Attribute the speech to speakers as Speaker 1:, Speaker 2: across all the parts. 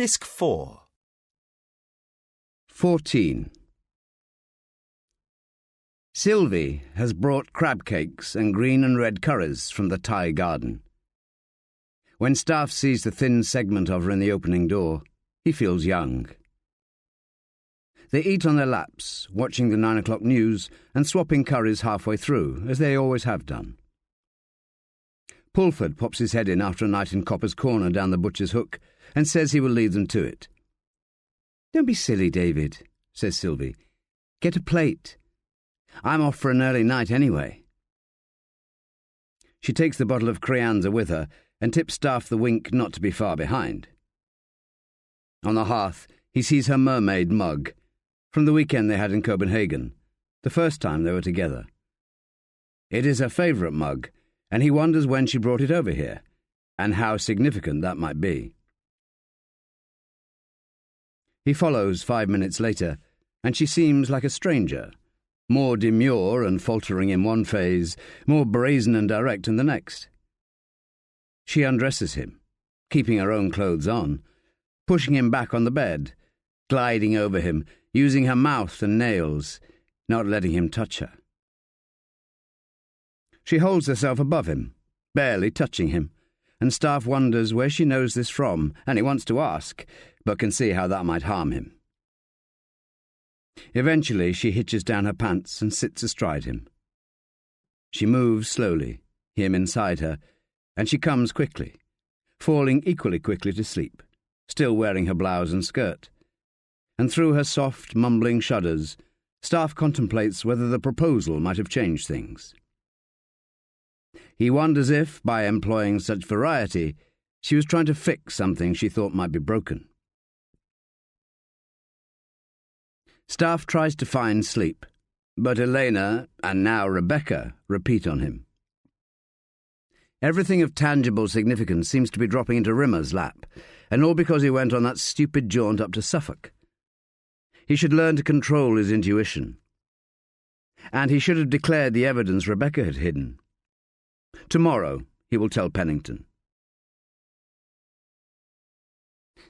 Speaker 1: Disc 4.
Speaker 2: 14. Sylvie has brought crab cakes and green and red curries from the Thai garden. When Staffe sees the thin segment of her in the opening door, he feels young. They eat on their laps, watching the 9 o'clock news and swapping curries halfway through, as they always have done. Pulford pops his head in after a night in Copper's Corner down the butcher's hook and says he will leave them to it. "Don't be silly, David," says Sylvie. "Get a plate. I'm off for an early night anyway." She takes the bottle of Crianza with her and tips Staffe the wink not to be far behind. On the hearth, he sees her mermaid mug, from the weekend they had in Copenhagen, the first time they were together. It is her favourite mug, and he wonders when she brought it over here, and how significant that might be. He follows 5 minutes later, and she seems like a stranger, more demure and faltering in one phase, more brazen and direct in the next. She undresses him, keeping her own clothes on, pushing him back on the bed, gliding over him, using her mouth and nails, not letting him touch her. She holds herself above him, barely touching him, and Staffe wonders where she knows this from, and he wants to ask, but can see how that might harm him. Eventually she hitches down her pants and sits astride him. She moves slowly, him inside her, and she comes quickly, falling equally quickly to sleep, still wearing her blouse and skirt. And through her soft, mumbling shudders, Staffe contemplates whether the proposal might have changed things. He wonders if, by employing such variety, she was trying to fix something she thought might be broken. Staffe tries to find sleep, but Elena, and now Rebecca, repeat on him. Everything of tangible significance seems to be dropping into Rimmer's lap, and all because he went on that stupid jaunt up to Suffolk. He should learn to control his intuition. And he should have declared the evidence Rebecca had hidden. Tomorrow he will tell Pennington.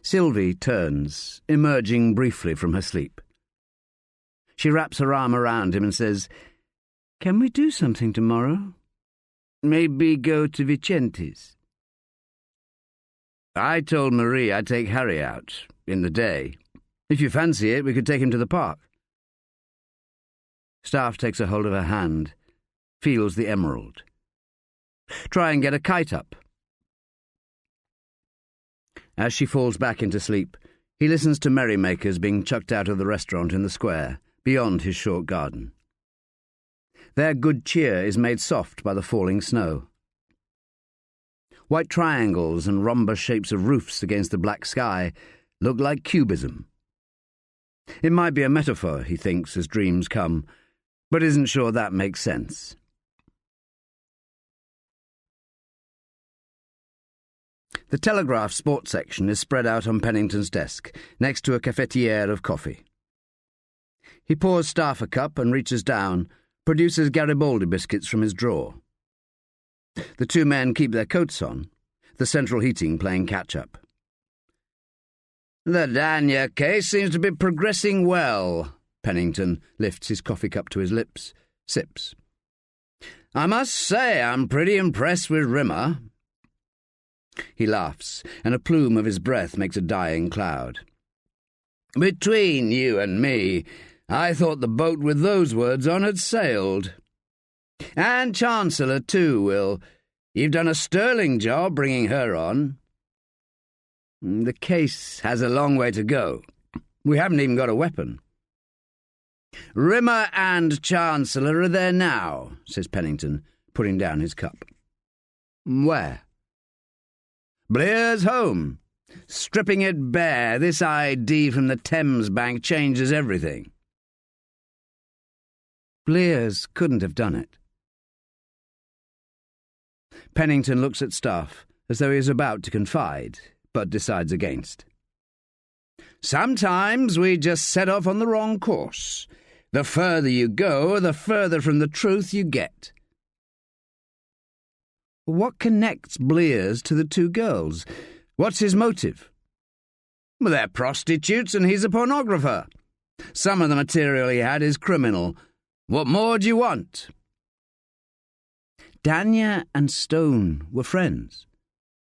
Speaker 2: Sylvie turns, emerging briefly from her sleep. She wraps her arm around him and says, "Can we do something tomorrow? Maybe go to Vicenti's." "I told Marie I'd take Harry out, in the day. If you fancy it, we could take him to the park." Staffe takes a hold of her hand, feels the emerald. "Try and get a kite up." As she falls back into sleep, he listens to merrymakers being chucked out of the restaurant in the square, beyond his short garden. Their good cheer is made soft by the falling snow. White triangles and rhombus shapes of roofs against the black sky look like cubism. It might be a metaphor, he thinks, as dreams come, but isn't sure that makes sense. The Telegraph sports section is spread out on Pennington's desk, next to a cafetiere of coffee. He pours Staffe a cup and reaches down, produces Garibaldi biscuits from his drawer. The two men keep their coats on, the central heating playing catch-up. "The Dania case seems to be progressing well." Pennington lifts his coffee cup to his lips, sips. "I must say I'm pretty impressed with Rimmer." He laughs, and a plume of his breath makes a dying cloud. "Between you and me, I thought the boat with those words on had sailed. And Chancellor too, Will. You've done a sterling job bringing her on." "The case has a long way to go. We haven't even got a weapon." "Rimmer and Chancellor are there now," says Pennington, putting down his cup. "Where?" "Blear's home. Stripping it bare, this ID from the Thames Bank changes everything." "Blear's couldn't have done it." Pennington looks at Staffe, as though he is about to confide, but decides against. "Sometimes we just set off on the wrong course. The further you go, the further from the truth you get." "What connects Blears to the two girls? What's his motive?" Well, they're prostitutes and he's a pornographer. Some of the material he had is criminal. What more do you want? Danya and Stone were friends.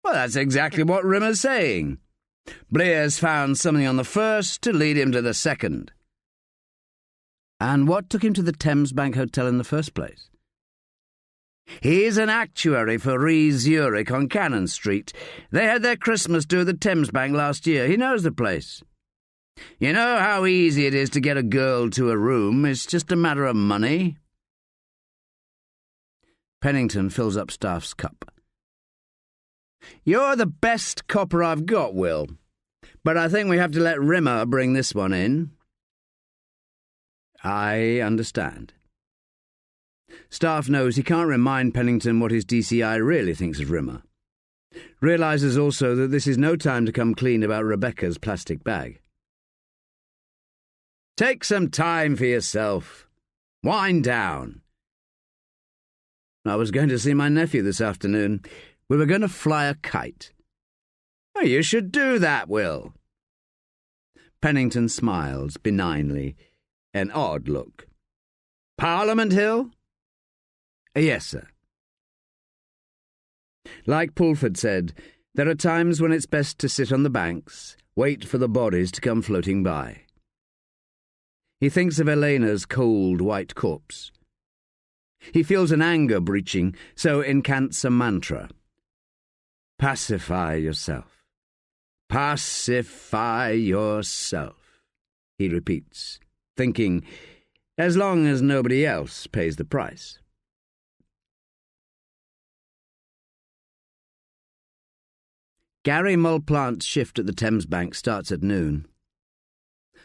Speaker 2: Well, that's exactly what Rimmer's saying. Blear's found something on the first to lead him to the second. And what took him to the Thames Bank Hotel in the first place? He's an actuary for Rees Zurich on Cannon Street. They had their Christmas do at the Thames Bank last year. He knows the place. You know how easy it is to get a girl to a room. It's just a matter of money. Pennington fills up Staffe's cup. You're the best copper I've got, Will. But I think we have to let Rimmer bring this one in. I understand. Staffe knows he can't remind Pennington what his DCI really thinks of Rimmer. Realises also that this is no time to come clean about Rebecca's plastic bag. Take some time for yourself. Wind down. I was going to see my nephew this afternoon. We were going to fly a kite. Oh, you should do that, Will. Pennington smiles benignly, an odd look. Parliament Hill? Yes, sir. Like Pulford said, there are times when it's best to sit on the banks, wait for the bodies to come floating by. He thinks of Elena's cold white corpse. He feels an anger breaching, so incants a mantra. Pacify yourself. Pacify yourself, he repeats, thinking, as long as nobody else pays the price. Gary Mulplant's shift at the Thames Bank starts at noon.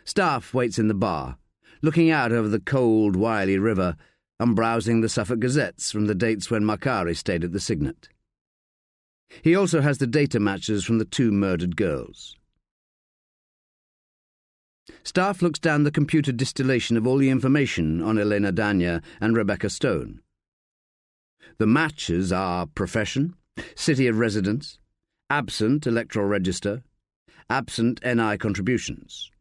Speaker 2: Staffe waits in the bar, looking out over the cold, wily river and browsing the Suffolk Gazettes from the dates when Macari stayed at the Signet. He also has the data matches from the two murdered girls. Staffe looks down the computer distillation of all the information on Elena Danya and Rebecca Stone. The matches are profession, city of residence, absent electoral register, absent NI contributions.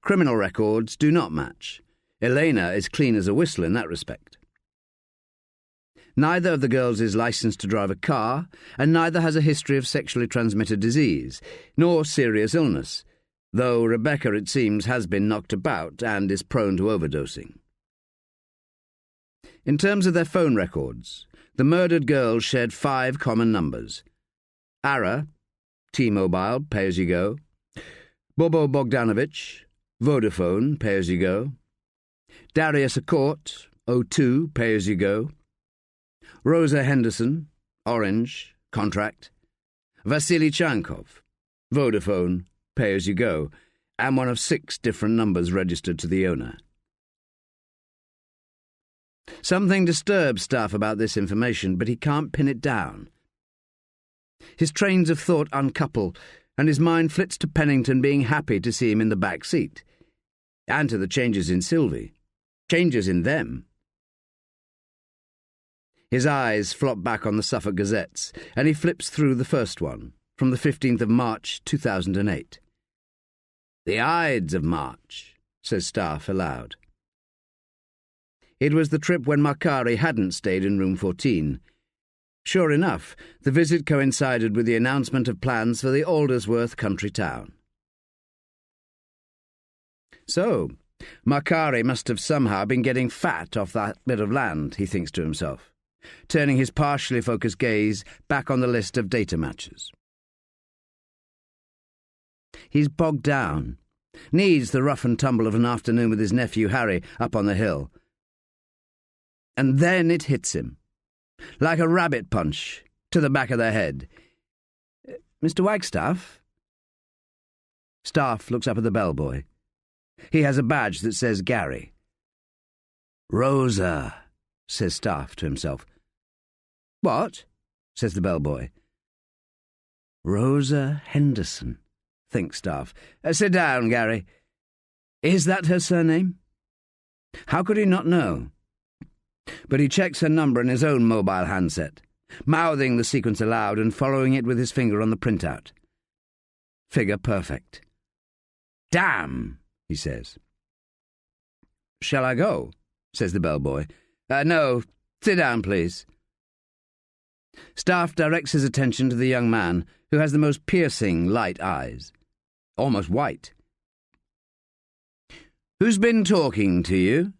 Speaker 2: Criminal records do not match. Elena is clean as a whistle in that respect. Neither of the girls is licensed to drive a car, and neither has a history of sexually transmitted disease, nor serious illness, though Rebecca, it seems, has been knocked about and is prone to overdosing. In terms of their phone records, the murdered girls shared 5 common numbers. Ara, T-Mobile, pay-as-you-go. Bobo Bogdanovich, Vodafone, pay-as-you-go. Darius Acort, O2, pay-as-you-go. Rosa Henderson, Orange, contract. Vasily Chankov, Vodafone, pay-as-you-go, and one of 6 different numbers registered to the owner. Something disturbs Staffe about this information, but he can't pin it down. His trains of thought uncouple, and his mind flits to Pennington being happy to see him in the back seat, and to the changes in Sylvie. Changes in them. His eyes flop back on the Suffolk Gazettes, and he flips through the first one, from the 15th of March, 2008. The Ides of March, says Staffe aloud. It was the trip when Macari hadn't stayed in room 14. Sure enough, the visit coincided with the announcement of plans for the Aldersworth country town. So, Macari must have somehow been getting fat off that bit of land, he thinks to himself, turning his partially focused gaze back on the list of data matches. He's bogged down, needs the rough and tumble of an afternoon with his nephew Harry up on the hill. And then it hits him, like a rabbit punch, to the back of the head. Mr. Wagstaff? Staffe looks up at the bellboy. He has a badge that says Gary. Rosa, says Staffe to himself. What? Says the bellboy. Rosa Henderson, thinks Staffe. Sit down, Gary. Is that her surname? How could he not know? But he checks her number in his own mobile handset, mouthing the sequence aloud and following it with his finger on the printout. Figure perfect. "Damn," he says. "Shall I go?" says the bellboy. No, sit down, please." Staffe directs his attention to the young man, who has the most piercing, light eyes. Almost white. "Who's been talking to you?"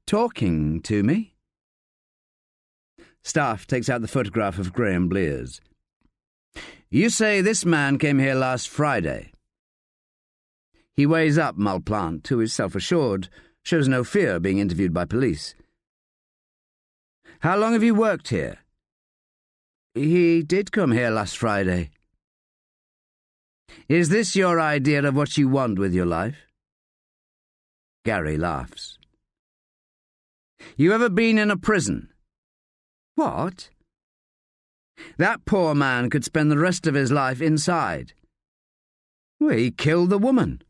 Speaker 2: "Talking to me?" Staffe takes out the photograph of Graham Blears. "You say this man came here last Friday." He weighs up Malplant, who is self-assured, shows no fear being interviewed by police. "How long have you worked here?" "He did come here last Friday." "Is this your idea of what you want with your life?" Gary laughs. "You ever been in a prison?" "What?" "That poor man could spend the rest of his life inside." "Well, he killed the woman."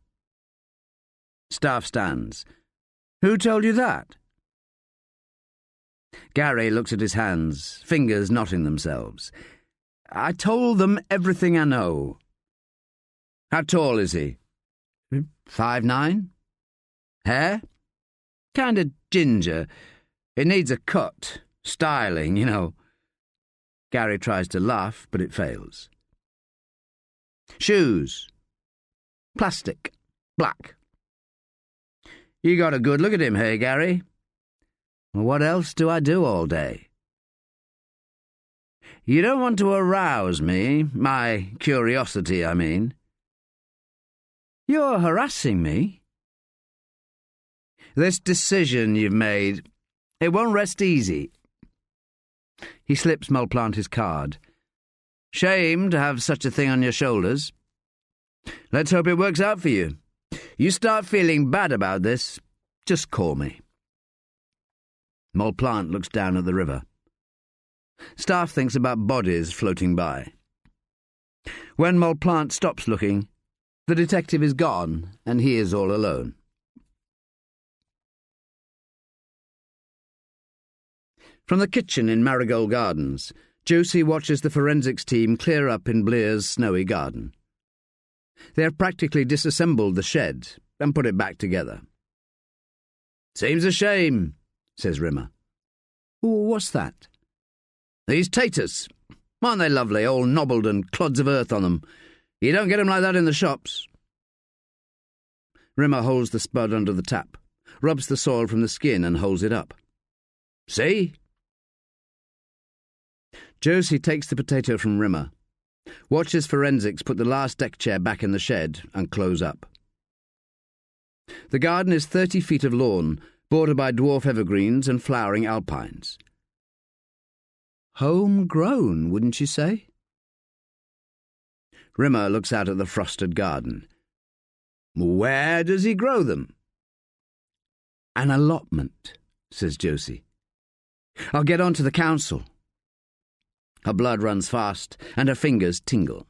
Speaker 2: Staffe stands. "Who told you that?" Gary looks at his hands, fingers knotting themselves. "I told them everything I know." "How tall is he?" 5'9". "Hair?" "Kind of ginger. It needs a cut. Styling, you know." Gary tries to laugh, but it fails. "Shoes?" "Plastic. Black." "You got a good look at him, hey, Gary?" "Well, what else do I do all day?" "You don't want to arouse me, my curiosity, I mean." "You're harassing me." "This decision you've made, it won't rest easy." He slips Malplant his card. "Shame to have such a thing on your shoulders. Let's hope it works out for you. You start feeling bad about this, just call me." Malplant looks down at the river. Staffe thinks about bodies floating by. When Malplant stops looking, the detective is gone and he is all alone. From the kitchen in Marigold Gardens, Josie watches the forensics team clear up in Blears' snowy garden. They have practically disassembled the shed and put it back together. "Seems a shame," says Rimmer. "What's that?" "These taters. Aren't they lovely, all nobbled and clods of earth on them? You don't get 'em like that in the shops." Rimmer holds the spud under the tap, rubs the soil from the skin and holds it up. "See?" Josie takes the potato from Rimmer, watches forensics put the last deck chair back in the shed and close up. The garden is 30 feet of lawn, bordered by dwarf evergreens and flowering alpines. Home-grown, wouldn't you say? Rimmer looks out at the frosted garden. "Where does he grow them?" "An allotment," says Josie. "I'll get on to the council." Her blood runs fast and her fingers tingle.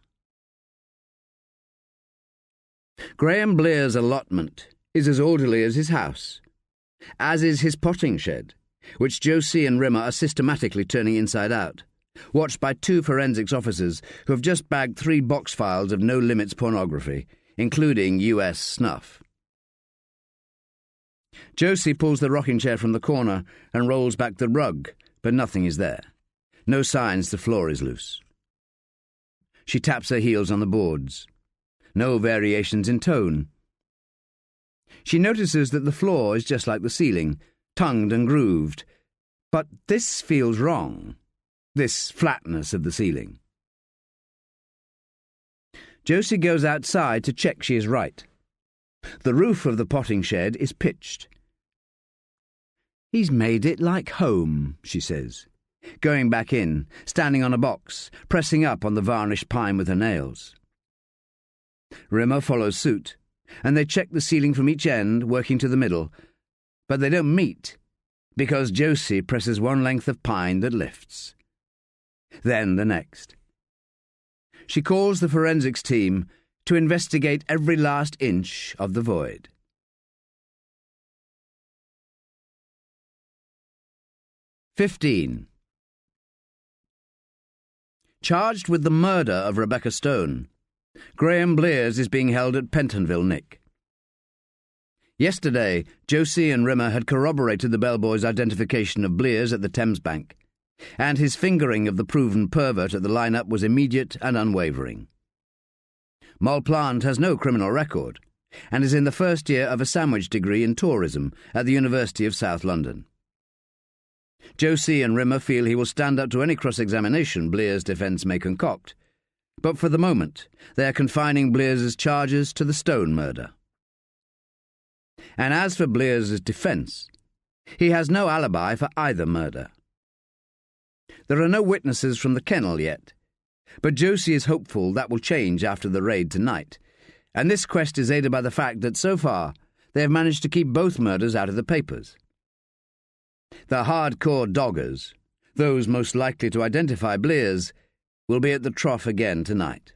Speaker 2: Graham Blears' allotment is as orderly as his house, as is his potting shed, which Josie and Rimmer are systematically turning inside out, watched by 2 forensics officers who have just bagged 3 box files of no-limits pornography, including US snuff. Josie pulls the rocking chair from the corner and rolls back the rug, but nothing is there. No signs the floor is loose. She taps her heels on the boards. No variations in tone. She notices that the floor is just like the ceiling, tongued and grooved. But this feels wrong, this flatness of the ceiling. Josie goes outside to check she is right. The roof of the potting shed is pitched. "He's made it like home," she says, going back in, standing on a box, pressing up on the varnished pine with her nails. Rimmer follows suit, and they check the ceiling from each end, working to the middle, but they don't meet, because Josie presses one length of pine that lifts. Then the next. She calls the forensics team to investigate every last inch of the void. "15. Charged with the murder of Rebecca Stone, Graham Blears is being held at Pentonville Nick. Yesterday, Josie and Rimmer had corroborated the bellboy's identification of Blears at the Thames Bank, and his fingering of the proven pervert at the line-up was immediate and unwavering. Moll Plant has no criminal record, and is in the first year of a sandwich degree in tourism at the University of South London. Josie and Rimmer feel he will stand up to any cross-examination Blears' defence may concoct, but for the moment they are confining Blears' charges to the Stone murder. And as for Blears' defence, he has no alibi for either murder. There are no witnesses from the kennel yet, but Josie is hopeful that will change after the raid tonight, and this quest is aided by the fact that so far they have managed to keep both murders out of the papers. The hardcore doggers, those most likely to identify Blears, will be at the trough again tonight.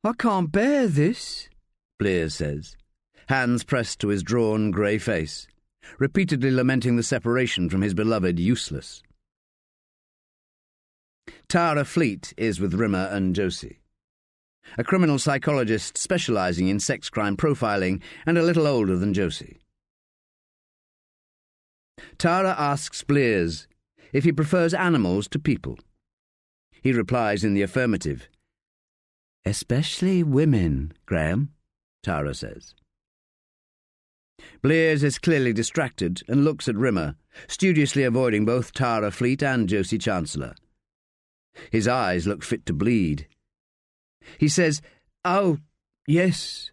Speaker 1: "I can't bear this,"
Speaker 2: Blears says, hands pressed to his drawn grey face, repeatedly lamenting the separation from his beloved Useless. Tara Fleet is with Rimmer and Josie, a criminal psychologist specialising in sex crime profiling and a little older than Josie. Tara asks Blears if he prefers animals to people. He replies in the affirmative. "Especially women, Graham," Tara says. Blears is clearly distracted and looks at Rimmer, studiously avoiding both Tara Fleet and Josie Chancellor. His eyes look fit to bleed. He says, "Oh, yes."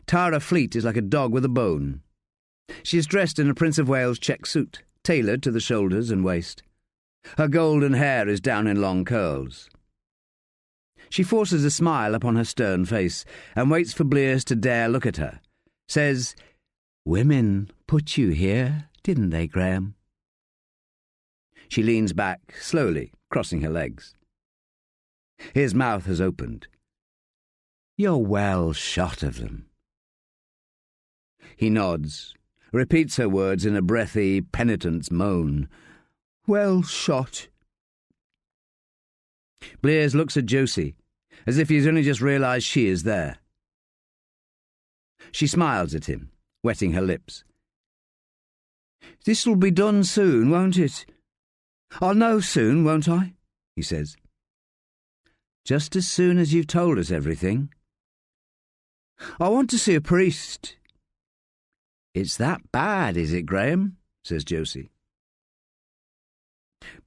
Speaker 2: Tara Fleet is like a dog with a bone. She is dressed in a Prince of Wales check suit, tailored to the shoulders and waist. Her golden hair is down in long curls. She forces a smile upon her stern face and waits for Blears to dare look at her. Says, "Women put you here, didn't they, Graham?" She leans back, slowly, crossing her legs. His mouth has opened. "You're well shot of them." He nods, repeats her words in a breathy, penitent's moan. "Well shot." Blears looks at Josie, as if he's only just realised she is there. She smiles at him, wetting her lips. "This'll be done soon, won't it? I'll know soon, won't I?" he says. "Just as soon as you've told us everything." "I want to see a priest." "It's that bad, is it, Graham?" says Josie.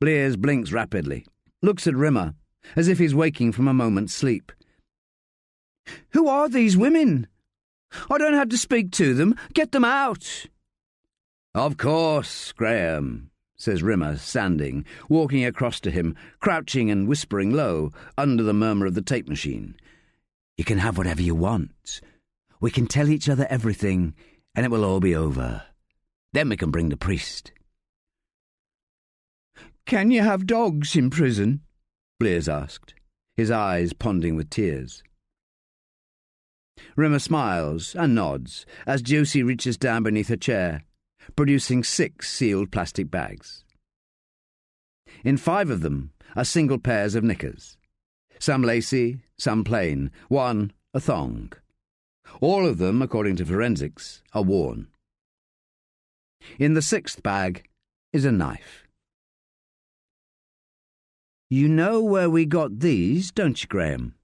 Speaker 2: Blears blinks rapidly, looks at Rimmer, as if he's waking from a moment's sleep. "Who are these women? I don't have to speak to them. Get them out." "Of course, Graham," says Rimmer, standing, walking across to him, crouching and whispering low, under the murmur of the tape machine. "You can have whatever you want. We can tell each other everything, and it will all be over. Then we can bring the priest." "Can you have dogs in prison?" Blears asked, his eyes ponding with tears. Rimmer smiles and nods as Josie reaches down beneath her chair, producing 6 sealed plastic bags. In 5 of them are single pairs of knickers, some lacy, some plain, one a thong. All of them, according to forensics, are worn. In the 6th bag is a knife. "You know where we got these, don't you, Graham?"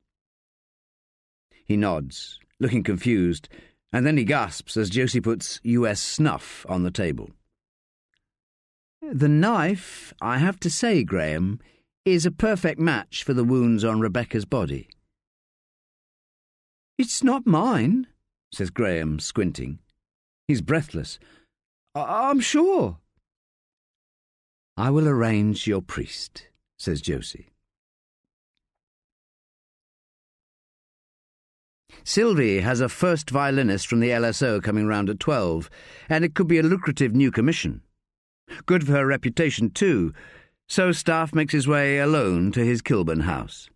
Speaker 2: He nods, looking confused, and then he gasps as Josie puts US snuff on the table. "The knife, I have to say, Graham, is a perfect match for the wounds on Rebecca's body." "It's not mine," says Graham, squinting. He's breathless. I'm sure." "I will arrange your priest," says Josie. Sylvie has a first violinist from the LSO coming round at 12, and it could be a lucrative new commission. Good for her reputation too, so Staffe makes his way alone to his Kilburn house.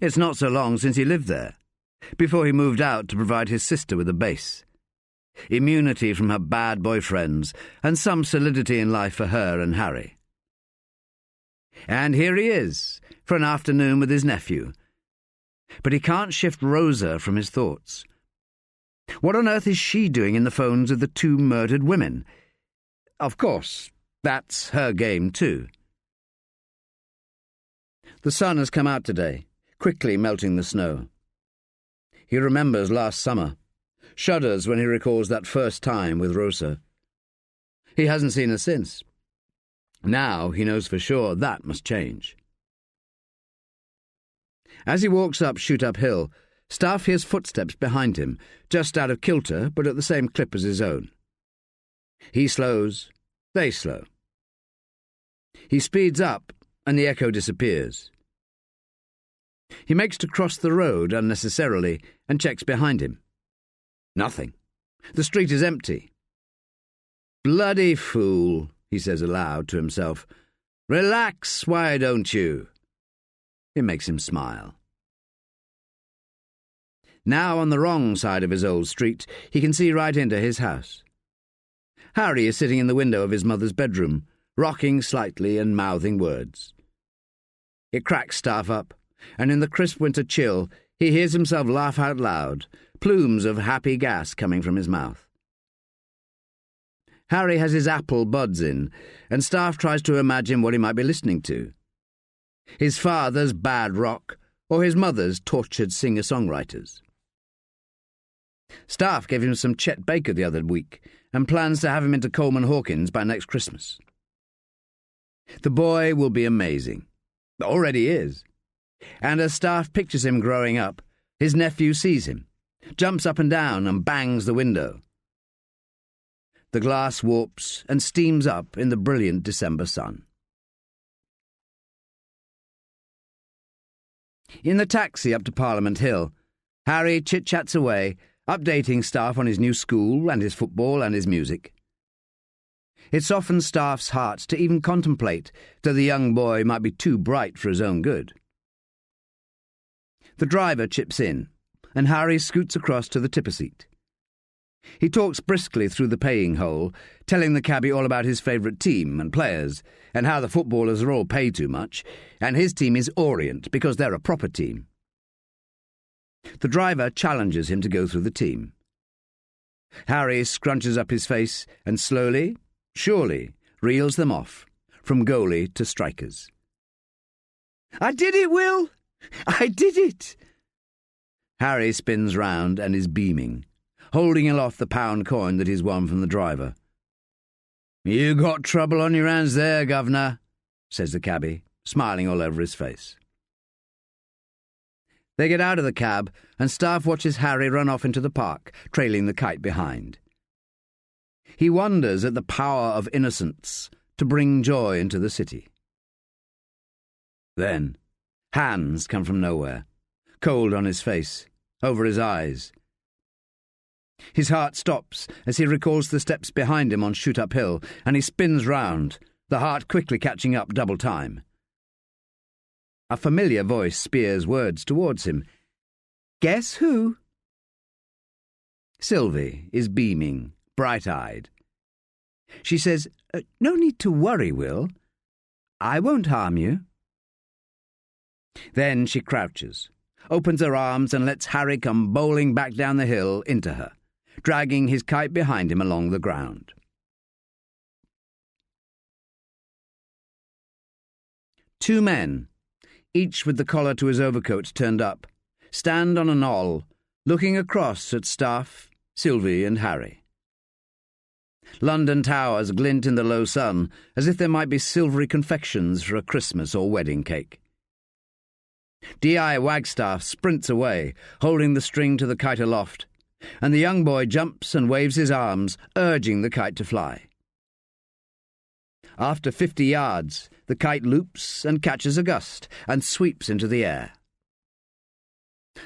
Speaker 2: It's not so long since he lived there, before he moved out to provide his sister with a bass. Immunity from her bad boyfriends, and some solidity in life for her and Harry. And here he is, for an afternoon with his nephew. But he can't shift Rosa from his thoughts. What on earth is she doing in the phones of the two murdered women? Of course, that's her game too. The sun has come out today, quickly melting the snow. He remembers last summer, shudders when he recalls that first time with Rosa. He hasn't seen her since. Now he knows for sure that must change. As he walks up Shoot-Up Hill, Staffe hears footsteps behind him, just out of kilter but at the same clip as his own. He slows, they slow. He speeds up, and the echo disappears. He makes to cross the road unnecessarily and checks behind him. Nothing. The street is empty. "Bloody fool," he says aloud to himself. "Relax, why don't you?" It makes him smile. Now on the wrong side of his old street, he can see right into his house. Harry is sitting in the window of his mother's bedroom, rocking slightly and mouthing words. It cracks Staffe up, and in the crisp winter chill he hears himself laugh out loud, plumes of happy gas coming from his mouth. Harry has his Apple buds in, and Staffe tries to imagine what he might be listening to. His father's bad rock, or his mother's tortured singer-songwriters. Staffe gave him some Chet Baker the other week, and plans to have him into Coleman Hawkins by next Christmas. The boy will be amazing. Already is. And as Staffe pictures him growing up, his nephew sees him, jumps up and down and bangs the window. The glass warps and steams up in the brilliant December sun. In the taxi up to Parliament Hill, Harry chit-chats away, updating Staffe on his new school and his football and his music. It softens Staffe's heart to even contemplate that the young boy might be too bright for his own good. The driver chips in, and Harry scoots across to the tipper seat. He talks briskly through the paying hole, telling the cabbie all about his favourite team and players, and how the footballers are all paid too much, and his team is Orient because they're a proper team. The driver challenges him to go through the team. Harry scrunches up his face and slowly, surely, reels them off, from goalie to strikers. "I did it, Will! I did it!" Harry spins round and is beaming, holding aloft the pound coin that he's won from the driver. "You got trouble on your hands there, governor," says the cabbie, smiling all over his face. They get out of the cab, and Staffe watches Harry run off into the park, trailing the kite behind. He wonders at the power of innocence to bring joy into the city. Then, hands come from nowhere, cold on his face, over his eyes. His heart stops as he recalls the steps behind him on Shoot-Up Hill, and he spins round, the heart quickly catching up double time. A familiar voice spears words towards him. "Guess who?" Sylvie is beaming, bright-eyed. She says, "No need to worry, Will. I won't harm you." Then she crouches, opens her arms and lets Harry come bowling back down the hill into her, dragging his kite behind him along the ground. Two men, each with the collar to his overcoat turned up, stand on a knoll, looking across at Staffe, Sylvie and Harry. London towers glint in the low sun, as if there might be silvery confections for a Christmas or wedding cake. D.I. Wagstaff sprints away, holding the string to the kite aloft, and the young boy jumps and waves his arms, urging the kite to fly. After 50 yards, the kite loops and catches a gust and sweeps into the air.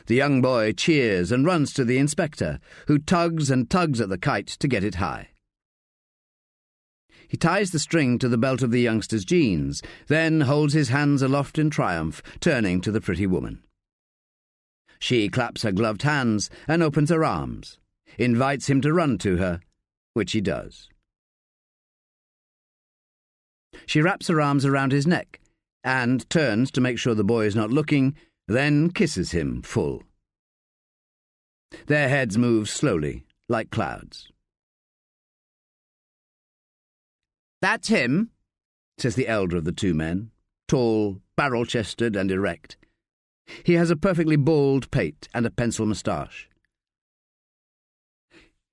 Speaker 2: The young boy cheers and runs to the inspector, who tugs and tugs at the kite to get it high. He ties the string to the belt of the youngster's jeans, then holds his hands aloft in triumph, turning to the pretty woman. She claps her gloved hands and opens her arms, invites him to run to her, which he does. She wraps her arms around his neck, and turns to make sure the boy is not looking, then kisses him full. Their heads move slowly, like clouds. "That's him," says the elder of the two men, tall, barrel-chested and erect. He has a perfectly bald pate and a pencil moustache.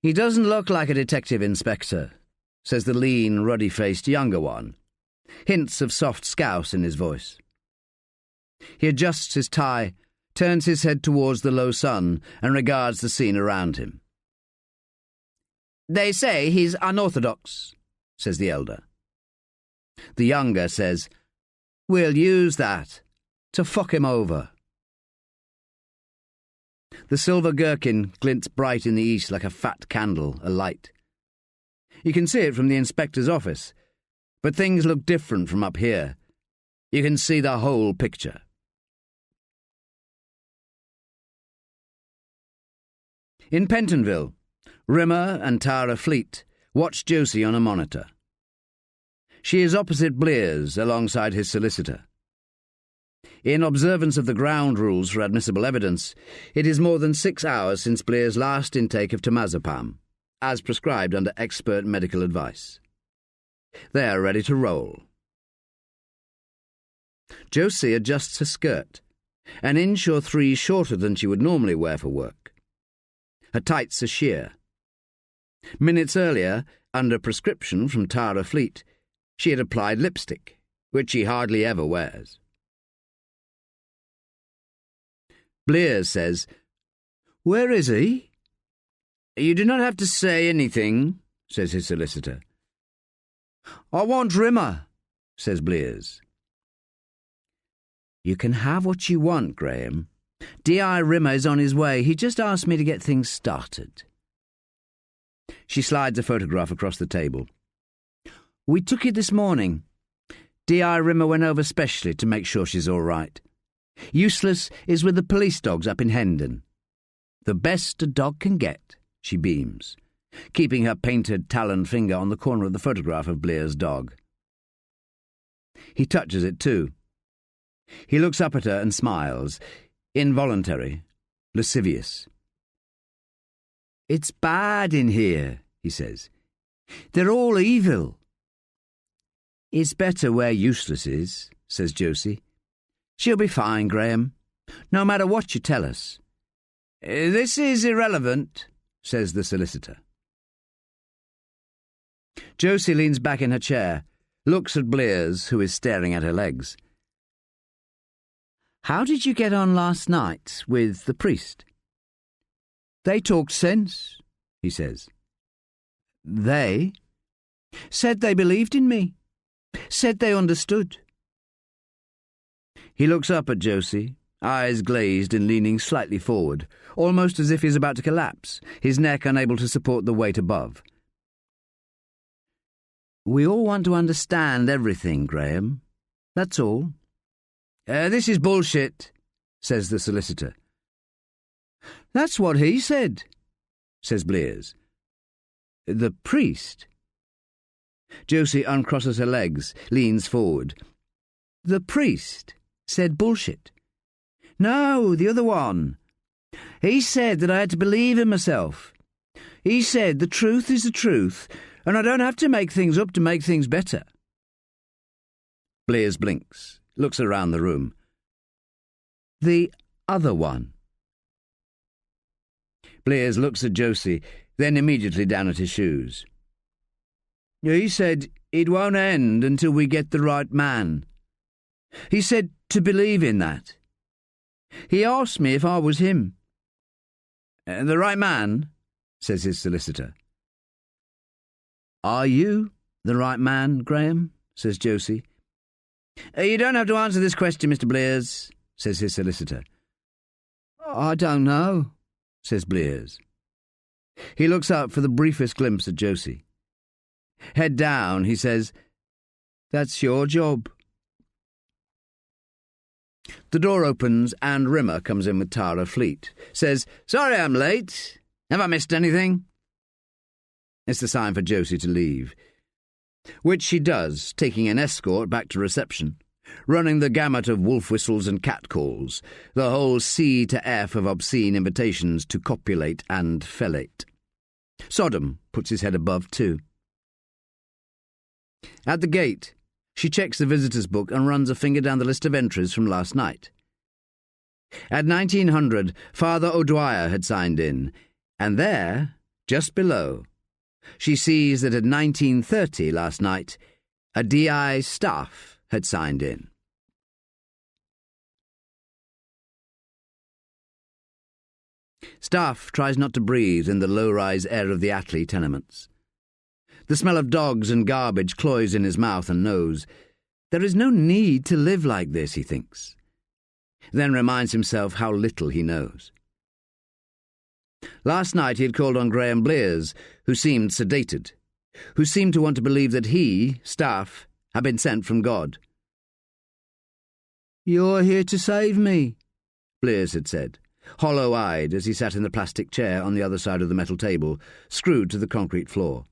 Speaker 2: "He doesn't look like a detective inspector," says the lean, ruddy-faced younger one, hints of soft scouse in his voice. He adjusts his tie, turns his head towards the low sun, and regards the scene around him. "They say he's unorthodox," says the elder. The younger says, "We'll use that to fuck him over." The silver gherkin glints bright in the east like a fat candle alight. You can see it from the inspector's office, but things look different from up here. You can see the whole picture. In Pentonville, Rimmer and Tara Fleet watch Josie on a monitor. She is opposite Blears, alongside his solicitor. In observance of the ground rules for admissible evidence, it is more than 6 hours since Blears' last intake of temazepam, as prescribed under expert medical advice. They are ready to roll. Josie adjusts her skirt, an inch or 3 shorter than she would normally wear for work. Her tights are sheer. Minutes earlier, under prescription from Tara Fleet, she had applied lipstick, which she hardly ever wears. Blears says, "Where is he?" "You do not have to say anything," says his solicitor. "I want Rimmer," says Blears. "You can have what you want, Graham. D.I. Rimmer is on his way. He just asked me to get things started." She slides a photograph across the table. "We took it this morning. D.I. Rimmer went over specially to make sure she's all right. Useless is with the police dogs up in Hendon. The best a dog can get," she beams, keeping her painted taloned finger on the corner of the photograph of Blears' dog. He touches it too. He looks up at her and smiles, involuntary, lascivious. "It's bad in here," he says. "They're all evil." "It's better where Useless is," says Josie. "She'll be fine, Graham, no matter what you tell us." "This is irrelevant," says the solicitor. Josie leans back in her chair, looks at Blears, who is staring at her legs. "How did you get on last night with the priest?" "They talked sense," he says. "They?" "Said they believed in me. Said they understood." He looks up at Josie, eyes glazed and leaning slightly forward, almost as if he's about to collapse, his neck unable to support the weight above. "We all want to understand everything, Graham. That's all." This is bullshit," says the solicitor. "That's what he said," says Blears. "The priest?" Josie uncrosses her legs, leans forward. "The priest said bullshit." "No, the other one. He said that I had to believe in myself. He said the truth is the truth, and I don't have to make things up to make things better." Blears blinks, looks around the room. "The other one?" Blears looks at Josie, then immediately down at his shoes. "He said it won't end until we get the right man. He said to believe in that. He asked me if I was him." "The right man?" says his solicitor. "Are you the right man, Graham?" says Josie. "You don't have to answer this question, Mr. Blears," says his solicitor. "I don't know," says Blears. He looks up for the briefest glimpse at Josie. Head down, he says, "That's your job." The door opens and Rimmer comes in with Tara Fleet. Says, "Sorry I'm late. Have I missed anything?" It's the sign for Josie to leave, which she does, taking an escort back to reception, running the gamut of wolf whistles and cat calls, the whole C to F of obscene invitations to copulate and fellate. Sodom puts his head above too. At the gate, she checks the visitor's book and runs a finger down the list of entries from last night. At 1900, Father O'Dwyer had signed in, and there, just below, she sees that at 1930 last night, a D.I. Staffe had signed in. Staffe tries not to breathe in the low-rise air of the Attlee tenements. The smell of dogs and garbage cloys in his mouth and nose. There is no need to live like this, he thinks. Then reminds himself how little he knows. Last night he had called on Graham Blears, who seemed sedated, who seemed to want to believe that he, Staffe, had been sent from God.
Speaker 1: "You're here to save me,"
Speaker 2: Blears had said, hollow-eyed as he sat in the plastic chair on the other side of the metal table, screwed to the concrete floor.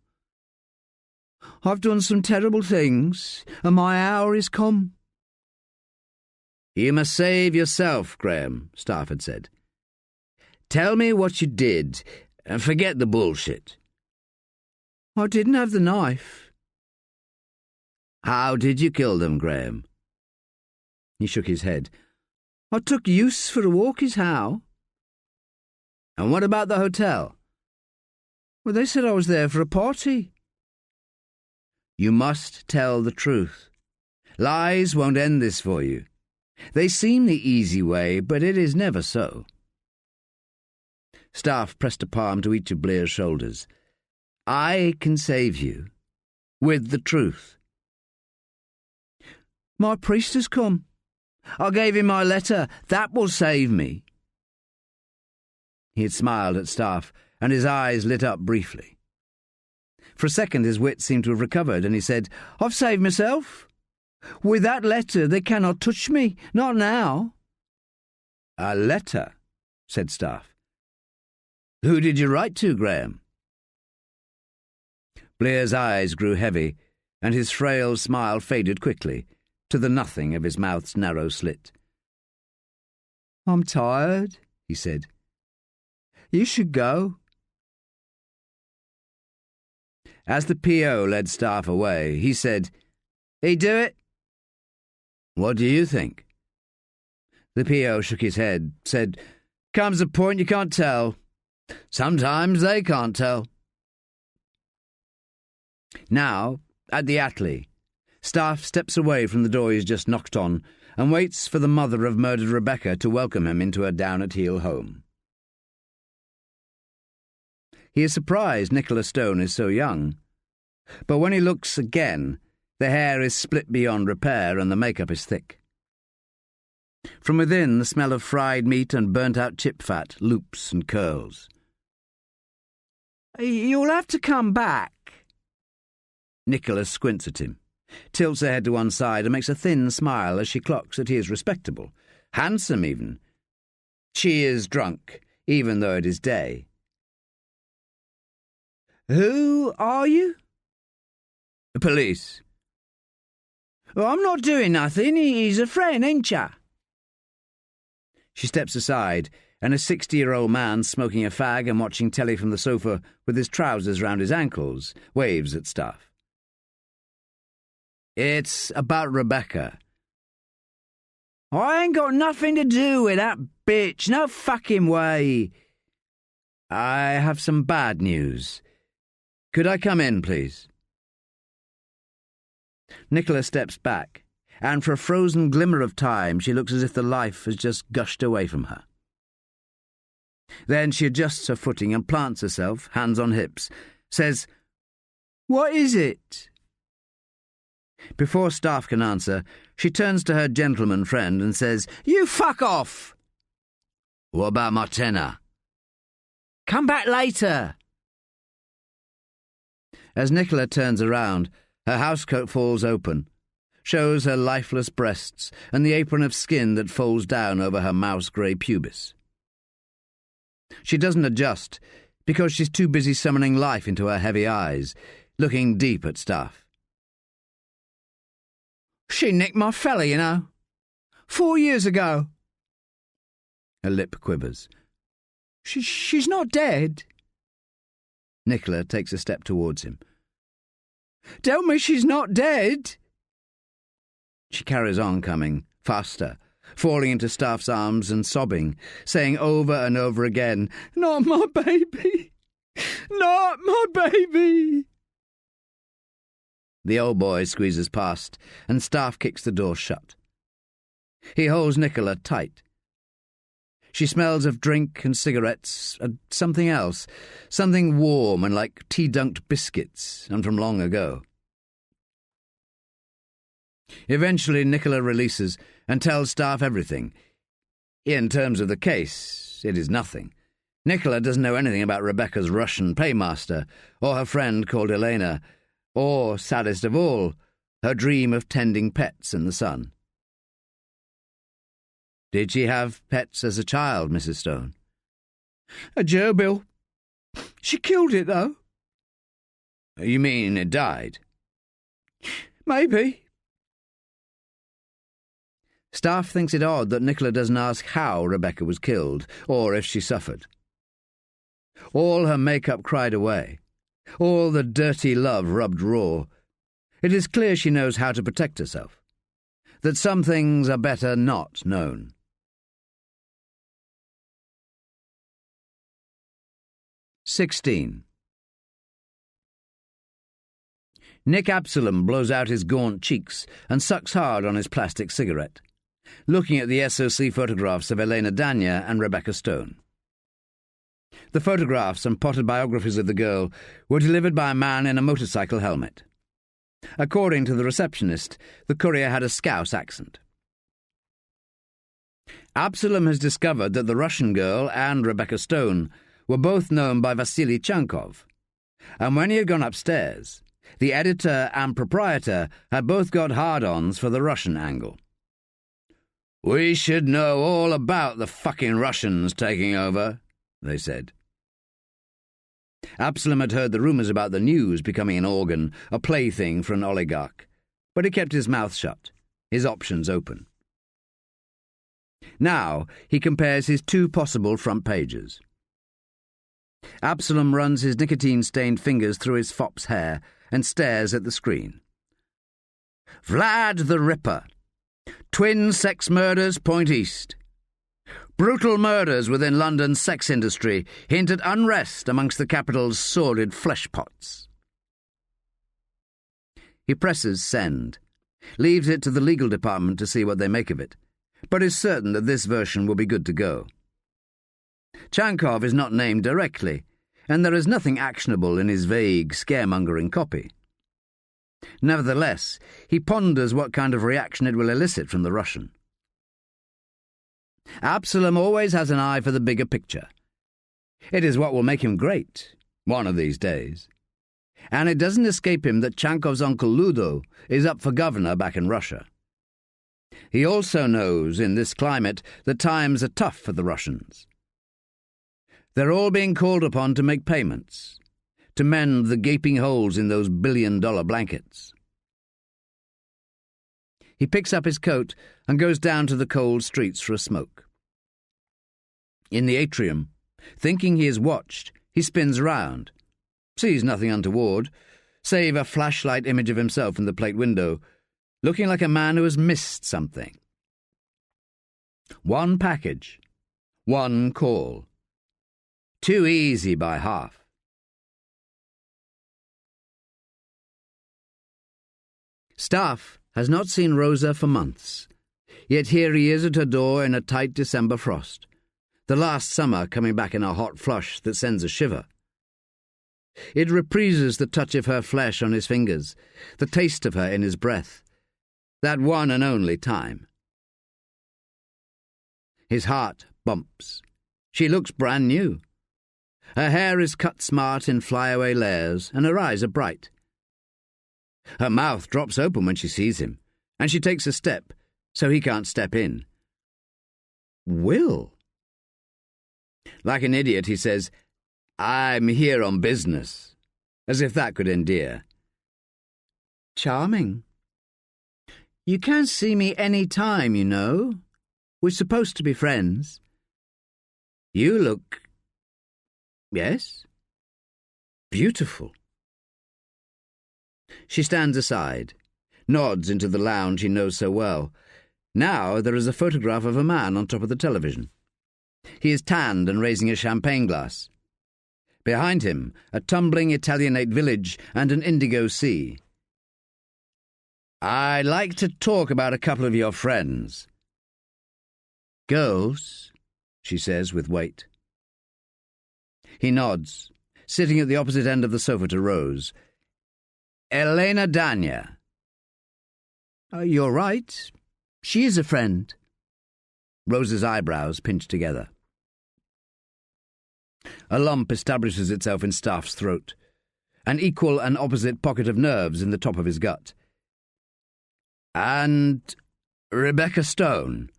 Speaker 1: "I've done some terrible things, and my hour is come."
Speaker 2: "You must save yourself, Graham," Staffe had said. "Tell me what you did, and forget the bullshit."
Speaker 1: "I didn't have the knife."
Speaker 2: "How did you kill them, Graham?"
Speaker 1: He shook his head. "I took use for a walk is how."
Speaker 2: "And what about the hotel?"
Speaker 1: "Well, they said I was there for a party."
Speaker 2: "You must tell the truth. Lies won't end this for you. They seem the easy way, but it is never so." Staffe pressed a palm to each of Blear's shoulders. "I can save you. With the truth."
Speaker 1: "My priest has come. I gave him my letter. That will save me."
Speaker 2: He had smiled at Staffe, and his eyes lit up briefly. For a second his wits seemed to have recovered, and he said,
Speaker 1: "I've saved myself. With that letter they cannot touch me, not now."
Speaker 2: "A letter?" said Staffe. "Who did you write to, Graham?" Blear's eyes grew heavy, and his frail smile faded quickly, to the nothing of his mouth's narrow slit.
Speaker 1: "I'm tired," he said. "You should go."
Speaker 2: As the P.O. led Staffe away, he said, "He do it?" "What do you think?" The P.O. shook his head, said, "Comes a point you can't tell. Sometimes they can't tell." Now, at the Attlee, Staffe steps away from the door he's just knocked on and waits for the mother of murdered Rebecca to welcome him into her down-at-heel home. He is surprised Nicholas Stone is so young, but when he looks again, the hair is split beyond repair and the makeup is thick. From within, the smell of fried meat and burnt-out chip fat loops and curls.
Speaker 1: "You'll have to come back."
Speaker 2: Nicholas squints at him, tilts her head to one side and makes a thin smile as she clocks that he is respectable, handsome even. She is drunk, even though it is day.
Speaker 1: "Who are you?"
Speaker 2: "Police."
Speaker 1: "Well, I'm not doing nothing. He's a friend, ain't ya?"
Speaker 2: She steps aside, and a 60-year-old man smoking a fag and watching telly from the sofa with his trousers round his ankles waves at Staffe. "It's about Rebecca."
Speaker 1: "I ain't got nothing to do with that bitch, no fucking way."
Speaker 2: "I have some bad news. Could I come in, please?" Nicholas steps back, and for a frozen glimmer of time she looks as if the life has just gushed away from her. Then she adjusts her footing and plants herself, hands on hips, says,
Speaker 1: "What is it?"
Speaker 2: Before Staffe can answer, she turns to her gentleman friend and says,
Speaker 1: "You fuck off!"
Speaker 2: "What about my tenner?"
Speaker 1: "Come back later."
Speaker 2: As Nicola turns around, her housecoat falls open, shows her lifeless breasts and the apron of skin that folds down over her mouse-grey pubis. She doesn't adjust, because she's too busy summoning life into her heavy eyes, looking deep at Staffe.
Speaker 1: She nicked my fella, you know. 4 years ago.
Speaker 2: Her lip quivers.
Speaker 1: She's not dead.
Speaker 2: Nicola takes a step towards him.
Speaker 1: Tell me she's not dead.
Speaker 2: She carries on coming, faster, falling into Staffe's arms and sobbing, saying over and over again,
Speaker 1: Not my baby. Not my baby.
Speaker 2: The old boy squeezes past, and Staffe kicks the door shut. He holds Nicola tight. She smells of drink and cigarettes, and something else, something warm and like tea-dunked biscuits, and from long ago. Eventually Nicola releases and tells Staffe everything. In terms of the case, it is nothing. Nicola doesn't know anything about Rebecca's Russian paymaster, or her friend called Elena, or, saddest of all, her dream of tending pets in the sun. Did she have pets as a child, Mrs. Stone?
Speaker 1: A gerbil. She killed it, though.
Speaker 2: You mean it died?
Speaker 1: Maybe.
Speaker 2: Staffe thinks it odd that Nicola doesn't ask how Rebecca was killed, or if she suffered. All her makeup cried away. All the dirty love rubbed raw. It is clear she knows how to protect herself. That some things are better not known. 16. Nick Absalom blows out his gaunt cheeks and sucks hard on his plastic cigarette, looking at the SOC photographs of Elena Dania and Rebecca Stone. The photographs and potted biographies of the girl were delivered by a man in a motorcycle helmet. According to the receptionist, the courier had a Scouse accent. Absalom has discovered that the Russian girl and Rebecca Stone were both known by Vasily Chankov, and when he had gone upstairs, the editor and proprietor had both got hard-ons for the Russian angle. "We should know all about the fucking Russians taking over," they said. Absalom had heard the rumours about the news becoming an organ, a plaything for an oligarch, but he kept his mouth shut, his options open. Now he compares his two possible front pages. Absalom runs his nicotine-stained fingers through his fop's hair and stares at the screen. Vlad the Ripper. Twin sex murders point east. Brutal murders within London's sex industry hint at unrest amongst the capital's sordid fleshpots. He presses send, leaves it to the legal department to see what they make of it, but is certain that this version will be good to go. Chankov is not named directly, and there is nothing actionable in his vague, scaremongering copy. Nevertheless, he ponders what kind of reaction it will elicit from the Russian. Absalom always has an eye for the bigger picture. It is what will make him great, one of these days. And it doesn't escape him that Chankov's uncle Ludo is up for governor back in Russia. He also knows, in this climate, that times are tough for the Russians. They're all being called upon to make payments, to mend the gaping holes in those billion-dollar blankets. He picks up his coat and goes down to the cold streets for a smoke. In the atrium, thinking he is watched, he spins round, sees nothing untoward, save a flashlight image of himself in the plate window, looking like a man who has missed something. One package, one call. Too easy by half. Staffe has not seen Rosa for months, yet here he is at her door in a tight December frost, the last summer coming back in a hot flush that sends a shiver. It reprises the touch of her flesh on his fingers, the taste of her in his breath, that one and only time. His heart bumps. She looks brand new. Her hair is cut smart in flyaway layers, and her eyes are bright. Her mouth drops open when she sees him, and she takes a step, so he can't step in. Will? Like an idiot, he says, "I'm here on business," as if that could endear. Charming.
Speaker 1: You can see me any time, you know. We're supposed to be friends.
Speaker 2: You look... Yes? Beautiful. She stands aside, nods into the lounge he knows so well. Now there is a photograph of a man on top of the television. He is tanned and raising a champagne glass. Behind him, a tumbling Italianate village and an indigo sea. I'd like to talk about a couple of your friends.
Speaker 1: Girls,
Speaker 2: she says with weight. He nods, sitting at the opposite end of the sofa to Rose. Elena Dania.
Speaker 1: You're right. She is a friend.
Speaker 2: Rose's eyebrows pinch together. A lump establishes itself in Staffe's throat, an equal and opposite pocket of nerves in the top of his gut. And Rebecca Stone.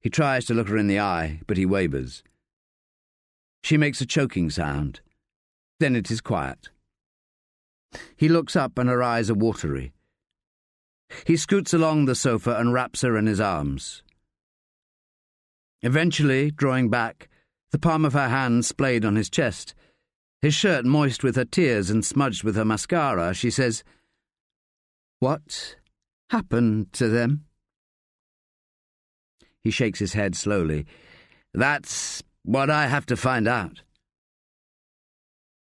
Speaker 2: He tries to look her in the eye, but he wavers. She makes a choking sound. Then it is quiet. He looks up and her eyes are watery. He scoots along the sofa and wraps her in his arms. Eventually, drawing back, the palm of her hand splayed on his chest, his shirt moist with her tears and smudged with her mascara, she says, "What happened to them?" He shakes his head slowly. "That's what I have to find out."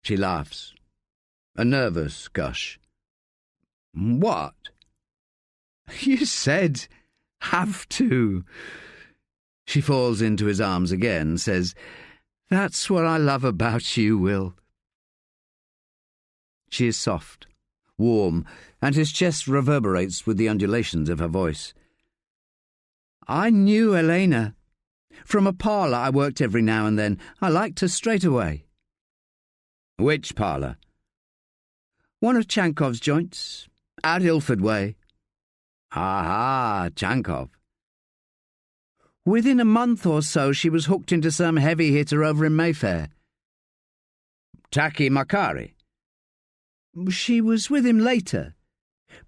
Speaker 2: She laughs. A nervous gush. "What?"
Speaker 1: "You said, have to." She falls into his arms again, says, "That's what I love about you, Will." She is soft, warm, and his chest reverberates with the undulations of her voice. "I knew Elena. From a parlour I worked every now and then. I liked her straight away."
Speaker 2: "Which parlour?"
Speaker 1: "One of Chankov's joints, out Ilford way."
Speaker 2: "Ah, Chankov."
Speaker 1: "Within a month or so she was hooked into some heavy hitter over in Mayfair."
Speaker 2: "Taki Makari?"
Speaker 1: "She was with him later,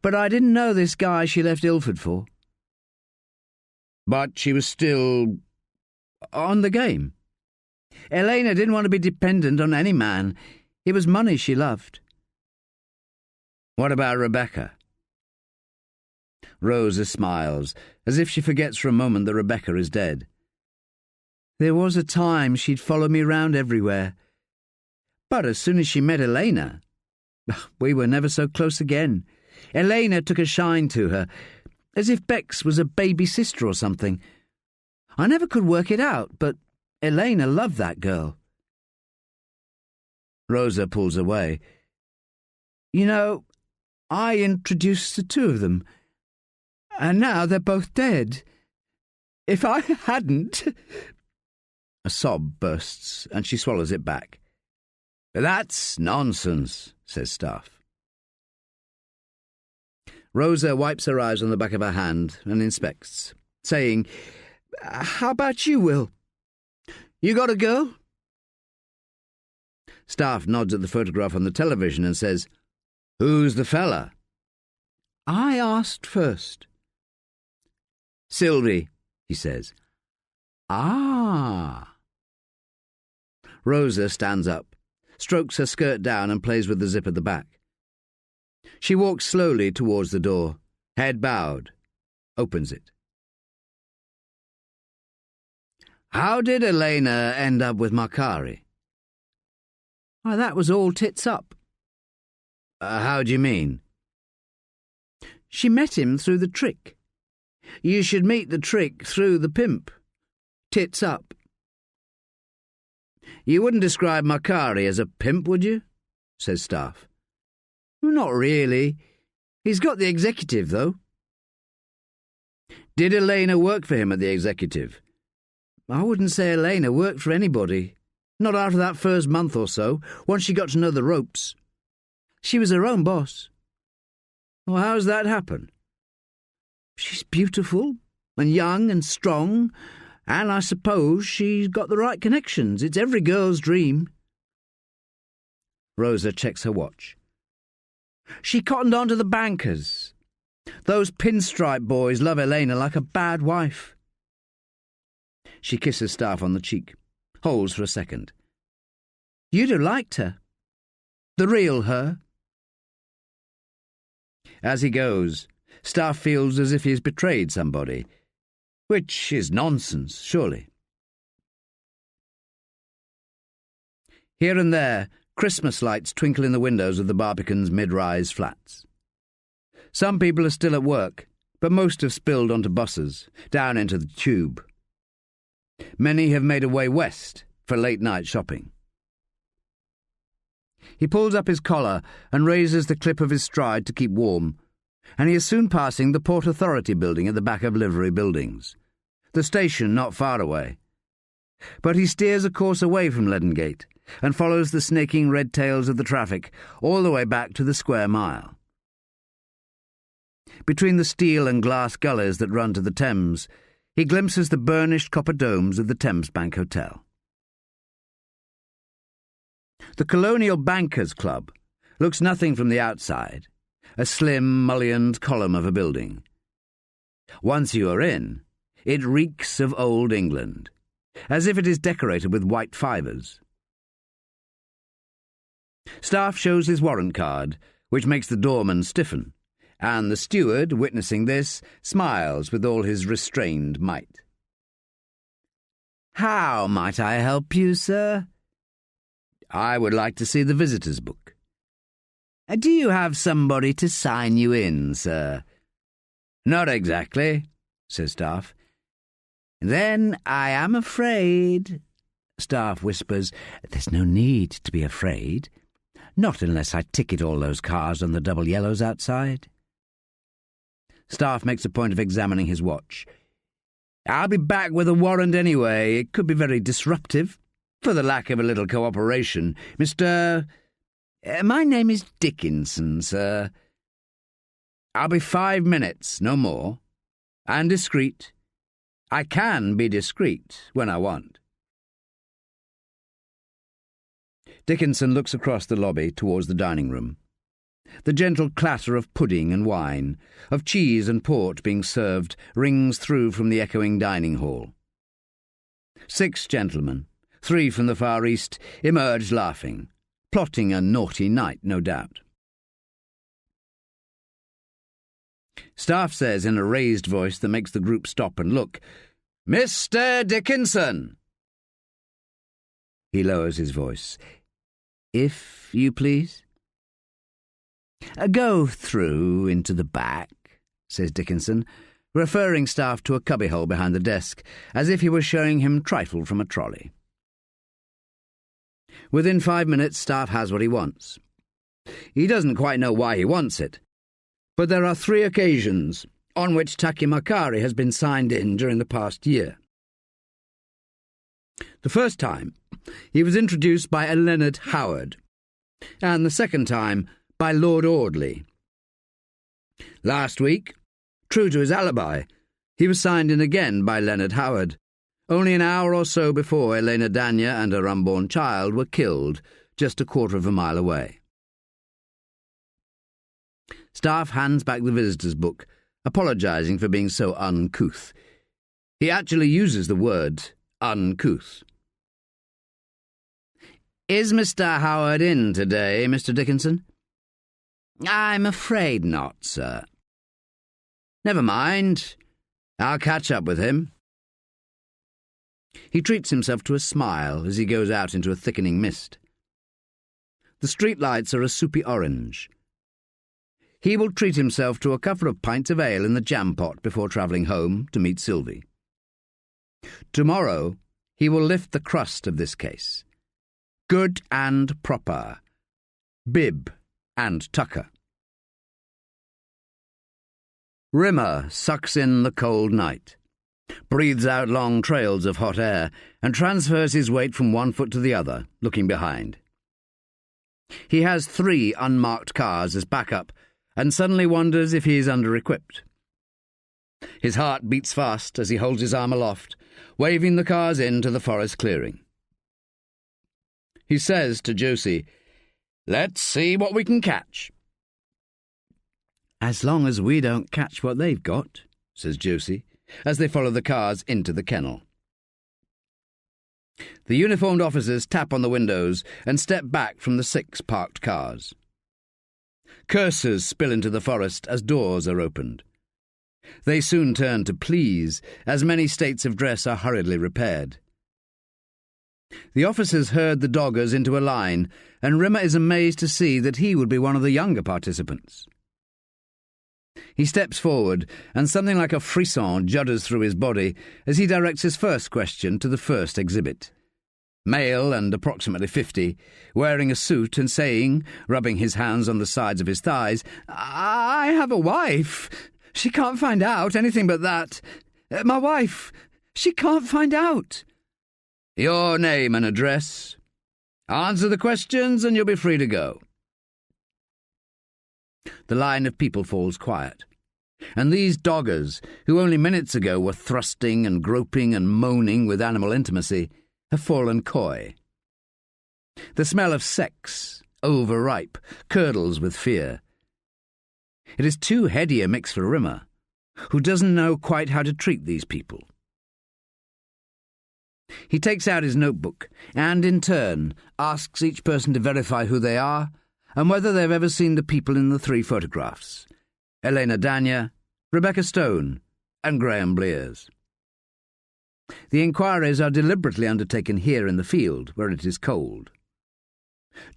Speaker 1: but I didn't know this guy she left Ilford for."
Speaker 2: "But she was still
Speaker 1: on the game. Elena didn't want to be dependent on any man. It was money she loved."
Speaker 2: "What about Rebecca?" Rosa smiles, as if she forgets for a moment that Rebecca is dead.
Speaker 1: "There was a time she'd follow me round everywhere. But as soon as she met Elena, we were never so close again. Elena took a shine to her, as if Bex was a baby sister or something. I never could work it out, but Elena loved that girl."
Speaker 2: Rosa pulls away.
Speaker 1: "You know, I introduced the two of them, and now they're both dead. If I hadn't—"
Speaker 2: A sob bursts, and she swallows it back. "That's nonsense," says Staffe. Rosa wipes her eyes on the back of her hand and inspects, saying,
Speaker 1: "How about you, Will? You got a girl?"
Speaker 2: Staffe nods at the photograph on the television and says, "Who's the fella?"
Speaker 1: "I asked first."
Speaker 2: "Sylvie," he says.
Speaker 1: "Ah."
Speaker 2: Rosa stands up, strokes her skirt down and plays with the zip at the back. She walks slowly towards the door, head bowed, opens it. "How did Elena end up with Makari?"
Speaker 1: "Why, that was all tits up."
Speaker 2: How do you mean?"
Speaker 1: "She met him through the trick. You should meet the trick through the pimp. Tits up."
Speaker 2: "You wouldn't describe Makari as a pimp, would you?" says Staffe.
Speaker 1: "Not really. He's got the executive, though."
Speaker 2: "Did Elena work for him at the executive?"
Speaker 1: "I wouldn't say Elena worked for anybody. Not after that first month or so, once she got to know the ropes. She was her own boss."
Speaker 2: "Well, how's that happen?"
Speaker 1: "She's beautiful and young and strong, and I suppose she's got the right connections. It's every girl's dream."
Speaker 2: Rosa checks her watch.
Speaker 1: "She cottoned on to the bankers. Those pinstripe boys love Elena like a bad wife. She kisses Staffe on the cheek, holds for a second. You'd have liked her. The real her. As he goes, Staffe feels as if he has betrayed somebody, which is nonsense, surely. Here and there, Christmas lights twinkle in the windows of the Barbicans' mid-rise flats. Some people are still at work, but most have spilled onto buses, down into the tube. Many have made away west for late-night shopping. He pulls up his collar and raises the clip of his stride to keep warm, and he is soon passing the Port Authority building at the back of Livery Buildings, the station not far away. But he steers a course away from Ledengate and follows the snaking red tails of the traffic all the way back to the square mile. Between the steel and glass gullies that run to the Thames, he glimpses the burnished copper domes of the Thames Bank Hotel. The Colonial Bankers' Club looks nothing from the outside, a slim, mullioned column of a building. Once you are in, it reeks of old England, as if it is decorated with white fibres. Staffe shows his warrant card, which makes the doorman stiffen, and the steward, witnessing this, smiles with all his restrained might. "How might I help you, sir?" "I would like to see the visitor's book." "Do you have somebody to sign you in, sir?" "Not exactly," says Staffe. "Then I am afraid," Staffe whispers. "There's no need to be afraid. Not unless I ticket all those cars on the double yellows outside." Staffe makes a point of examining his watch. "I'll be back with a warrant anyway. It could be very disruptive, for the lack of a little cooperation. Mr. My name is Dickinson, sir. I'll be 5 minutes, no more. And discreet. I can be discreet when I want." Dickinson looks across the lobby towards the dining room. The gentle clatter of pudding and wine, of cheese and port being served, rings through from the echoing dining hall. 6 gentlemen, 3 from the Far East, emerge laughing, plotting a naughty night, no doubt. Staffe says in a raised voice that makes the group stop and look, "Mr. Dickinson!" He lowers his voice. "If you please?" "Go through into the back," says Dickinson, referring Staffe to a cubbyhole behind the desk, as if he were showing him trifle from a trolley. Within 5 minutes, Staffe has what he wants. He doesn't quite know why he wants it, but there are 3 occasions on which Taki Makari has been signed in during the past year. The first time, he was introduced by a Leonard Howard, and the second time by Lord Audley. Last week, true to his alibi, he was signed in again by Leonard Howard, only an hour or so before Elena Dania and her unborn child were killed just a quarter of a mile away. Staffe hands back the visitor's book, apologising for being so uncouth. He actually uses the word uncouth. "Is Mr. Howard in today, Mr. Dickinson?" "I'm afraid not, sir." "Never mind. I'll catch up with him." He treats himself to a smile as he goes out into a thickening mist. The street lights are a soupy orange. He will treat himself to a couple of pints of ale in the jam pot before travelling home to meet Sylvie. Tomorrow he will lift the crust of this case. Good and proper. Bib and tucker. Rimmer sucks in the cold night, breathes out long trails of hot air, and transfers his weight from one foot to the other, looking behind. He has 3 unmarked cars as backup, and suddenly wonders if he is under-equipped. His heart beats fast as he holds his arm aloft, waving the cars into the forest clearing. He says to Josie, "Let's see what we can catch." "As long as we don't catch what they've got," says Josie, as they follow the cars into the kennel. The uniformed officers tap on the windows and step back from the 6 parked cars. Curses spill into the forest as doors are opened. They soon turn to pleas, as many states of dress are hurriedly repaired. The officers herd the doggers into a line, and Rimmer is amazed to see that he would be one of the younger participants. He steps forward, and something like a frisson judders through his body as he directs his first question to the first exhibit. Male and approximately 50, wearing a suit and saying, rubbing his hands on the sides of his thighs, "I have a wife. She can't find out anything but that. My wife, she can't find out." "Your name and address. Answer the questions and you'll be free to go." The line of people falls quiet, and these doggers, who only minutes ago were thrusting and groping and moaning with animal intimacy, have fallen coy. The smell of sex, overripe, curdles with fear. It is too heady a mix for Rimmer, who doesn't know quite how to treat these people. He takes out his notebook and, in turn, asks each person to verify who they are and whether they've ever seen the people in the 3 photographs: Elena Dania, Rebecca Stone, and Graham Blears. The inquiries are deliberately undertaken here in the field, where it is cold.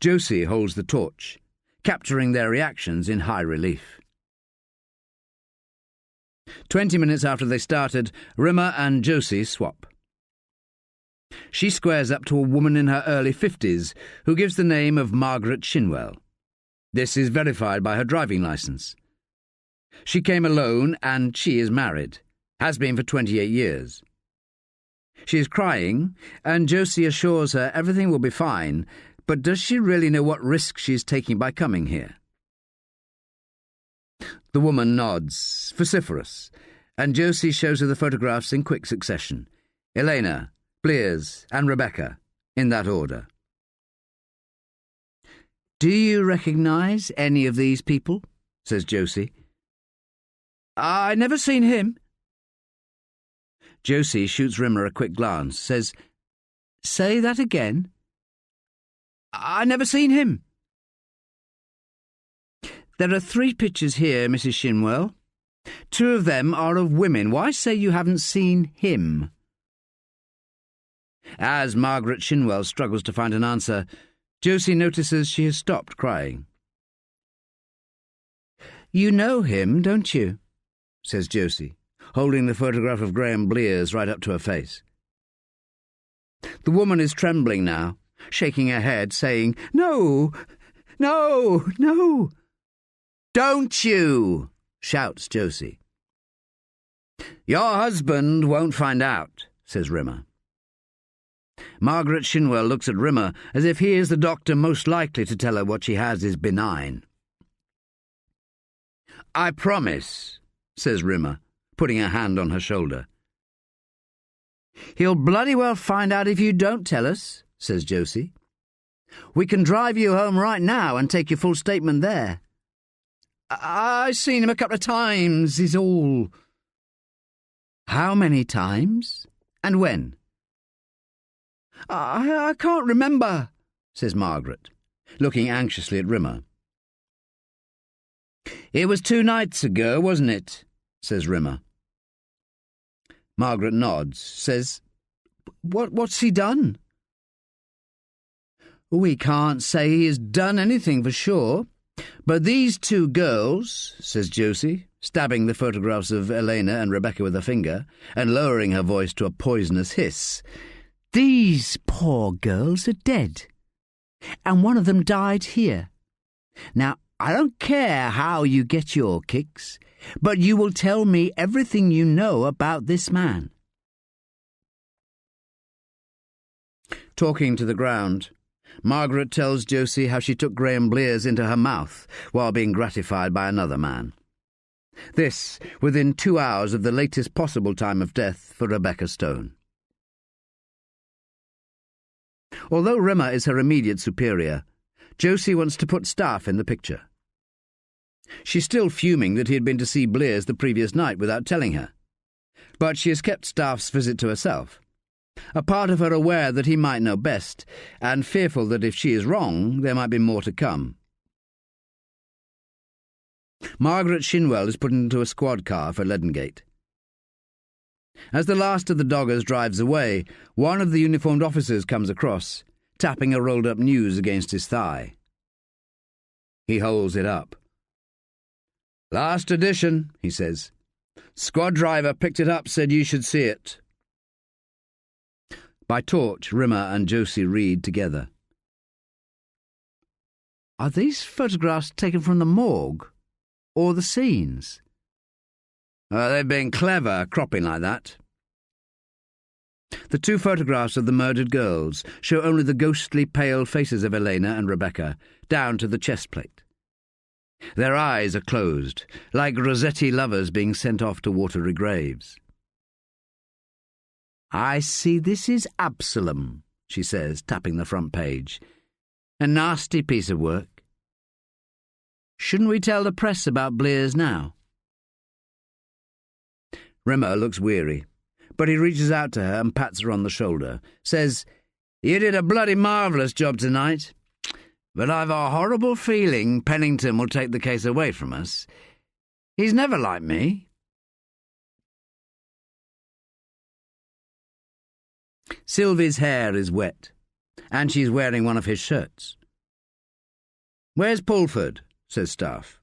Speaker 1: Josie holds the torch, capturing their reactions in high relief. 20 minutes after they started, Rimmer and Josie swap. She squares up to a woman in her early 50s who gives the name of Margaret Shinwell. This is verified by her driving licence. She came alone and she is married, has been for 28 years. She is crying, and Josie assures her everything will be fine, but does she really know what risk she is taking by coming here? The woman nods, vociferous, and Josie shows her the photographs in quick succession: Elena, Blears, and Rebecca, in that order. "Do you recognise any of these people?" says Josie. "I never seen him." Josie shoots Rimmer a quick glance, says, "Say that again." "I never seen him." "There are 3 pictures here, Mrs. Shinwell. 2 of them are of women. Why say you haven't seen him?" As Margaret Shinwell struggles to find an answer, Josie notices she has stopped crying. "You know him, don't you?" says Josie, holding the photograph of Graham Blears right up to her face. The woman is trembling now, shaking her head, saying, "No, no, no." "Don't you?" shouts Josie. "Your husband won't find out," says Rimmer. Margaret Shinwell looks at Rimmer as if he is the doctor most likely to tell her what she has is benign. "I promise," says Rimmer, putting a hand on her shoulder. "He'll bloody well find out if you don't tell us," says Josie. "We can drive you home right now and take your full statement there." "I've seen him a couple of times, is all." "How many times? And when?" I can't remember," says Margaret, looking anxiously at Rimmer. "It was 2 nights ago, wasn't it?" says Rimmer. Margaret nods, says, What's he done?" "We can't say he has done anything for sure. But these 2 girls," says Josie, stabbing the photographs of Elena and Rebecca with her finger, and lowering her voice to a poisonous hiss, "these poor girls are dead. And one of them died here. Now, I don't care how you get your kicks, but you will tell me everything you know about this man." Talking to the ground, Margaret tells Josie how she took Graham Blears into her mouth while being gratified by another man. This within 2 hours of the latest possible time of death for Rebecca Stone. Although Rimmer is her immediate superior, Josie wants to put Staffe in the picture.
Speaker 2: She's still fuming that he had been to see Blears the previous night without telling her. But she has kept Staffe's visit to herself, a part of her aware that he might know best, and fearful that if she is wrong, there might be more to come. Margaret Shinwell is put into a squad car for Ledengate. As the last of the doggers drives away, one of the uniformed officers comes across, tapping a rolled-up news against his thigh. He holds it up. "Last edition," he says. "Squad driver picked it up, said you should see it." By torch, Rimmer and Josie read together.
Speaker 1: Are these photographs taken from the morgue? Or the scenes?
Speaker 2: They've been clever, cropping like that.
Speaker 1: The two photographs of the murdered girls show only the ghostly pale faces of Elena and Rebecca, down to the chest plate.
Speaker 2: Their eyes are closed, like Rossetti lovers being sent off to watery graves.
Speaker 1: "I see this is Absalom," she says, tapping the front page. "A nasty piece of work. Shouldn't we tell the press about Blears now?"
Speaker 2: Rimmer looks weary, but he reaches out to her and pats her on the shoulder, says, "You did a bloody marvellous job tonight, but I've a horrible feeling Pennington will take the case away from us. He's never like me."
Speaker 1: Sylvie's hair is wet, and she's wearing one of his shirts.
Speaker 2: "Where's Pulford?" says Staffe.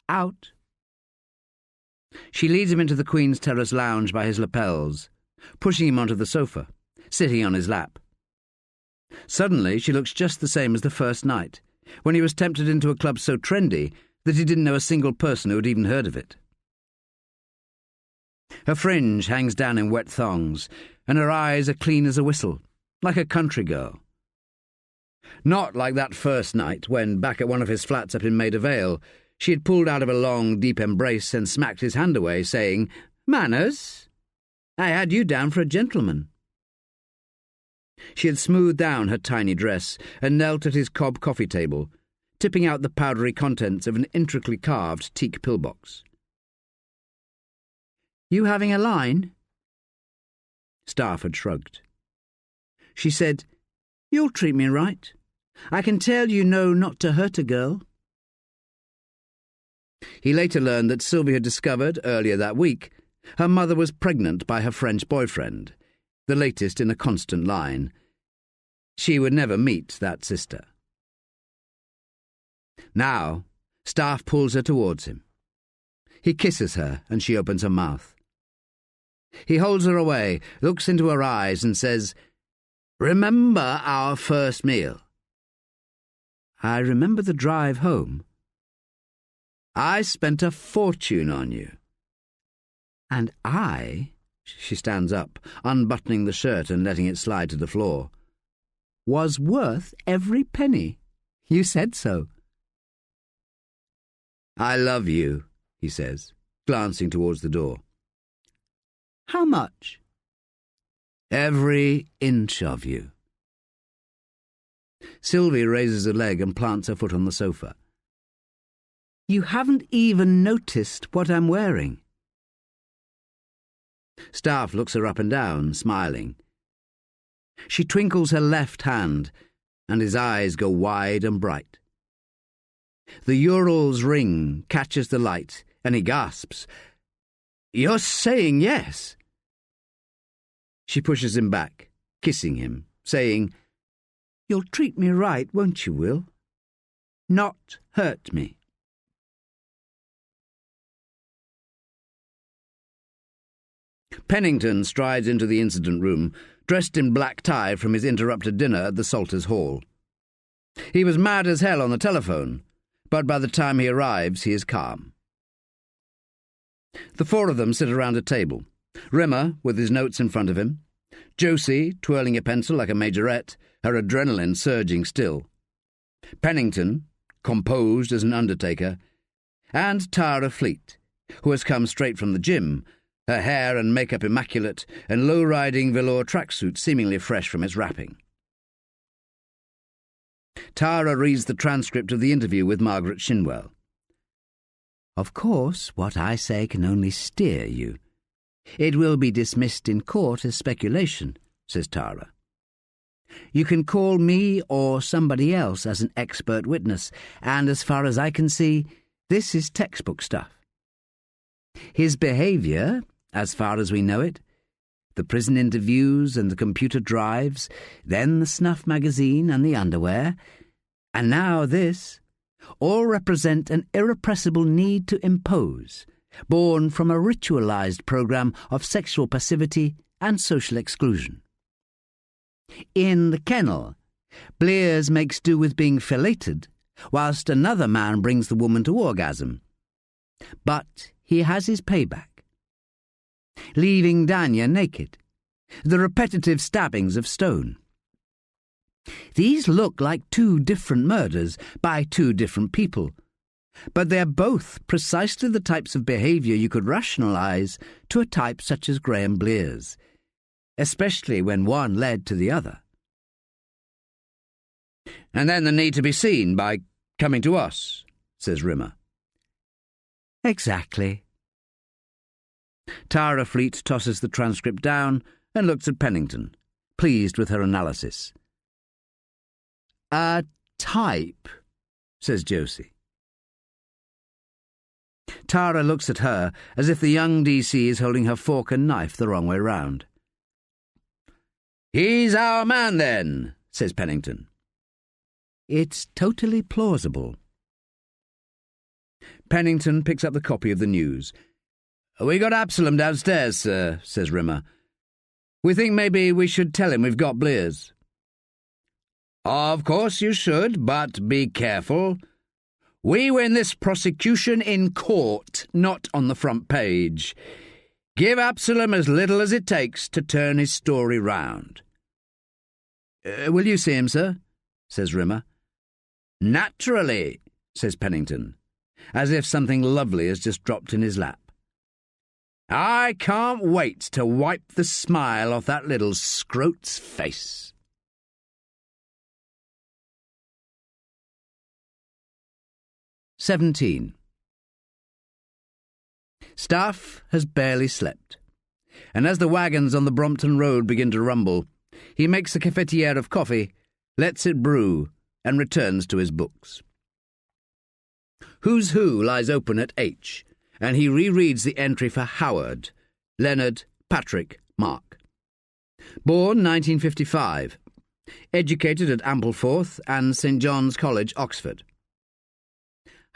Speaker 1: "Out."
Speaker 2: She leads him into the Queen's Terrace lounge by his lapels, pushing him onto the sofa, sitting on his lap. Suddenly she looks just the same as the first night, when he was tempted into a club so trendy that he didn't know a single person who had even heard of it. Her fringe hangs down in wet thongs, and her eyes are clean as a whistle, like a country girl. Not like that first night when, back at one of his flats up in Maida Vale, she had pulled out of a long, deep embrace and smacked his hand away, saying, "Manners? I had you down for a gentleman." She had smoothed down her tiny dress and knelt at his cob coffee table, tipping out the powdery contents of an intricately carved teak pillbox.
Speaker 1: "You having a line?"
Speaker 2: Staffe had shrugged.
Speaker 1: She said, "You'll treat me right. I can tell you know not to hurt a girl."
Speaker 2: He later learned that Sylvie had discovered, earlier that week, her mother was pregnant by her French boyfriend, the latest in a constant line. She would never meet that sister. Now, Staffe pulls her towards him. He kisses her, and she opens her mouth. He holds her away, looks into her eyes, and says, "Remember our first meal?"
Speaker 1: "I remember the drive home."
Speaker 2: "I spent a fortune on you."
Speaker 1: "And I,"
Speaker 2: she stands up, unbuttoning the shirt and letting it slide to the floor,
Speaker 1: "was worth every penny. You said so."
Speaker 2: "I love you," he says, glancing towards the door.
Speaker 1: "How much?"
Speaker 2: "Every inch of you." Sylvie raises a leg and plants her foot on the sofa.
Speaker 1: "You haven't even noticed what I'm wearing."
Speaker 2: Staffe looks her up and down, smiling. She twinkles her left hand, and his eyes go wide and bright. The Ural's ring catches the light, and he gasps, "You're saying yes?" She pushes him back, kissing him, saying,
Speaker 1: "You'll treat me right, won't you, Will? Not hurt me."
Speaker 2: Pennington strides into the incident room, dressed in black tie from his interrupted dinner at the Salters' Hall. He was mad as hell on the telephone, but by the time he arrives he is calm. The four of them sit around a table, Rimmer with his notes in front of him, Josie twirling a pencil like a majorette, her adrenaline surging still, Pennington, composed as an undertaker, and Tara Fleet, who has come straight from the gym, her hair and makeup immaculate, and low-riding velour tracksuit seemingly fresh from its wrapping. Tara reads the transcript of the interview with Margaret Shinwell,
Speaker 1: Of course, what I say can only steer you. It will be dismissed in court as speculation, says Tara. You can call me or somebody else as an expert witness, and as far as I can see, this is textbook stuff. His behaviour, as far as we know it, the prison interviews and the computer drives, then the snuff magazine and the underwear, and now this, all represent an irrepressible need to impose, born from a ritualised programme of sexual passivity and social exclusion. In the kennel, Blears makes do with being filleted, whilst another man brings the woman to orgasm. But he has his payback. Leaving Danya naked, the repetitive stabbings of Stone. These look like two different murders by two different people, but they're both precisely the types of behaviour you could rationalise to a type such as Graham Blears, especially when one led to the other.
Speaker 2: And then the need to be seen by coming to us, says Rimmer.
Speaker 1: Exactly.
Speaker 2: Tara Fleet tosses the transcript down and looks at Pennington, pleased with her analysis.
Speaker 1: A type, says Josie.
Speaker 2: Tara looks at her as if the young DC is holding her fork and knife the wrong way round. He's our man, then, says Pennington.
Speaker 1: It's totally plausible.
Speaker 2: Pennington picks up the copy of the news. We got Absalom downstairs, sir, says Rimmer. We think maybe we should tell him we've got Blears. Of course you should, but be careful. We win this prosecution in court, not on the front page. Give Absalom as little as it takes to turn his story round.
Speaker 1: Will you see him, sir? Says Rimmer.
Speaker 2: Naturally, says Pennington, as if something lovely has just dropped in his lap. I can't wait to wipe the smile off that little scrote's face.
Speaker 1: "17. Staffe has barely slept, and as the wagons on the Brompton Road begin to rumble, he makes a cafetiere of coffee, lets it brew, and returns to his books. Who's Who lies open at H, and he rereads the entry for Howard, Leonard, Patrick, Mark. Born 1955. Educated at Ampleforth and St. John's College, Oxford.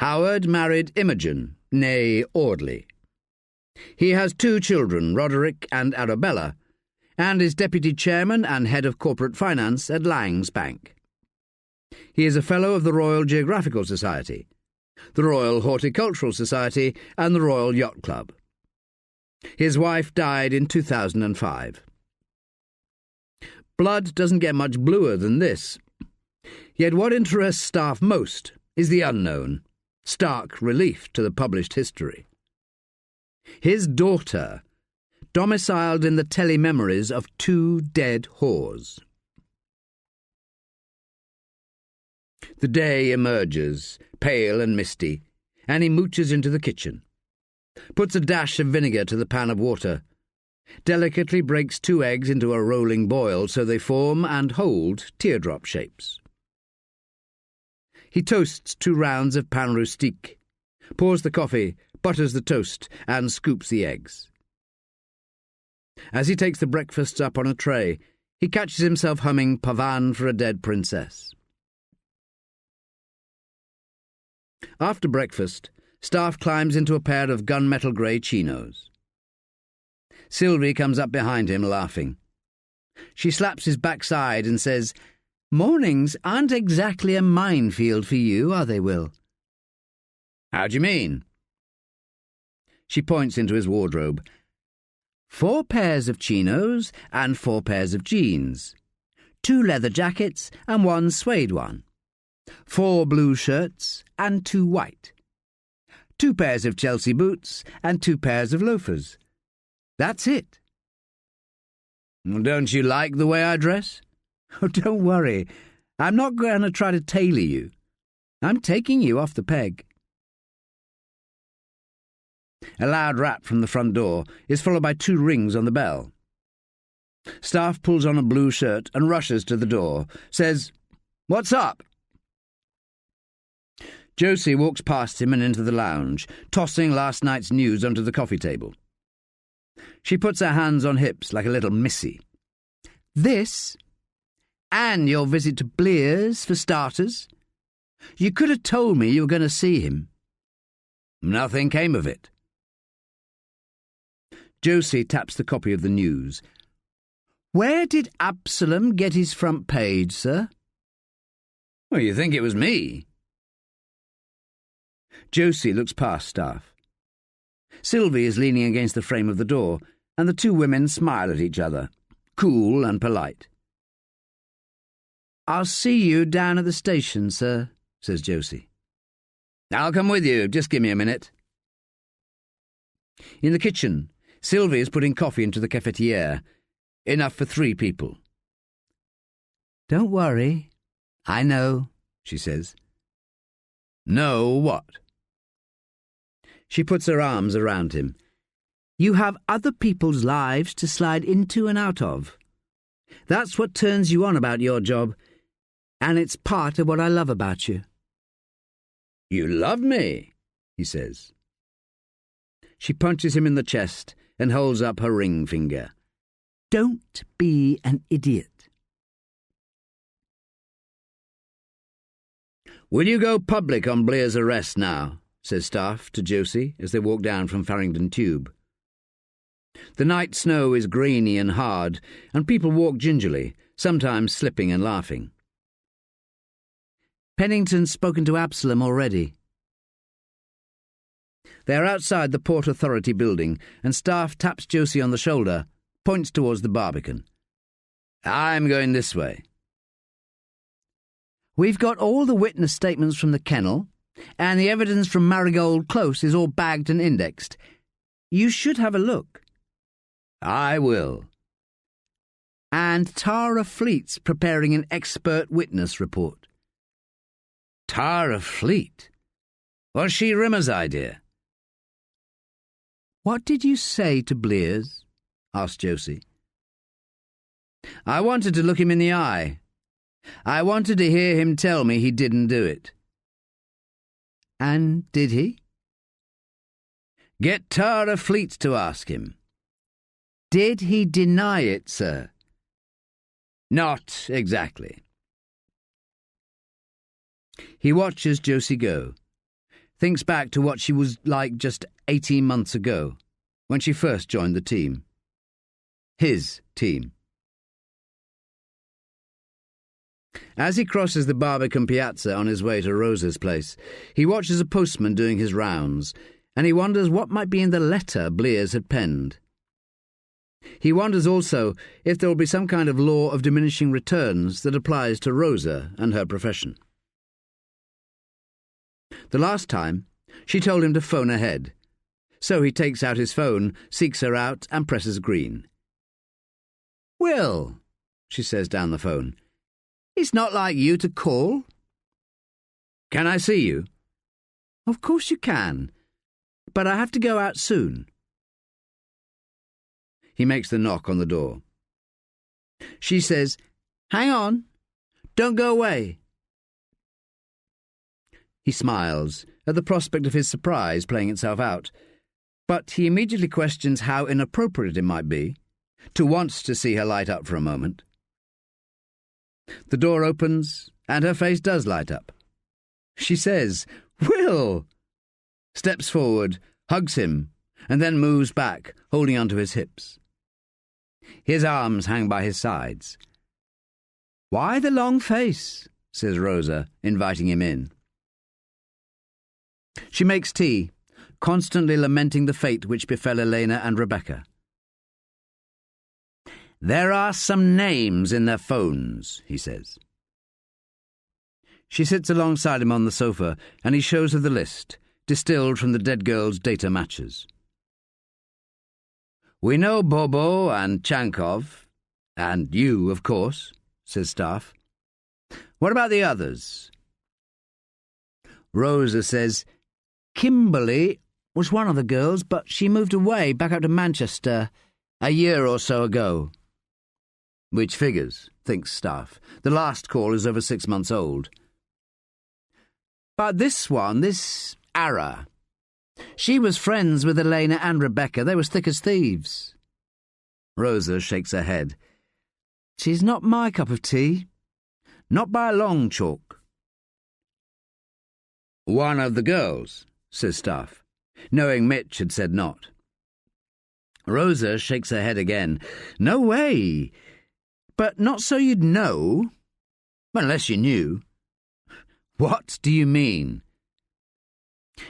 Speaker 1: Howard married Imogen, née Audley. He has 2 children, Roderick and Arabella, and is deputy chairman and head of corporate finance at Lang's Bank. He is a fellow of the Royal Geographical Society, the Royal Horticultural Society, and the Royal Yacht Club. His wife died in 2005. Blood doesn't get much bluer than this. Yet what interests Staffe most is the unknown, stark relief to the published history. His daughter, domiciled in the telememories of 2 dead whores. The day emerges, pale and misty, and he mooches into the kitchen, puts a dash of vinegar to the pan of water, delicately breaks 2 eggs into a rolling boil so they form and hold teardrop shapes. He toasts 2 rounds of pain rustique, pours the coffee, butters the toast, and scoops the eggs. As he takes the breakfasts up on a tray, he catches himself humming Pavan for a Dead Princess. After breakfast, Staffe climbs into a pair of gunmetal grey chinos. Sylvie comes up behind him, laughing. She slaps his backside and says, "Mornings aren't exactly a minefield for you, are they, Will?"
Speaker 2: "How do you mean?"
Speaker 1: She points into his wardrobe. 4 pairs of chinos and 4 pairs of jeans. 2 leather jackets and 1 suede one. 4 blue shirts and 2 white. 2 pairs of Chelsea boots and 2 pairs of loafers. That's it.
Speaker 2: Don't you like the way I dress?
Speaker 1: Oh, don't worry. I'm not going to try to tailor you. I'm taking you off the peg.
Speaker 2: A loud rap from the front door is followed by 2 rings on the bell. Staffe pulls on a blue shirt and rushes to the door, says, "What's up?" Josie walks past him and into the lounge, tossing last night's news onto the coffee table. She puts her hands on hips like a little missy. "This? And your visit to Blear's, for starters? You could have told me you were going to see him." "Nothing came of it." Josie taps the copy of the news. "Where did Absalom get his front page, sir?" "Well, you think it was me?" Josie looks past Staffe. Sylvie is leaning against the frame of the door, and the 2 women smile at each other, cool and polite. "I'll see you down at the station, sir," says Josie. "I'll come with you. Just give me a minute." In the kitchen, Sylvie is putting coffee into the cafetiere, enough for 3 people. "Don't worry. I know," she says. "Know what?" She puts her arms around him. "You have other people's lives to slide into and out of. That's what turns you on about your job, and it's part of what I love about you." "You love me," he says. She punches him in the chest and holds up her ring finger. "Don't be an idiot." "Will you go public on Blear's arrest now?" says Staffe to Josie as they walk down from Farringdon Tube. The night snow is grainy and hard, and people walk gingerly, sometimes slipping and laughing. "Pennington's spoken to Absalom already." They are outside the Port Authority building, and Staffe taps Josie on the shoulder, points towards the Barbican. "I'm going this way." "We've got all the witness statements from the kennel, and the evidence from Marigold Close is all bagged and indexed. You should have a look." "I will." "And Tara Fleet's preparing an expert witness report." "Tara Fleet? Was she Rimmer's idea?" "What did you say to Blear's?" asked Josie. "I wanted to look him in the eye. I wanted to hear him tell me he didn't do it." "And did he?" "Get Tara Fleet to ask him." "Did he deny it, sir?" "Not exactly." He watches Josie go, thinks back to what she was like just 18 months ago, when she first joined the team. His team. As he crosses the Barbican Piazza on his way to Rosa's place, he watches a postman doing his rounds, and he wonders what might be in the letter Blear's had penned. He wonders also if there will be some kind of law of diminishing returns that applies to Rosa and her profession. The last time, she told him to phone ahead, so he takes out his phone, seeks her out, and presses green. "Will," she says down the phone, "it's not like you to call." "Can I see you?" "Of course you can, but I have to go out soon." He makes the knock on the door. She says, "Hang on, don't go away." He smiles at the prospect of his surprise playing itself out, but he immediately questions how inappropriate it might be to want to see her light up for a moment. The door opens, and her face does light up. She says, "Will!" steps forward, hugs him, and then moves back, holding onto his hips. His arms hang by his sides. "Why the long face?" says Rosa, inviting him in. She makes tea, constantly lamenting the fate which befell Elena and Rebecca. "There are some names in their phones," he says. She sits alongside him on the sofa, and he shows her the list, distilled from the dead girl's data matches. "We know Bobo and Chankov, and you, of course," says Staffe. "What about the others?" Rosa says, "Kimberly
Speaker 1: was one of the girls, but she moved away back up to Manchester a year or so ago.
Speaker 2: Which figures, thinks Staffe. The last call is over 6 months old.
Speaker 1: But this one, this Ara, she was friends with Elena and Rebecca. They was thick as thieves.
Speaker 2: Rosa shakes her head.
Speaker 1: She's not my cup of tea. Not by a long chalk.
Speaker 2: One of the girls, says Staffe, knowing Mitch had said not. Rosa shakes her head again.
Speaker 1: No way. But not so you'd know. Unless you knew.
Speaker 2: What do you mean?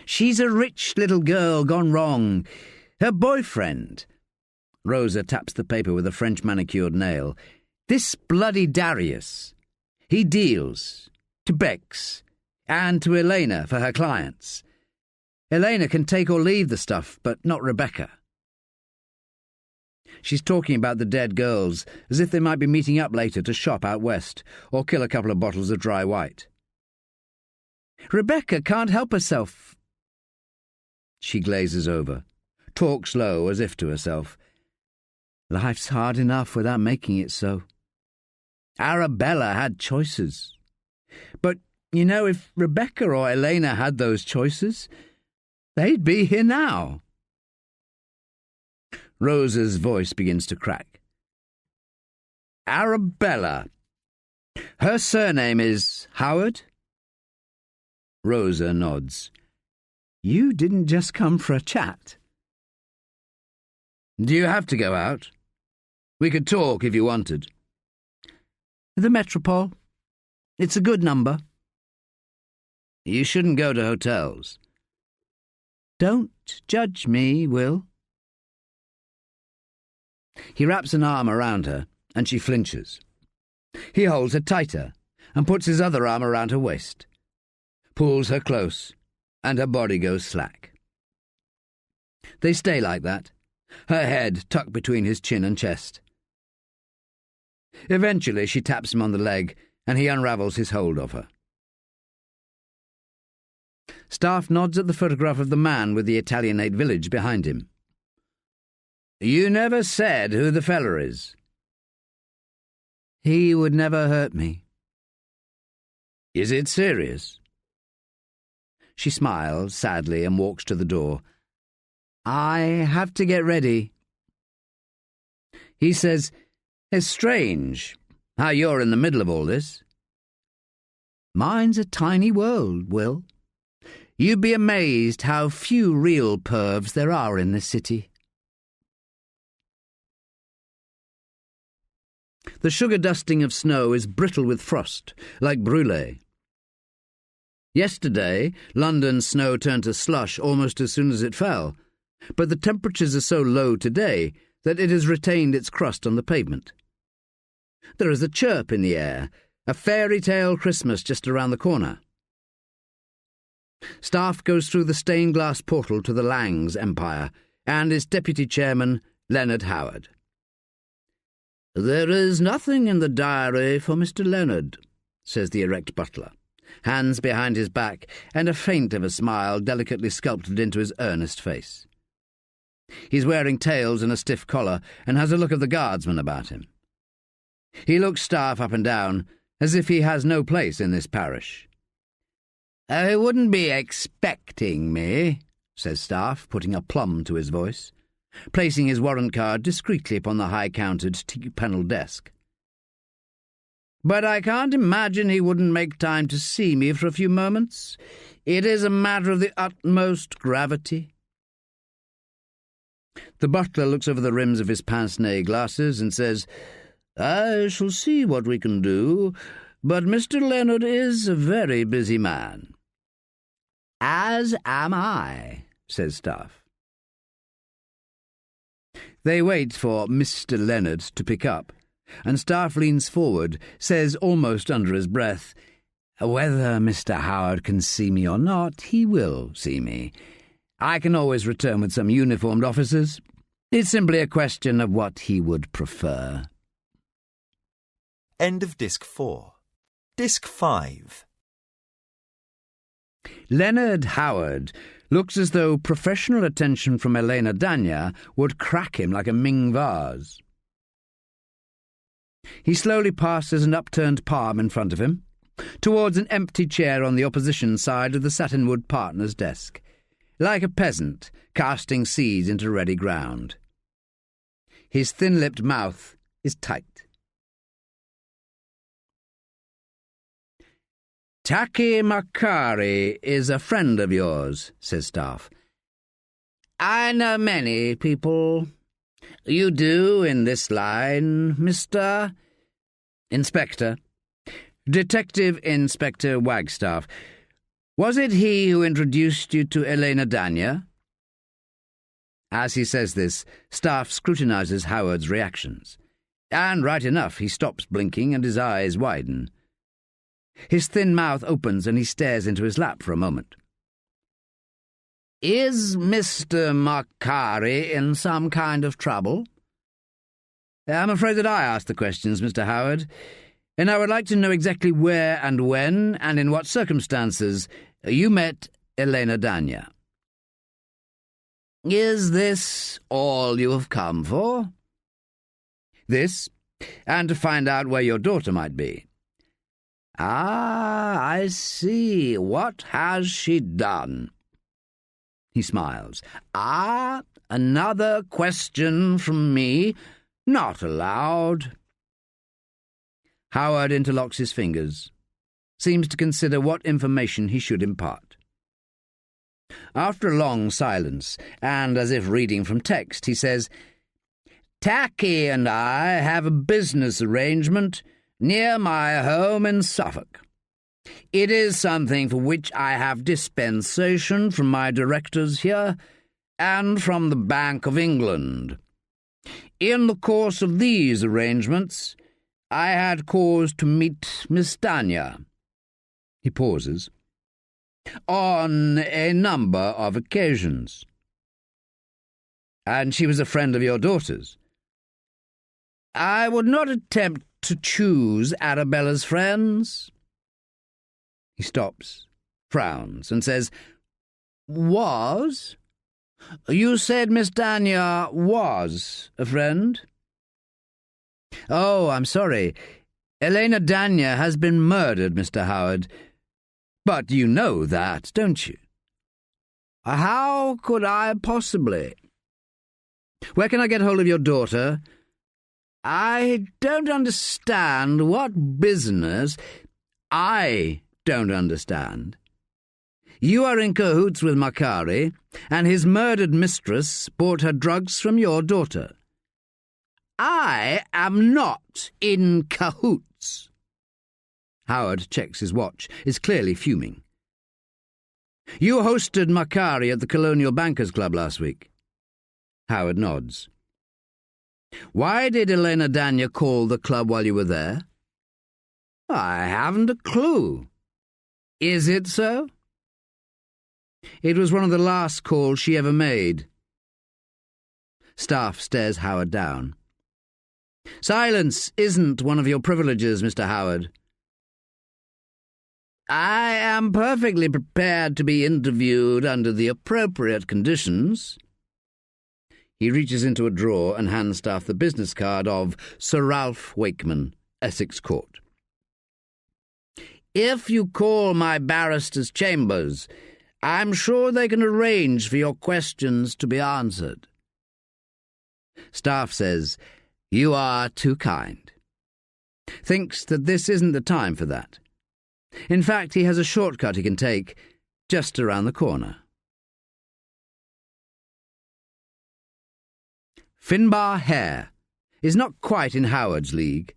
Speaker 1: She's a rich little girl gone wrong. Her boyfriend.
Speaker 2: Rosa taps the paper with a French manicured nail.
Speaker 1: This bloody Darius. He deals. To Bex. And to Elena for her clients. Elena can take or leave the stuff, but not Rebecca.
Speaker 2: She's talking about the dead girls, as if they might be meeting up later to shop out west, or kill a couple of bottles of dry white.
Speaker 1: Rebecca can't help herself.
Speaker 2: She glazes over, talks low as if to herself.
Speaker 1: Life's hard enough without making it so. Arabella had choices. But, you know, if Rebecca or Elena had those choices, they'd be here now.
Speaker 2: Rosa's voice begins to crack.
Speaker 1: Arabella. Her surname is Howard?
Speaker 2: Rosa nods.
Speaker 1: You didn't just come for a chat.
Speaker 2: Do you have to go out? We could talk if you wanted.
Speaker 1: The Metropole. It's a good number.
Speaker 2: You shouldn't go to hotels.
Speaker 1: Don't judge me, Will.
Speaker 2: He wraps an arm around her, and she flinches. He holds her tighter, and puts his other arm around her waist, pulls her close, and her body goes slack. They stay like that, her head tucked between his chin and chest. Eventually she taps him on the leg, and he unravels his hold of her. Staffe nods at the photograph of the man with the Italianate village behind him. You never said who the fella is.
Speaker 1: He would never hurt me.
Speaker 2: Is it serious? She smiles sadly and walks to the door.
Speaker 1: I have to get ready.
Speaker 2: He says, It's strange how you're in the middle of all this.
Speaker 1: Mine's a tiny world, Will. You'd be amazed how few real pervs there are in this city.
Speaker 2: The sugar dusting of snow is brittle with frost, like brûlée. Yesterday, London's snow turned to slush almost as soon as it fell, but the temperatures are so low today that it has retained its crust on the pavement. There is a chirp in the air, a fairy tale Christmas just around the corner. Staffe goes through the stained glass portal to the Lang's empire, and is deputy chairman Leonard Howard. There is nothing in the diary for Mr. Leonard, says the erect butler, hands behind his back, and a feint of a smile delicately sculpted into his earnest face. He's wearing tails and a stiff collar, and has a look of the guardsman about him. He looks Staffe up and down, as if he has no place in this parish. "I wouldn't be expecting me," says Staffe, putting a plum to his voice, placing his warrant card discreetly upon the high-countered teak-panelled desk. "But I can't imagine he wouldn't make time to see me for a few moments. It is a matter of the utmost gravity." The butler looks over the rims of his pince-nez glasses and says, "I shall see what we can do, but Mr. Leonard is a very busy man." "As am I," says Staffe. They wait for Mr. Leonard to pick up, and Staffe leans forward, says almost under his breath, "Whether Mr. Howard can see me or not, he will see me. I can always return with some uniformed officers. It's simply a question of what he would prefer."
Speaker 3: End of Disc 4. Disc 5.
Speaker 2: Leonard Howard
Speaker 1: Looks as though professional attention from Elena Dania would crack him like a Ming vase. He slowly passes an upturned palm in front of him, towards an empty chair on the opposition side of the satinwood partner's desk, like a peasant casting seeds into ready ground. His thin-lipped mouth is tight. "Taki Makari is a friend of yours," says Staffe. "I know many people. You do in this line, Mr. Inspector. Detective Inspector Wagstaff. Was it he who introduced you to Elena Dania?" As he says this, Staffe scrutinises Howard's reactions. And right enough, he stops blinking and his eyes widen. His thin mouth opens and he stares into his lap for a moment. "Is Mr. Makari in some kind of trouble?" "I'm afraid that I asked the questions, Mr. Howard, and I would like to know exactly where and when and in what circumstances you met Elena Dania." "Is this all you have come for?" "This, and to find out where your daughter might be." "Ah, I see. What has she done?" He smiles. "Ah, another question from me, not allowed." Howard interlocks his fingers, seems to consider what information he should impart. After a long silence, and as if reading from text, he says, "Taki and I have a business arrangement near my home in Suffolk. It is something for which I have dispensation from my directors here and from the Bank of England. In the course of these arrangements, I had cause to meet Miss Dania." He pauses. "On a number of occasions." "And she was a friend of your daughter's?" "I would not attempt to choose Arabella's friends." He stops, frowns, and says, "Was? You said Miss Dania was a friend?" "Oh, I'm sorry. Elena Dania has been murdered, Mr. Howard. But you know that, don't you?" "How could I possibly?" "Where can I get hold of your daughter?" "I don't understand what business—" "I don't understand. You are in cahoots with Makari, and his murdered mistress bought her drugs from your daughter." "I am not in cahoots." Howard checks his watch, is clearly fuming. "You hosted Makari at the Colonial Bankers Club last week." Howard nods. "Why did Elena Dania call the club while you were there?" "I haven't a clue." "Is it so?" "It was one of the last calls she ever made." Staffe stares Howard down. "Silence isn't one of your privileges, Mr. Howard." "I am perfectly prepared to be interviewed under the appropriate conditions." He reaches into a drawer and hands Staffe the business card of Sir Ralph Wakeman, Essex Court. "If you call my barrister's chambers, I'm sure they can arrange for your questions to be answered." Staffe says, "You are too kind." Thinks that this isn't the time for that. In fact, he has a shortcut he can take just around the corner. Finbar Hare is not quite in Howard's league,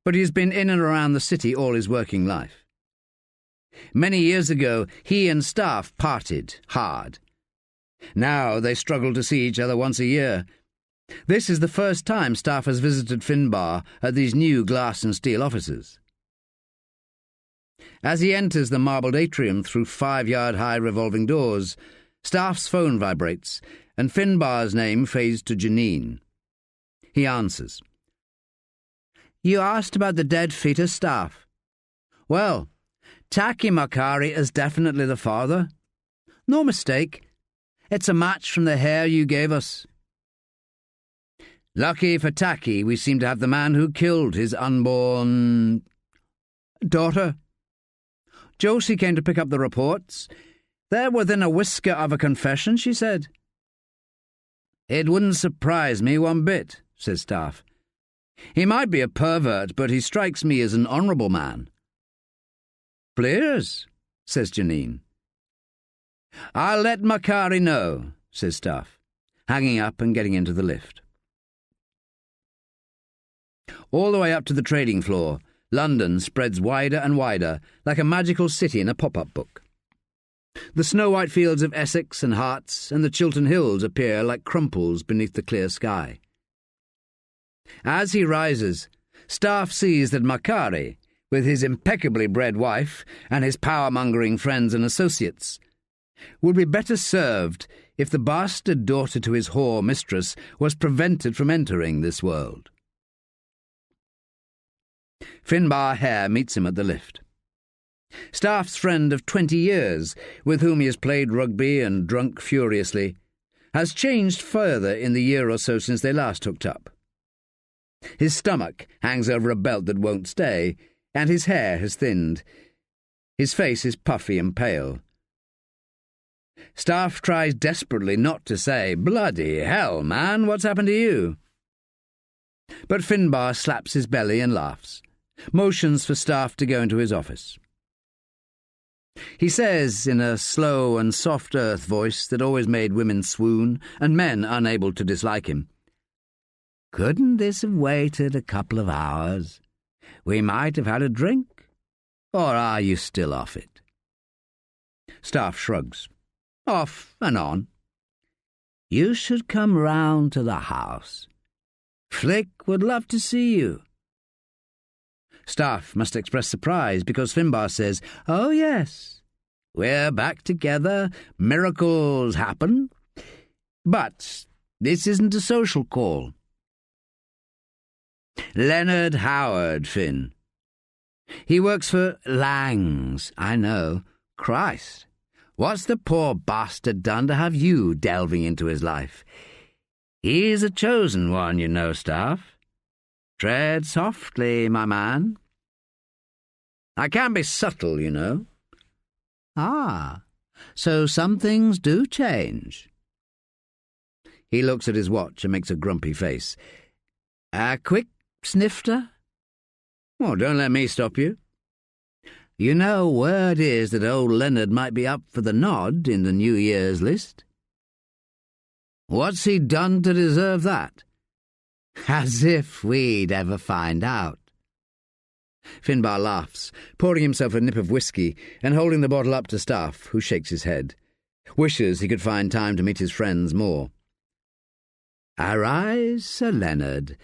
Speaker 1: but he's been in and around the city all his working life. Many years ago, he and Staffe parted hard. Now they struggle to see each other once a year. This is the first time Staffe has visited Finbar at these new glass and steel offices. As he enters the marbled atrium through 5-yard-high revolving doors, Staffe's phone vibrates, and Finbar's name fades to Janine. He answers. "You asked about the dead fetus, Staffe. Well, Taki Makari is definitely the father. No mistake, It's a match from the hare you gave us. Lucky for Tacky, we seem to have the man who killed his unborn daughter. Josie came to pick up the reports. They're within a whisker of a confession, she said. It wouldn't surprise me one bit, says Staffe. He might be a pervert, but he strikes me as an honourable man. Please, says Janine. I'll let Macari know, says Staffe, hanging up and getting into the lift. All the way up to the trading floor, London spreads wider and wider, like a magical city in a pop-up book. The snow-white fields of Essex and Herts and the Chiltern Hills appear like crumples beneath the clear sky. As he rises, Staffe sees that Macari, with his impeccably bred wife and his power-mongering friends and associates, would be better served if the bastard daughter to his whore mistress was prevented from entering this world. Finbar Hare meets him at the lift. Staffe's friend of 20 years, with whom he has played rugby and drunk furiously, has changed further in the year or so since they last hooked up. His stomach hangs over a belt that won't stay, and his hair has thinned. His face is puffy and pale. Staffe tries desperately not to say, "Bloody hell, man, what's happened to you?" But Finbar slaps his belly and laughs, motions for Staffe to go into his office. He says, in a slow and soft earth voice that always made women swoon and men unable to dislike him, "Couldn't this have waited a couple of hours? We might have had a drink. Or are you still off it?" Staffe shrugs. Off and on. "You should come round to the house. Flick would love to see you." Staffe must express surprise because Finbar says, "Oh, yes, we're back together, miracles happen. But this isn't a social call." "Leonard Howard, Finn. He works for Lang's, I know. Christ, what's the poor bastard done to have you delving into his life? He's a chosen one, you know, Staffe. Tread softly, my man. I can be subtle, you know." "Ah, so some things do change." He looks at his watch and makes a grumpy face. "A quick snifter?" "Well, don't let me stop you." "You know, word is that old Leonard might be up for the nod in the New Year's list." "What's he done to deserve that?" "As if we'd ever find out." Finbar laughs, pouring himself a nip of whisky and holding the bottle up to Staffe, who shakes his head, wishes he could find time to meet his friends more. "Arise, Sir Leonard,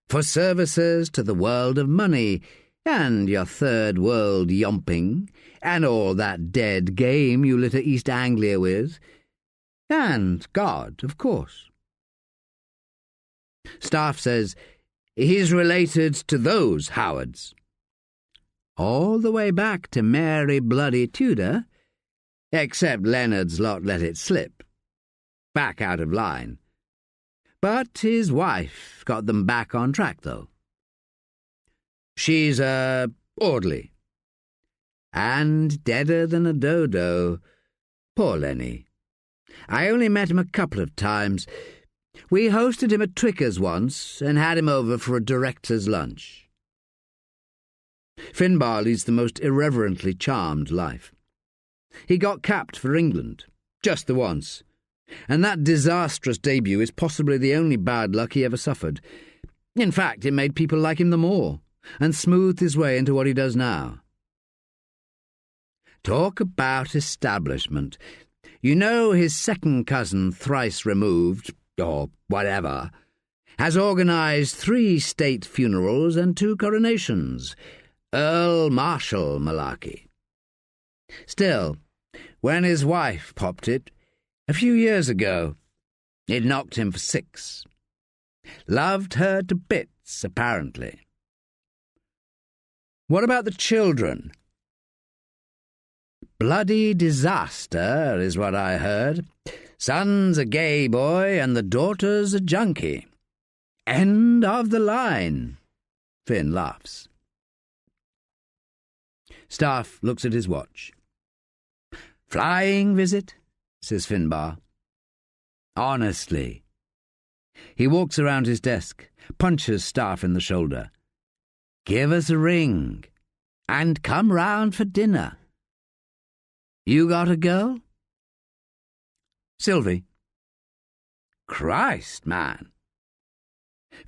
Speaker 1: for services to the world of money, and your third world yomping, and all that dead game you litter East Anglia with, and God, of course." Staffe says he's related to those Howards. "All the way back to Mary Bloody Tudor, except Leonard's lot let it slip. Back out of line. But his wife got them back on track, though. She's orderly. And deader than a dodo. Poor Lenny. I only met him a couple of times. We hosted him at Twicker's once and had him over for a director's lunch." Finbar leads the most irreverently charmed life. He got capped for England, just the once, and that disastrous debut is possibly the only bad luck he ever suffered. In fact, it made people like him the more, and smoothed his way into what he does now. Talk about establishment. You know his second cousin, thrice removed, or whatever, has organised 3 state funerals and 2 coronations. Earl Marshal malarkey. Still, when his wife popped it, a few years ago, it knocked him for 6. Loved her to bits, apparently. What about the children?
Speaker 2: Bloody disaster, is what I heard. Son's a gay boy and the daughter's a junkie. End of the line. Finn laughs. Staffe looks at his watch. Flying visit, says Finbar. Honestly. He walks around his desk, punches Staffe in the shoulder. Give us a ring, and come round for dinner. You got a girl? Sylvie. Christ, man.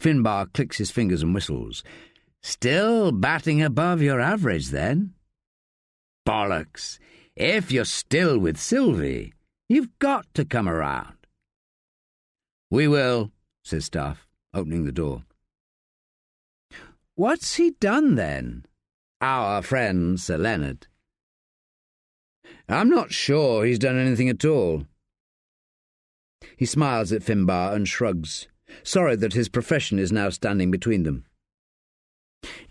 Speaker 2: Finbar clicks his fingers and whistles. Still batting above your average, then? Bollocks. If you're still with Sylvie, you've got to come around. We will, says Staffe, opening the door. What's he done, then? Our friend Sir Leonard. I'm not sure he's done anything at all. He smiles at Finbar and shrugs, sorry that his profession is now standing between them.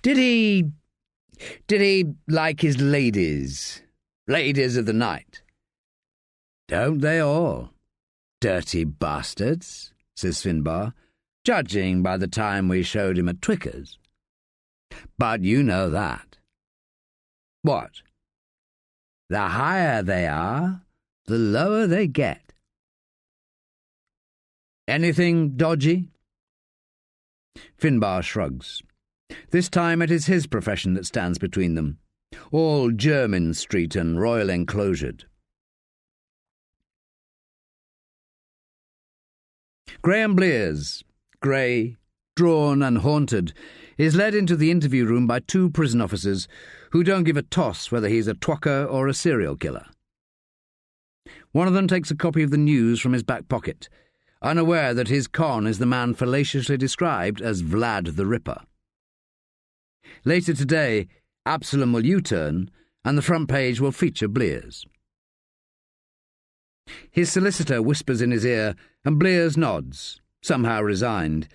Speaker 2: Did he like his ladies? Ladies of the night? Don't they all? Dirty bastards, says Finbar, judging by the time we showed him at Twicker's. But you know that. What? The higher they are, the lower they get. Anything dodgy? Finbar shrugs. This time it is his profession that stands between them, all Jermyn Street and Royal Enclosured. Graham Blears, grey, drawn and haunted, is led into the interview room by two prison officers who don't give a toss whether he's a twacker or a serial killer. One of them takes a copy of the news from his back pocket, unaware that his con is the man fallaciously described as Vlad the Ripper. Later today, Absalom will U-turn, and the front page will feature Blears. His solicitor whispers in his ear, and Blears nods, somehow resigned,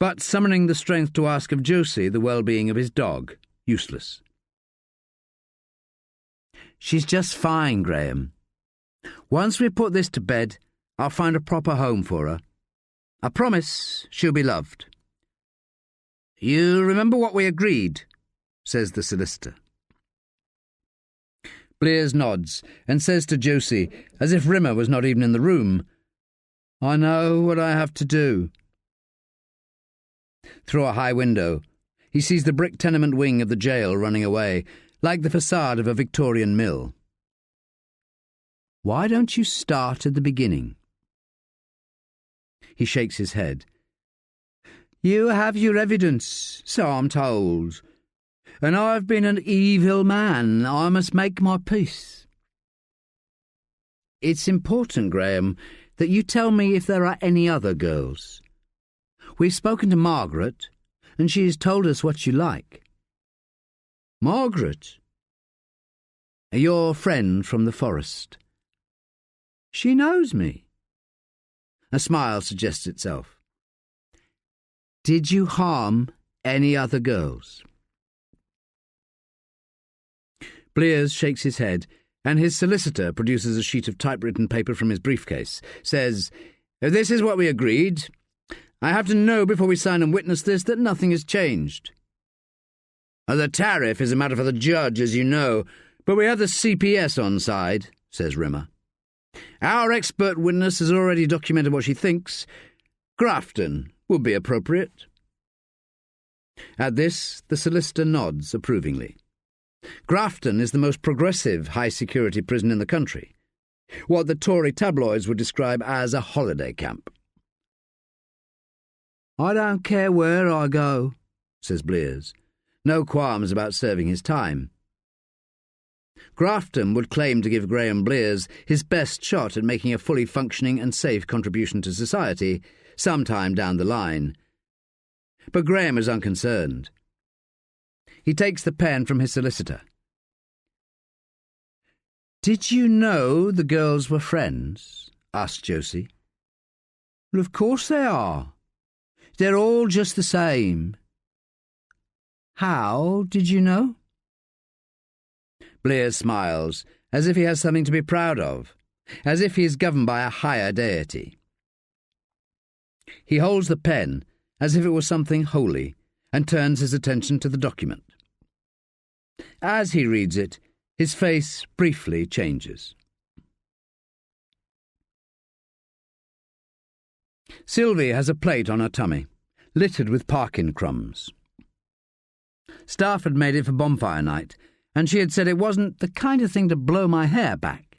Speaker 2: but summoning the strength to ask of Josie the well-being of his dog, useless. She's just fine, Graham. Once we put this to bed, I'll find a proper home for her. I promise she'll be loved. You remember what we agreed, says the solicitor. Blears nods and says to Josie, as if Rimmer was not even in the room, I know what I have to do. Through a high window, he sees the brick tenement wing of the jail running away, like the facade of a Victorian mill. Why don't you start at the beginning? He shakes his head. You have your evidence, so I'm told. And I've been an evil man. I must make my peace. It's important, Graham, that you tell me if there are any other girls. We've spoken to Margaret, and she has told us what you like. Margaret? Your friend from the forest. She knows me. A smile suggests itself. Did you harm any other girls? Blears shakes his head, and his solicitor produces a sheet of typewritten paper from his briefcase, says, This is what we agreed. I have to know before we sign and witness this that nothing has changed. The tariff is a matter for the judge, as you know, but we have the CPS on side, says Rimmer. Our expert witness has already documented what she thinks. Grafton would be appropriate. At this, the solicitor nods approvingly. Grafton is the most progressive high-security prison in the country, what the Tory tabloids would describe as a holiday camp. I don't care where I go, says Blears. No qualms about serving his time. Grafton would claim to give Graham Blears his best shot at making a fully functioning and safe contribution to society sometime down the line. But Graham is unconcerned. He takes the pen from his solicitor. Did you know the girls were friends? Asked Josie. Well, of course they are. They're all just the same. How did you know? Blears smiles
Speaker 1: as if he has something to be proud of, as if he is governed by a higher deity. He holds the pen as if it was something holy and turns his attention to the document. As he reads it, his face briefly changes. Sylvie has a plate on her tummy, littered with parkin crumbs. Staffe had made it for bonfire night, and she had said it wasn't the kind of thing to blow my hair back.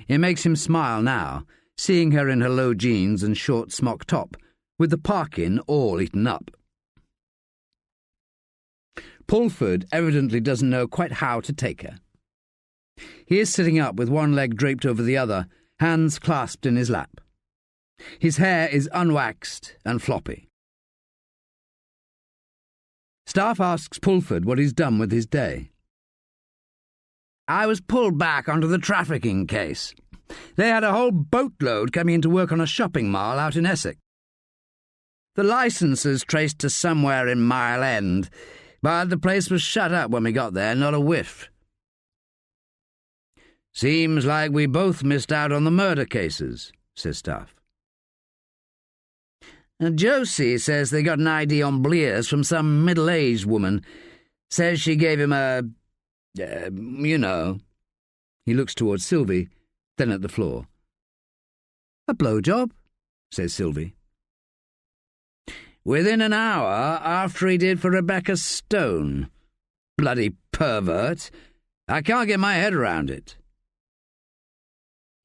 Speaker 1: It makes him smile now, seeing her in her low jeans and short smock top, with the parkin all eaten up. Pulford evidently doesn't know quite how to take her. He is sitting up with one leg draped over the other, hands clasped in his lap. His hair is unwaxed and floppy. Staffe asks Pulford what he's done with his day. "I was pulled back onto the trafficking case. They had a whole boatload coming in to work on a shopping mall out in Essex. The licences traced to somewhere in Mile End, but the place was shut up when we got there, not a whiff. Seems like we both missed out on the murder cases," says Staffe. "Josie says they got an ID on Blears from some middle-aged woman. Says she gave him a... you know." He looks towards Sylvie, then at the floor. "A blowjob?" says Sylvie. "Within an hour after he did for Rebecca Stone. Bloody pervert. I can't get my head around it."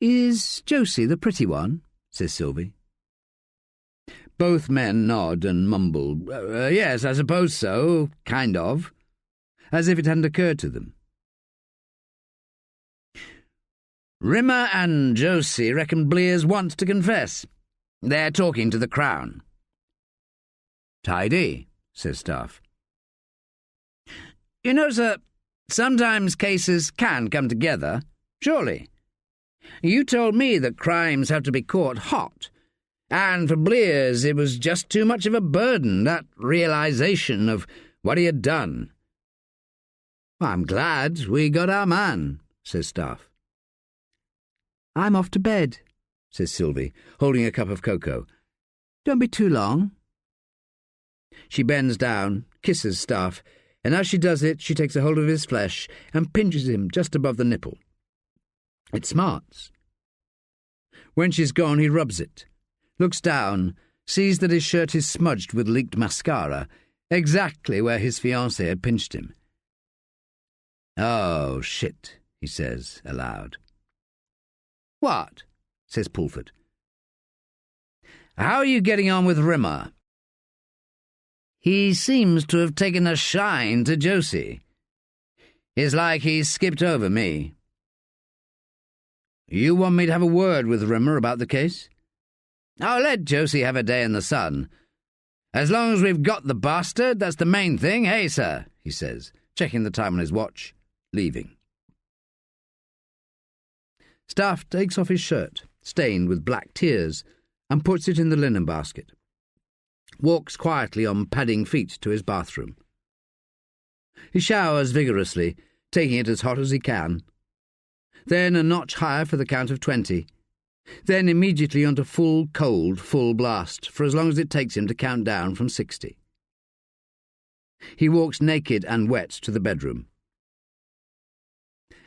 Speaker 1: "Is Josie the pretty one?" says Sylvie. Both men nod and mumble, "Yes, I suppose so, kind of," as if it hadn't occurred to them. "Rimmer and Josie reckon Blears wants to confess. They're talking to the Crown." "Tidy," says Staffe. "You know, sir, sometimes cases can come together, surely. You told me that crimes have to be caught hot, and for Blears it was just too much of a burden, that realisation of what he had done." "I'm glad we got our man," says Staffe. "I'm off to bed," says Sylvie, holding a cup of cocoa. "Don't be too long." She bends down, kisses Staffe, and as she does it, she takes a hold of his flesh and pinches him just above the nipple. It smarts. When she's gone, he rubs it, looks down, sees that his shirt is smudged with leaked mascara, exactly where his fiancée had pinched him. "Oh, shit," he says, aloud. "What?" says Pulford. "How are you getting on with Rimmer?" "He seems to have taken a shine to Josie. It's like he's skipped over me." "You want me to have a word with Rimmer about the case?" "I'll let Josie have a day in the sun. As long as we've got the bastard, that's the main thing, hey, sir?" he says, checking the time on his watch, leaving. Staffe takes off his shirt, stained with black tears, and puts it in the linen basket. Walks quietly on padding feet to his bathroom. He showers vigorously, taking it as hot as he can. Then a notch higher for the count of 20. Then immediately onto full cold, full blast, for as long as it takes him to count down from 60. He walks naked and wet to the bedroom.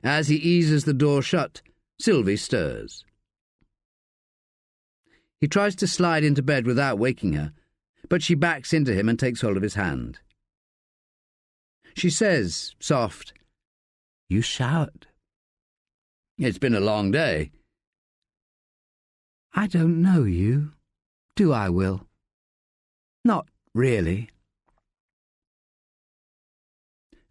Speaker 1: As he eases the door shut, Sylvie stirs. He tries to slide into bed without waking her, but she backs into him and takes hold of his hand. She says, soft, "You showered." "It's been a long day." "I don't know you. Do I, Will?" "Not really."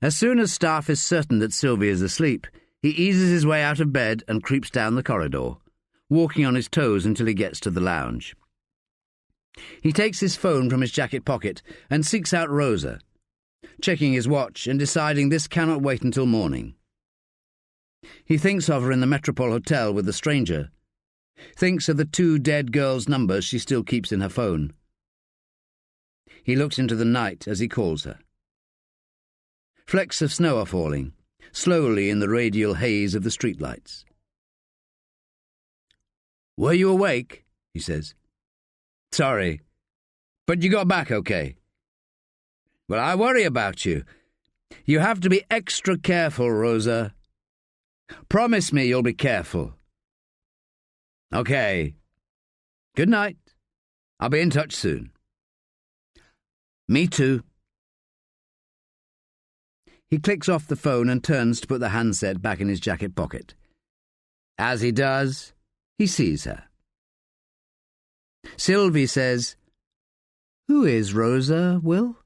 Speaker 1: As soon as Staffe is certain that Sylvie is asleep, he eases his way out of bed and creeps down the corridor, walking on his toes until he gets to the lounge. He takes his phone from his jacket pocket and seeks out Rosa, checking his watch and deciding this cannot wait until morning. He thinks of her in the Metropole Hotel with the stranger, thinks of the 2 dead girls' numbers she still keeps in her phone. He looks into the night as he calls her. Flecks of snow are falling.
Speaker 2: slowly in the radial haze of the streetlights. "Were you awake?" he says. "Sorry, but you got back okay." "Well, I worry about you. You have to be extra careful, Rosa. Promise me you'll be careful." "Okay. Good night. I'll be in touch soon." "Me too." He clicks off the phone and turns to put the handset back in his jacket pocket. As he does, he sees her. Sylvie says, "Who is Rosa, Will?"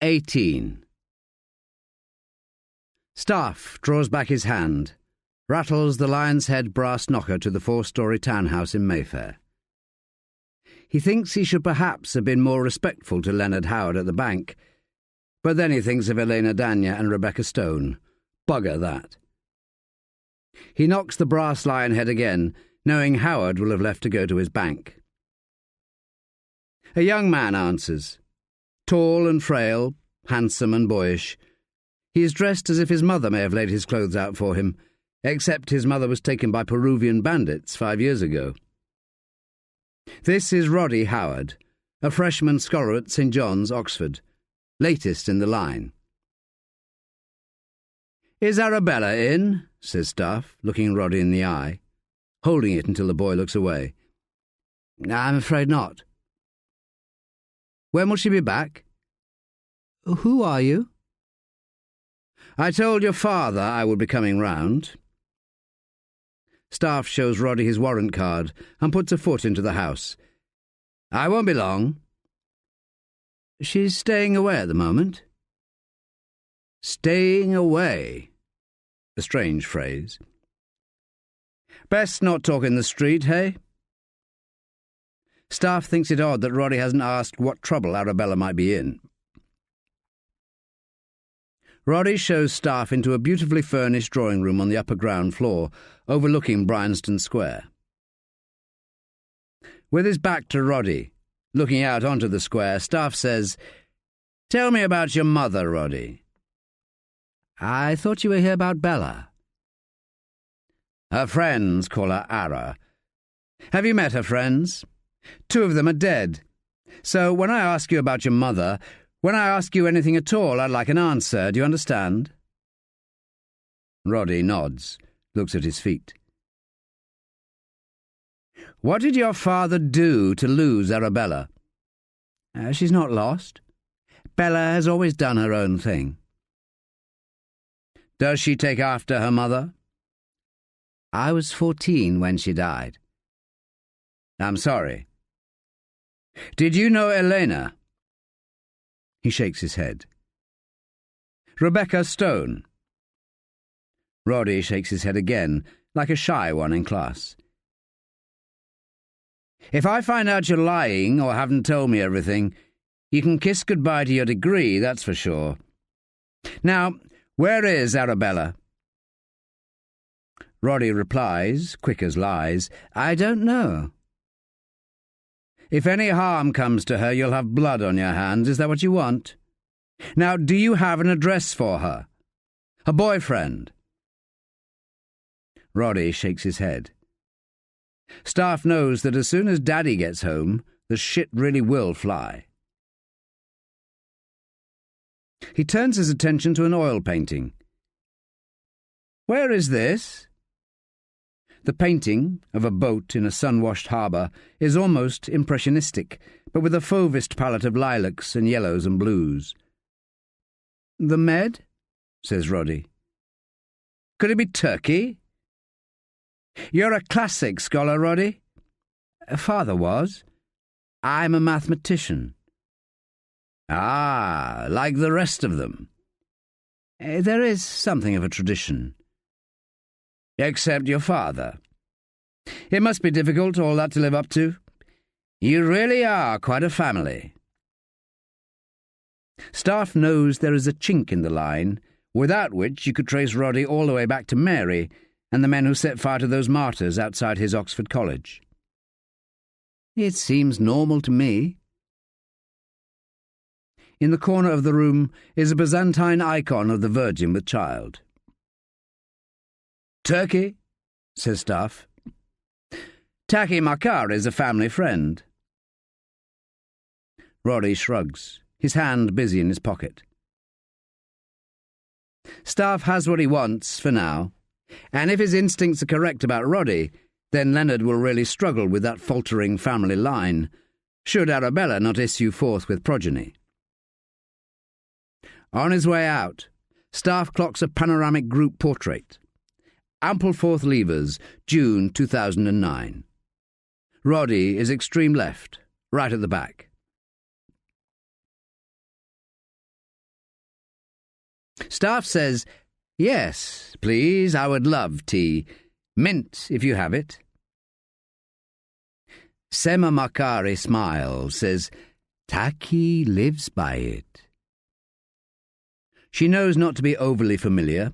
Speaker 2: 18. Staffe draws back his hand, rattles the Lion's Head brass knocker to the 4-storey townhouse in Mayfair. He thinks he should perhaps have been more respectful to Leonard Howard at the bank, but then he thinks of Elena Dagna and Rebecca Stone. Bugger that. He knocks the brass lion head again, knowing Howard will have left to go to his bank. A young man answers. Tall and frail, handsome and boyish. He is dressed as if his mother may have laid his clothes out for him, except his mother was taken by Peruvian bandits 5 years ago. This is Roddy Howard, a freshman scholar at St. John's, Oxford, latest in the line. "Is Arabella in?" says Staffe, looking Roddy in the eye, holding it until the boy looks away. "I'm afraid not." "When will she be back?" "Who are you?" "I told your father I would be coming round." Staffe shows Roddy his warrant card and puts a foot into the house. "I won't be long." "She's staying away at the moment." Staying away. A strange phrase. Best not talk in the street, hey? Staffe thinks it odd that Roddy hasn't asked what trouble Arabella might be in. Roddy shows Staffe into a beautifully furnished drawing room on the upper ground floor, overlooking Bryanston Square. With his back to Roddy, looking out onto the square, Staffe says, "Tell me about your mother, Roddy." "I thought you were here about Bella." "Her friends call her Ara. Have you met her friends? 2 of them are dead. So when I ask you about your mother, when I ask you anything at all, I'd like an answer. Do you understand?" Roddy nods, looks at his feet. "What did your father do to lose Arabella?" She's not lost. Bella has always done her own thing." "Does she take after her mother?" "I was 14 when she died." "I'm sorry. Did you know Elena?" He shakes his head. "Rebecca Stone?" Roddy shakes his head again, like a shy one in class. "If I find out you're lying or haven't told me everything, you can kiss goodbye to your degree, that's for sure. Now, where is Arabella?" Roddy replies, quick as lies, "I don't know." "If any harm comes to her, you'll have blood on your hands. Is that what you want? Now, do you have an address for her? A boyfriend?" Roddy shakes his head. Staffe knows that as soon as Daddy gets home, the shit really will fly. He turns his attention to an oil painting. "Where is this?" The painting, of a boat in a sun-washed harbour, is almost impressionistic, but with a fauvist palette of lilacs and yellows and blues. "The Med?" says Roddy. "Could it be Turkey?" "You're a classic scholar, Roddy." "Father was. I'm a mathematician." "Ah, like the rest of them." "There is something of a tradition." "Except your father. It must be difficult, all that to live up to. You really are quite a family." Staffe knows there is a chink in the line, without which you could trace Roddy all the way back to Mary and the men who set fire to those martyrs outside his Oxford college. "It seems normal to me."
Speaker 1: In the corner of the room is a Byzantine icon of the Virgin with Child. "Turkey?" says Staffe. "Taki Makar is a family friend." Roddy shrugs, his hand busy in his pocket. Staffe has what he wants for now, and if his instincts are correct about Roddy, then Leonard will really struggle with that faltering family line, should Arabella not issue forth with progeny. On his way out, Staffe clocks a panoramic group portrait. Ampleforth Levers, June 2009. Roddy is extreme left, right at the back. Staffe says, "Yes, please, I would love tea. Mint, if you have it." Sema Makari smiles, says, "Taki lives by it." She knows not to be overly familiar,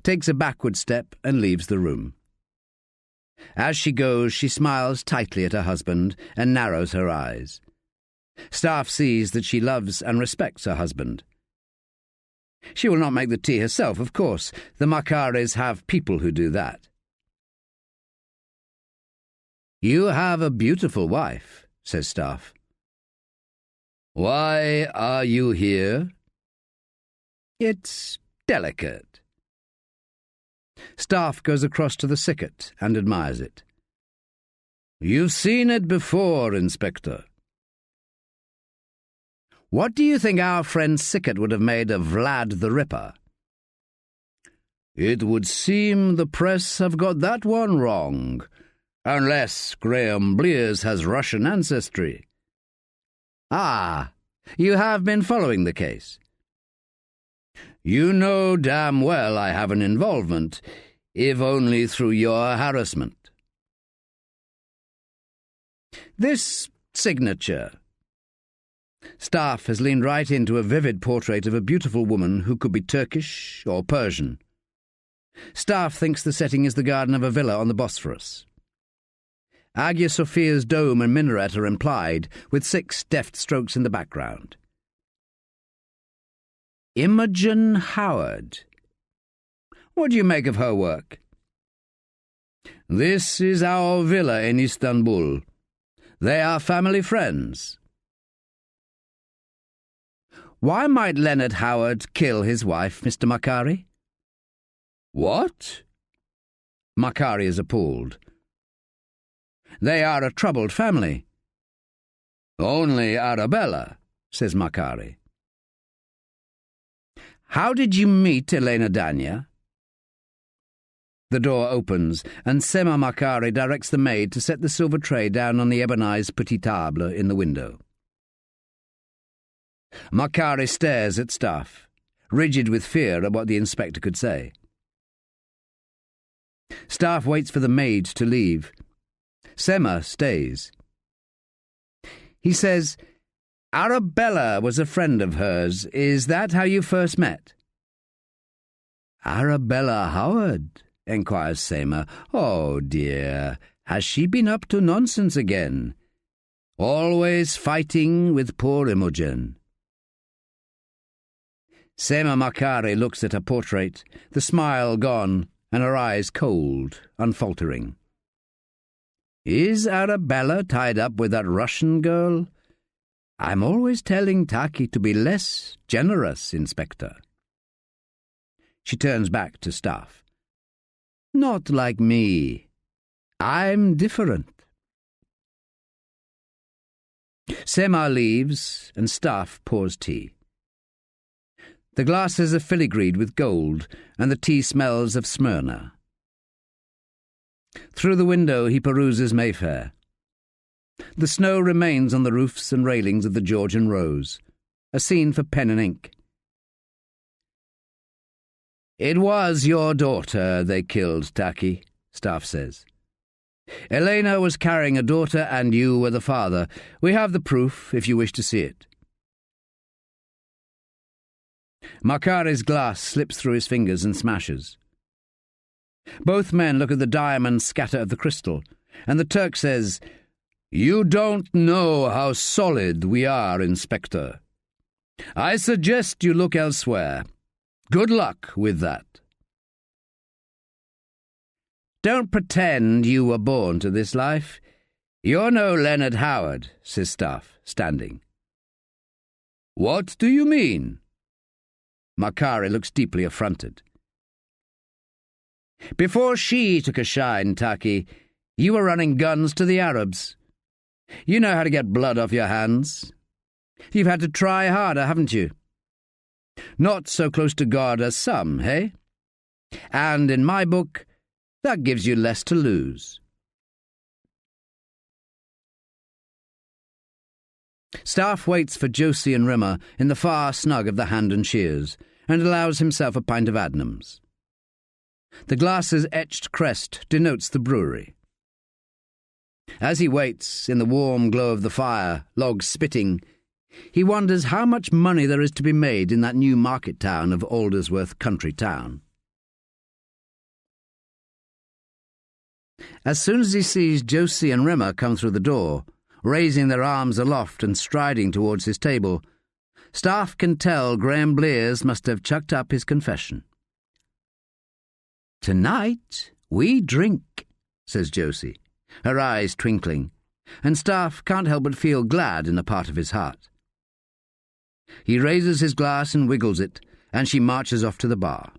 Speaker 1: takes a backward step and leaves the room. As she goes, she smiles tightly at her husband and narrows her eyes. Staffe sees that she loves and respects her husband. She will not make the tea herself, of course. The Makaris have people who do that. "You have a beautiful wife," says Staffe. "Why are you here?" "It's delicate." Staffe goes across to the Sicket and admires it. "You've seen it before, Inspector." "What do you think our friend Sicket would have made of Vlad the Ripper?" "It would seem the press have got that one wrong, unless Graham Blears has Russian ancestry." "Ah, you have been following the case." "You know damn well I have an involvement, if only through your harassment." "This signature." Staffe has leaned right into a vivid portrait of a beautiful woman who could be Turkish or Persian. Staffe thinks the setting is the garden of a villa on the Bosphorus. Hagia Sophia's dome and minaret are implied, with 6 deft strokes in the background. Imogen Howard. What do you make of her work? "This is our villa in Istanbul. They are family friends." "Why might Leonard Howard kill his wife, Mr. Makari?" "What?" Makari is appalled. "They are a troubled family." "Only Arabella," says Makari. "How did you meet Elena Dania?" The door opens, and Sema Makari directs the maid to set the silver tray down on the ebonized petit table in the window. Makari stares at Staffe, rigid with fear at what the inspector could say. Staffe waits for the maid to leave. Sema stays. He says, "Arabella was a friend of hers. Is that how you first met?" "Arabella Howard?" enquires Sema. "Oh, dear, has she been up to nonsense again? Always fighting with poor Imogen." Sema Makari looks at her portrait, the smile gone and her eyes cold, unfaltering. "Is Arabella tied up with that Russian girl? I'm always telling Taki to be less generous, Inspector." She turns back to Staffe. "Not like me. I'm different." Sema leaves, and Staffe pours tea. The glasses are filigreed with gold, and the tea smells of Smyrna. Through the window he peruses Mayfair. The snow remains on the roofs and railings of the George and Rose, a scene for pen and ink. "It was your daughter they killed, Taki," Staffe says. "Elena was carrying a daughter and you were the father. We have the proof, if you wish to see it." Makari's glass slips through his fingers and smashes. Both men look at the diamond scatter of the crystal, and the Turk says, "You don't know how solid we are, Inspector."
Speaker 2: I suggest you look elsewhere. Good luck with that. Don't pretend you were born to this life. You're no Leonard Howard, says Staffe, standing. What do you mean? Makari looks deeply affronted. Before she took a shine, Taki, you were running guns to the Arabs. You know how to get blood off your hands. You've had to try harder, haven't you? Not so close to God as some, hey? And in my book, that gives you less to lose. Staffe waits for Josie and Rimmer in the far snug of the Hand and Shears, and allows himself a pint of Adnams. The glass's etched crest denotes the brewery. As he waits, in the warm glow of the fire, logs spitting, he wonders how much money there is to be made in that new market town of Aldersworth Country Town. As soon as he sees Josie and Rimmer come through the door, raising their arms aloft and striding towards his table, Staffe can tell Graham Blears must have chucked up his confession. "Tonight we drink," says Josie, her eyes twinkling, and Staffe can't help but feel glad in a part of his heart. He raises his glass and wiggles it, and she marches off to the bar.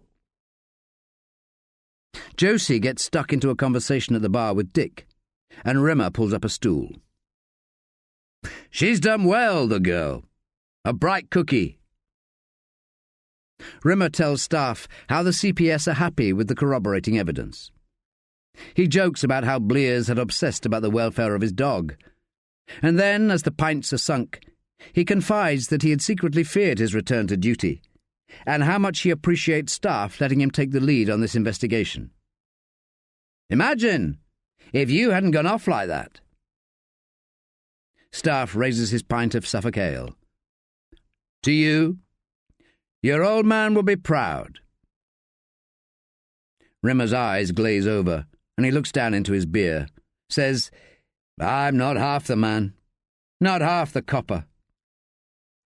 Speaker 2: Josie gets stuck into a conversation at the bar with Dick, and Rimmer pulls up a stool. "She's done well, the girl. A bright cookie." Rimmer tells Staffe how the CPS are happy with the corroborating evidence. He jokes about how Blears had obsessed about the welfare of his dog, and then, as the pints are sunk, he confides that he had secretly feared his return to duty, and how much he appreciates Staffe letting him take the lead on this investigation. "Imagine if you hadn't gone off like that." Staffe raises his pint of Suffolk ale. "To you, your old man will be proud." Rimmer's eyes glaze over, and he looks down into his beer, says, "I'm not half the man, not half the copper."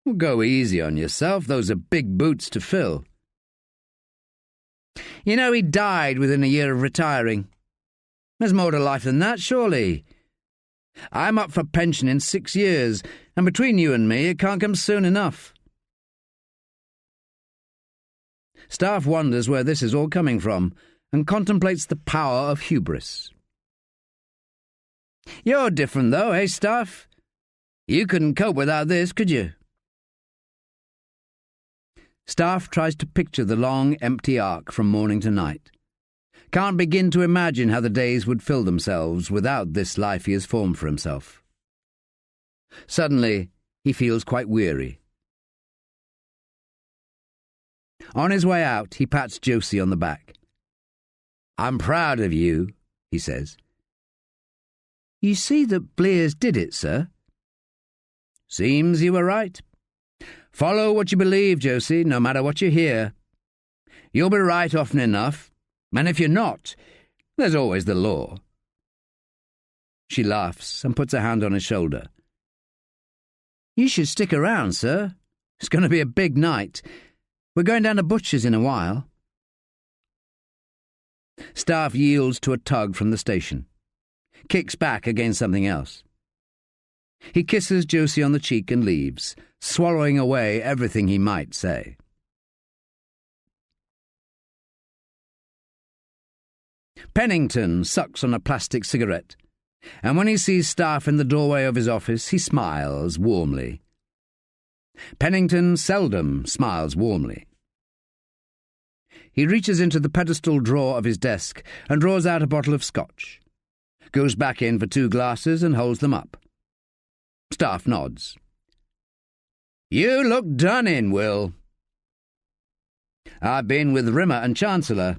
Speaker 2: "Well, go easy on yourself, those are big boots to fill." "You know, he died within a year of retiring. There's more to life than that, surely. I'm up for pension in 6 years, and between you and me, it can't come soon enough." Staffe wonders where this is all coming from, and contemplates the power of hubris. "You're different, though, eh, Staffe? You couldn't cope without this, could you?" Staffe tries to picture the long, empty arc from morning to night. Can't begin to imagine how the days would fill themselves without this life he has formed for himself. Suddenly, he feels quite weary. On his way out, he pats Josie on the back. "I'm proud of you," he says. "You see that Blears did it, sir?" "Seems you were right. Follow what you believe, Josie, no matter what you hear. You'll be right often enough, and if you're not, there's always the law." She laughs and puts a hand on his shoulder. "You should stick around, sir. It's going to be a big night. We're going down to Butcher's in a while." Staffe yields to a tug from the station, kicks back against something else. He kisses Josie on the cheek and leaves, swallowing away everything he might say. Pennington sucks on a plastic cigarette, and when he sees Staffe in the doorway of his office, he smiles warmly. Pennington seldom smiles warmly. He reaches into the pedestal drawer of his desk and draws out a bottle of scotch, goes back in for 2 glasses and holds them up. Staffe nods. "You look done in, Will." "I've been with Rimmer and Chancellor.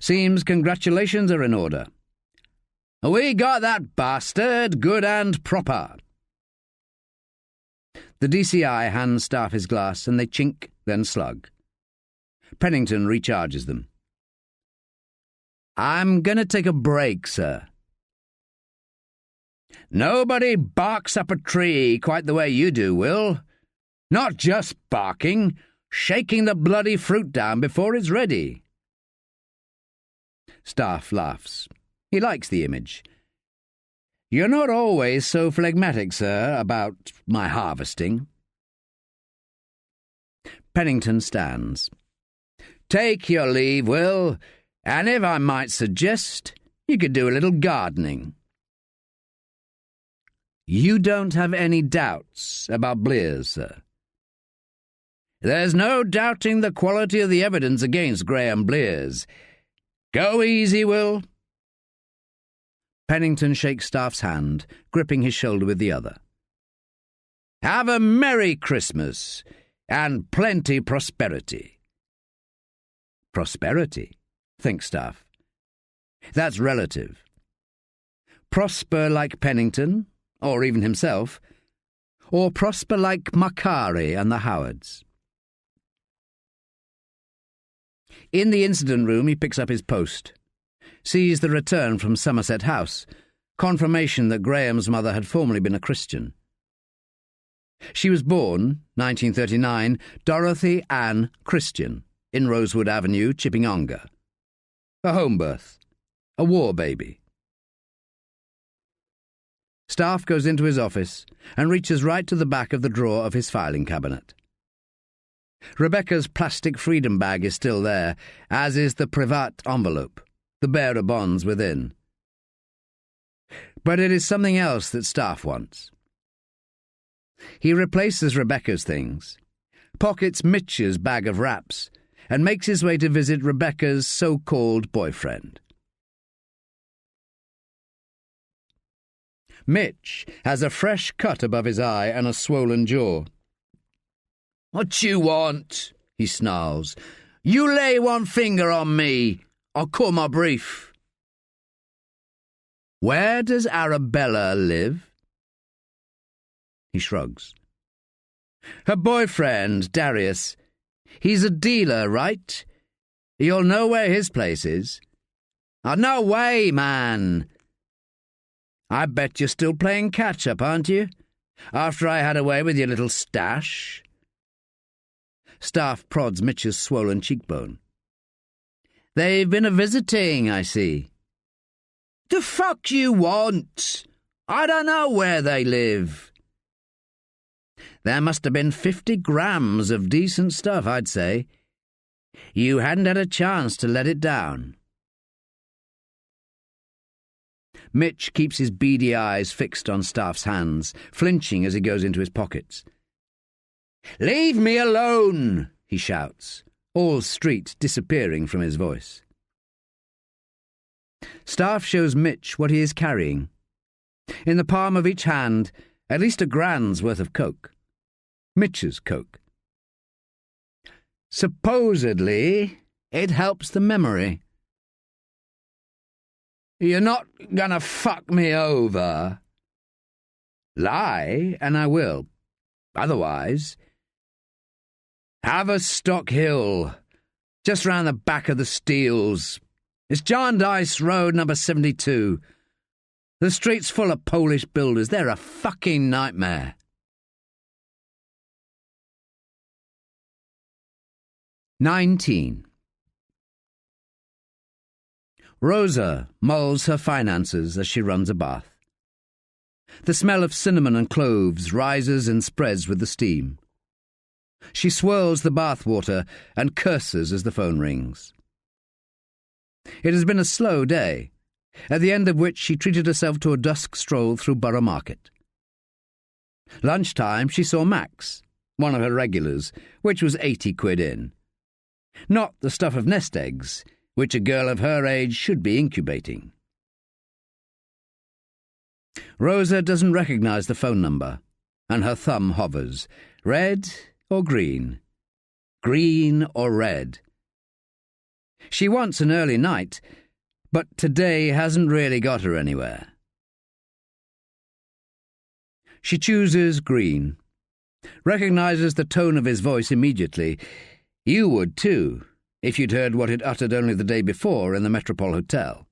Speaker 2: Seems congratulations are in order." "We got that bastard good and proper." The DCI hands Staffe his glass, and they chink, then slug. Pennington recharges them. "I'm going to take a break, sir." "Nobody barks up a tree quite the way you do, Will. Not just barking, shaking the bloody fruit down before it's ready. Staffe laughs. He likes the image. You're not always so phlegmatic, sir, about my harvesting. Pennington stands. Take your leave, Will, and if I might suggest, you could do a little gardening. You don't have any doubts about Blears, sir? There's no doubting the quality of the evidence against Graham Blears. Go easy, Will. Pennington shakes Staffe's hand, gripping his shoulder with the other. Have a Merry Christmas, and plenty prosperity. Prosperity, thinks Staffe. That's relative. Prosper like Pennington, or even himself, or prosper like Macari and the Howards. In the incident room he picks up his post, sees the return from Somerset House, confirmation that Graham's mother had formerly been a Christian. She was born, 1939, Dorothy Ann Christian, in Rosewood Avenue, Chipping-Ongar. A home birth, a war baby. Staffe goes into his office and reaches right to the back of the drawer of his filing cabinet. Rebecca's plastic freedom bag is still there, as is the Privat envelope, the bearer bonds within. But it is something else that Staffe wants. He replaces Rebecca's things, pockets Mitch's bag of wraps, and makes his way to visit Rebecca's so-called boyfriend. Mitch has a fresh cut above his eye and a swollen jaw. "What you want?" he snarls. "You lay one finger on me, I'll call my brief." "Where does Arabella live?" He shrugs. "Her boyfriend, Darius. He's a dealer, right? You'll know where his place is." "Oh, no way, man." "I bet you're still playing catch-up, aren't you? After I had away with your little stash." Staffe prods Mitch's swollen cheekbone. "They've been a-visiting, I see." "The fuck you want? I don't know where they live." "There must have been 50 grams of decent stuff, I'd say. You hadn't had a chance to let it down." Mitch keeps his beady eyes fixed on Staffe's hands, flinching as he goes into his pockets. "Leave me alone!" he shouts, all street disappearing from his voice. Staffe shows Mitch what he is carrying. In the palm of each hand, at least a grand's worth of coke. Mitch's coke. Supposedly, it helps the memory. "You're not gonna fuck me over?" "Lie, and I will. Otherwise..." "Haverstock Hill, just round the back of the Steels. It's Jarndyce Road, number 72. The street's full of Polish builders. They're a fucking nightmare." "19. Rosa mulls her finances as she runs a bath. The smell of cinnamon and cloves rises and spreads with the steam. She swirls the bath water and curses as the phone rings. It has been a slow day, at the end of which she treated herself to a dusk stroll through Borough Market. Lunchtime she saw Max, one of her regulars, which was 80 quid in. Not the stuff of nest eggs, which a girl of her age should be incubating. Rosa doesn't recognise the phone number, and her thumb hovers. Red or green? Green or red? She wants an early night, but today hasn't really got her anywhere. She chooses green, recognises the tone of his voice immediately. You would too, if you'd heard what it uttered only the day before in the Metropole Hotel.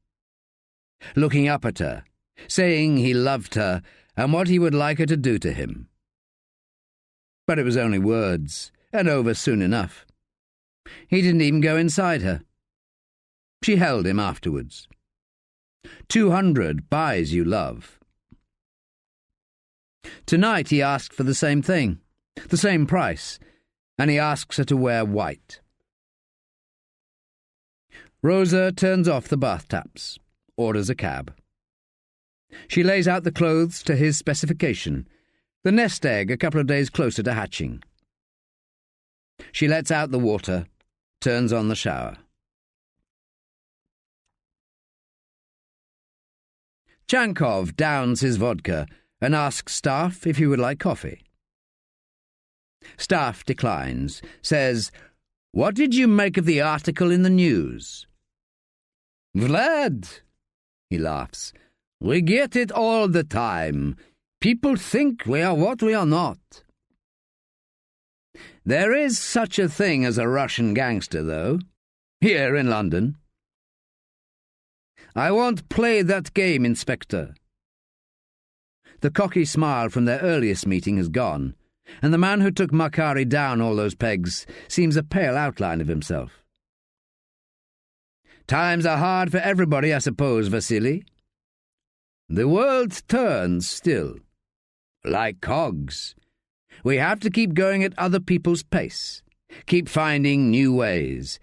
Speaker 2: Looking up at her, saying he loved her and what he would like her to do to him.
Speaker 1: But it was only words, and over soon enough. He didn't even go inside her. She held him afterwards. 200 buys you love. Tonight he asked for the same thing, the same price, and he asks her to wear white. Rosa turns off the bath taps, orders a cab. She lays out the clothes to his specification, the nest egg a couple of days closer to hatching. She lets out the water, turns on the shower. Chankov downs his vodka and asks Staffe if he would like coffee. Staffe declines, says, "What did you make of the article in the news?" "Vlad," he laughs, "we get it all the time. People think we are what we are not." There is such a thing as a Russian gangster, though, here in London. I won't play that game, Inspector. The cocky smile from their earliest meeting has gone, and the man who took Makari down all those pegs seems a pale outline of himself. Times are hard for everybody, I suppose, Vasily. The world turns still, like cogs. We have to keep going at other people's pace, keep finding new ways.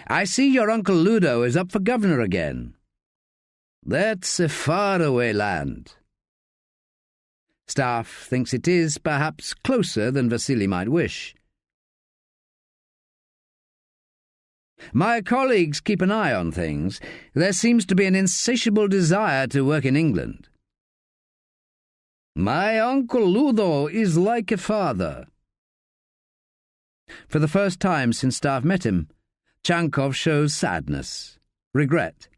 Speaker 1: I see your Uncle Ludo is up for governor again. That's a faraway land. Staffe thinks it is perhaps closer than Vasily might wish. My colleagues keep an eye on things. There seems to be an insatiable desire to work in England. My Uncle Ludo is like a father. For the first time since Staffe met him, Chankov shows sadness, regret.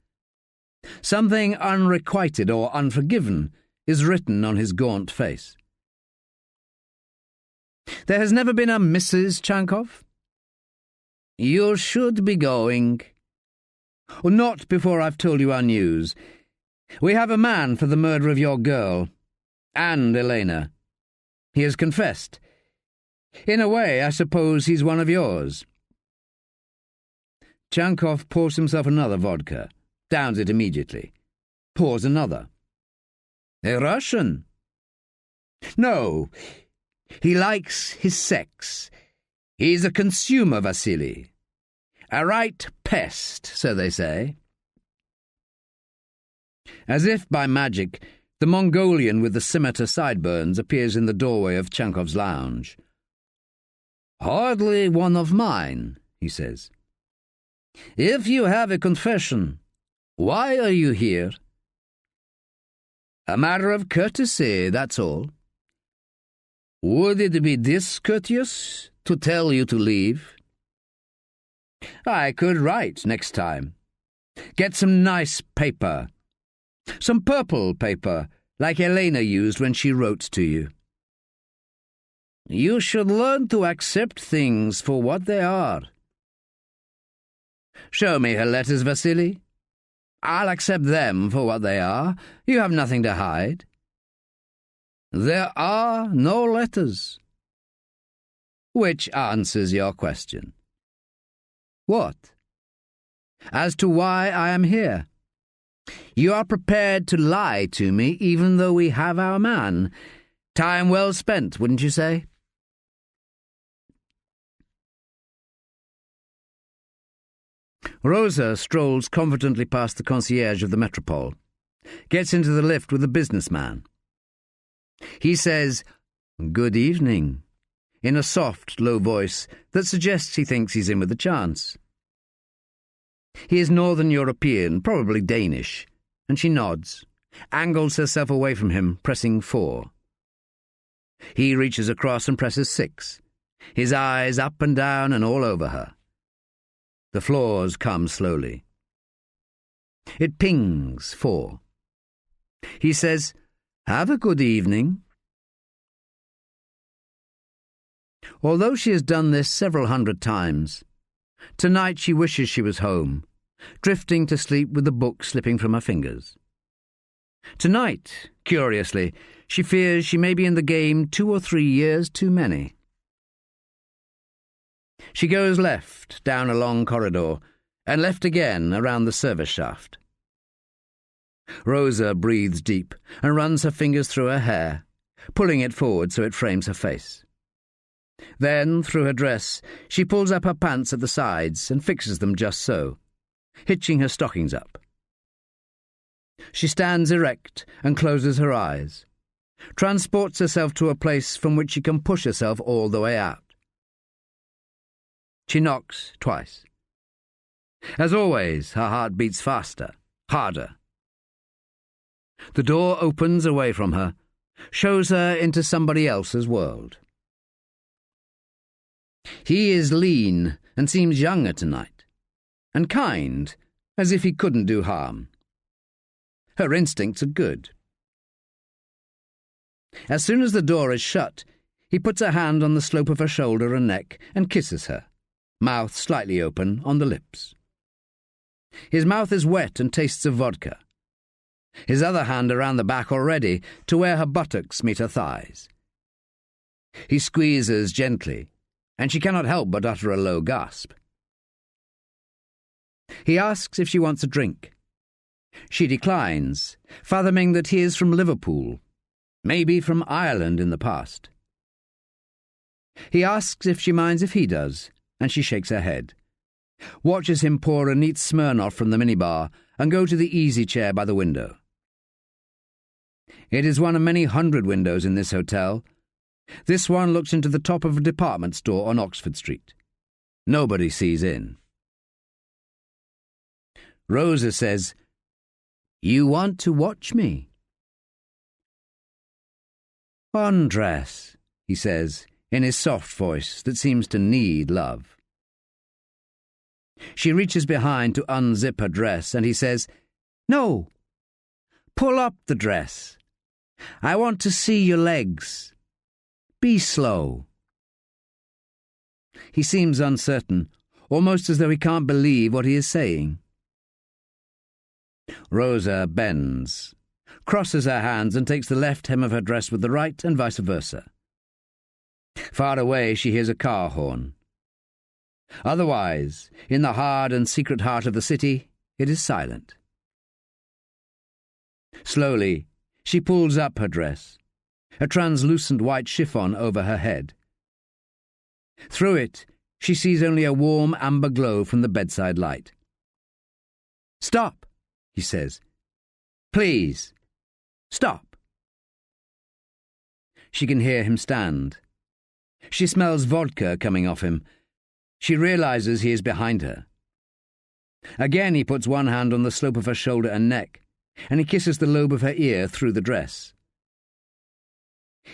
Speaker 1: Something unrequited or unforgiven is written on his gaunt face. There has never been a Mrs. Chankov? You should be going. Not before I've told you our news. We have a man for the murder of your girl, and Elena. He has confessed. In a way, I suppose he's one of yours. Chankov pours himself another vodka, downs it immediately. Pours another. A Russian? No. He likes his sex. He's a consumer, Vasily. A right pest, so they say. As if by magic, the Mongolian with the scimitar sideburns appears in the doorway of Chankov's lounge. Hardly one of mine, he says. If you have a confession, why are you here? A matter of courtesy, that's all. Would it be discourteous to tell you to leave? I could write next time. Get some nice paper. Some purple paper, like Elena used when she wrote to you. You should learn to accept things for what they are. Show me her letters, Vasily. I'll accept them for what they are. You have nothing to hide. There are no letters. Which answers your question. What? As to why I am here. You are prepared to lie to me even though we have our man. Time well spent, wouldn't you say? Rosa strolls confidently past the concierge of the Metropole, gets into the lift with the businessman. He says, "Good evening," in a soft, low voice that suggests he thinks he's in with a chance. He is Northern European, probably Danish, and she nods, angles herself away from him, pressing 4. He reaches across and presses 6, his eyes up and down and all over her. The floors come slowly. It pings 4. He says, "Have a good evening." Although she has done this several hundred times, tonight she wishes she was home, drifting to sleep with the book slipping from her fingers. Tonight, curiously, she fears she may be in the game 2 or 3 years too many. She goes left, down a long corridor, and left again around the service shaft. Rosa breathes deep and runs her fingers through her hair, pulling it forward so it frames her face. Then, through her dress, she pulls up her pants at the sides and fixes them just so, hitching her stockings up. She stands erect and closes her eyes, transports herself to a place from which she can push herself all the way out. She knocks twice. As always, her heart beats faster, harder. The door opens away from her, shows her into somebody else's world. He is lean and seems younger tonight, and kind, as if he couldn't do harm. Her instincts are good. As soon as the door is shut, he puts a hand on the slope of her shoulder and neck and kisses her, mouth slightly open on the lips. His mouth is wet and tastes of vodka. His other hand around the back already, to where her buttocks meet her thighs. He squeezes gently, and she cannot help but utter a low gasp. He asks if she wants a drink. She declines, fathoming that he is from Liverpool, maybe from Ireland in the past. He asks if she minds if he does, and she shakes her head, watches him pour a neat Smirnoff from the minibar and go to the easy chair by the window. It is one of many hundred windows in this hotel. This one looks into the top of a department store on Oxford Street. Nobody sees in. Rosa says, "You want to watch me?" "Undress," he says, in his soft voice that seems to need love. She reaches behind to unzip her dress, and he says, "No, pull up the dress. I want to see your legs. Be slow." He seems uncertain, almost as though he can't believe what he is saying. Rosa bends, crosses her hands and takes the left hem of her dress with the right and vice versa. Far away she hears a car horn. Otherwise, in the hard and secret heart of the city, it is silent. Slowly, she pulls up her dress, a translucent white chiffon over her head. Through it, she sees only a warm amber glow from the bedside light. "Stop," he says. "Please, stop." She can hear him stand. She smells vodka coming off him. She realizes he is behind her. Again he puts one hand on the slope of her shoulder and neck, and he kisses the lobe of her ear through the dress.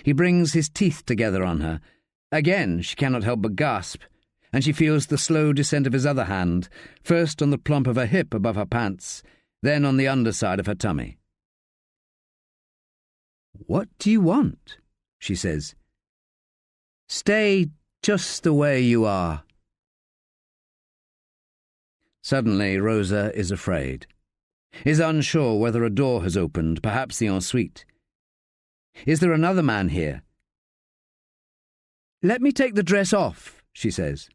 Speaker 1: He brings his teeth together on her. Again she cannot help but gasp, and she feels the slow descent of his other hand, first on the plump of her hip above her pants, then on the underside of her tummy. "What do you want?" she says. "Stay just the way you are." Suddenly Rosa is afraid, is unsure whether a door has opened, perhaps the ensuite. Is there another man here? "Let me take the dress off," she says.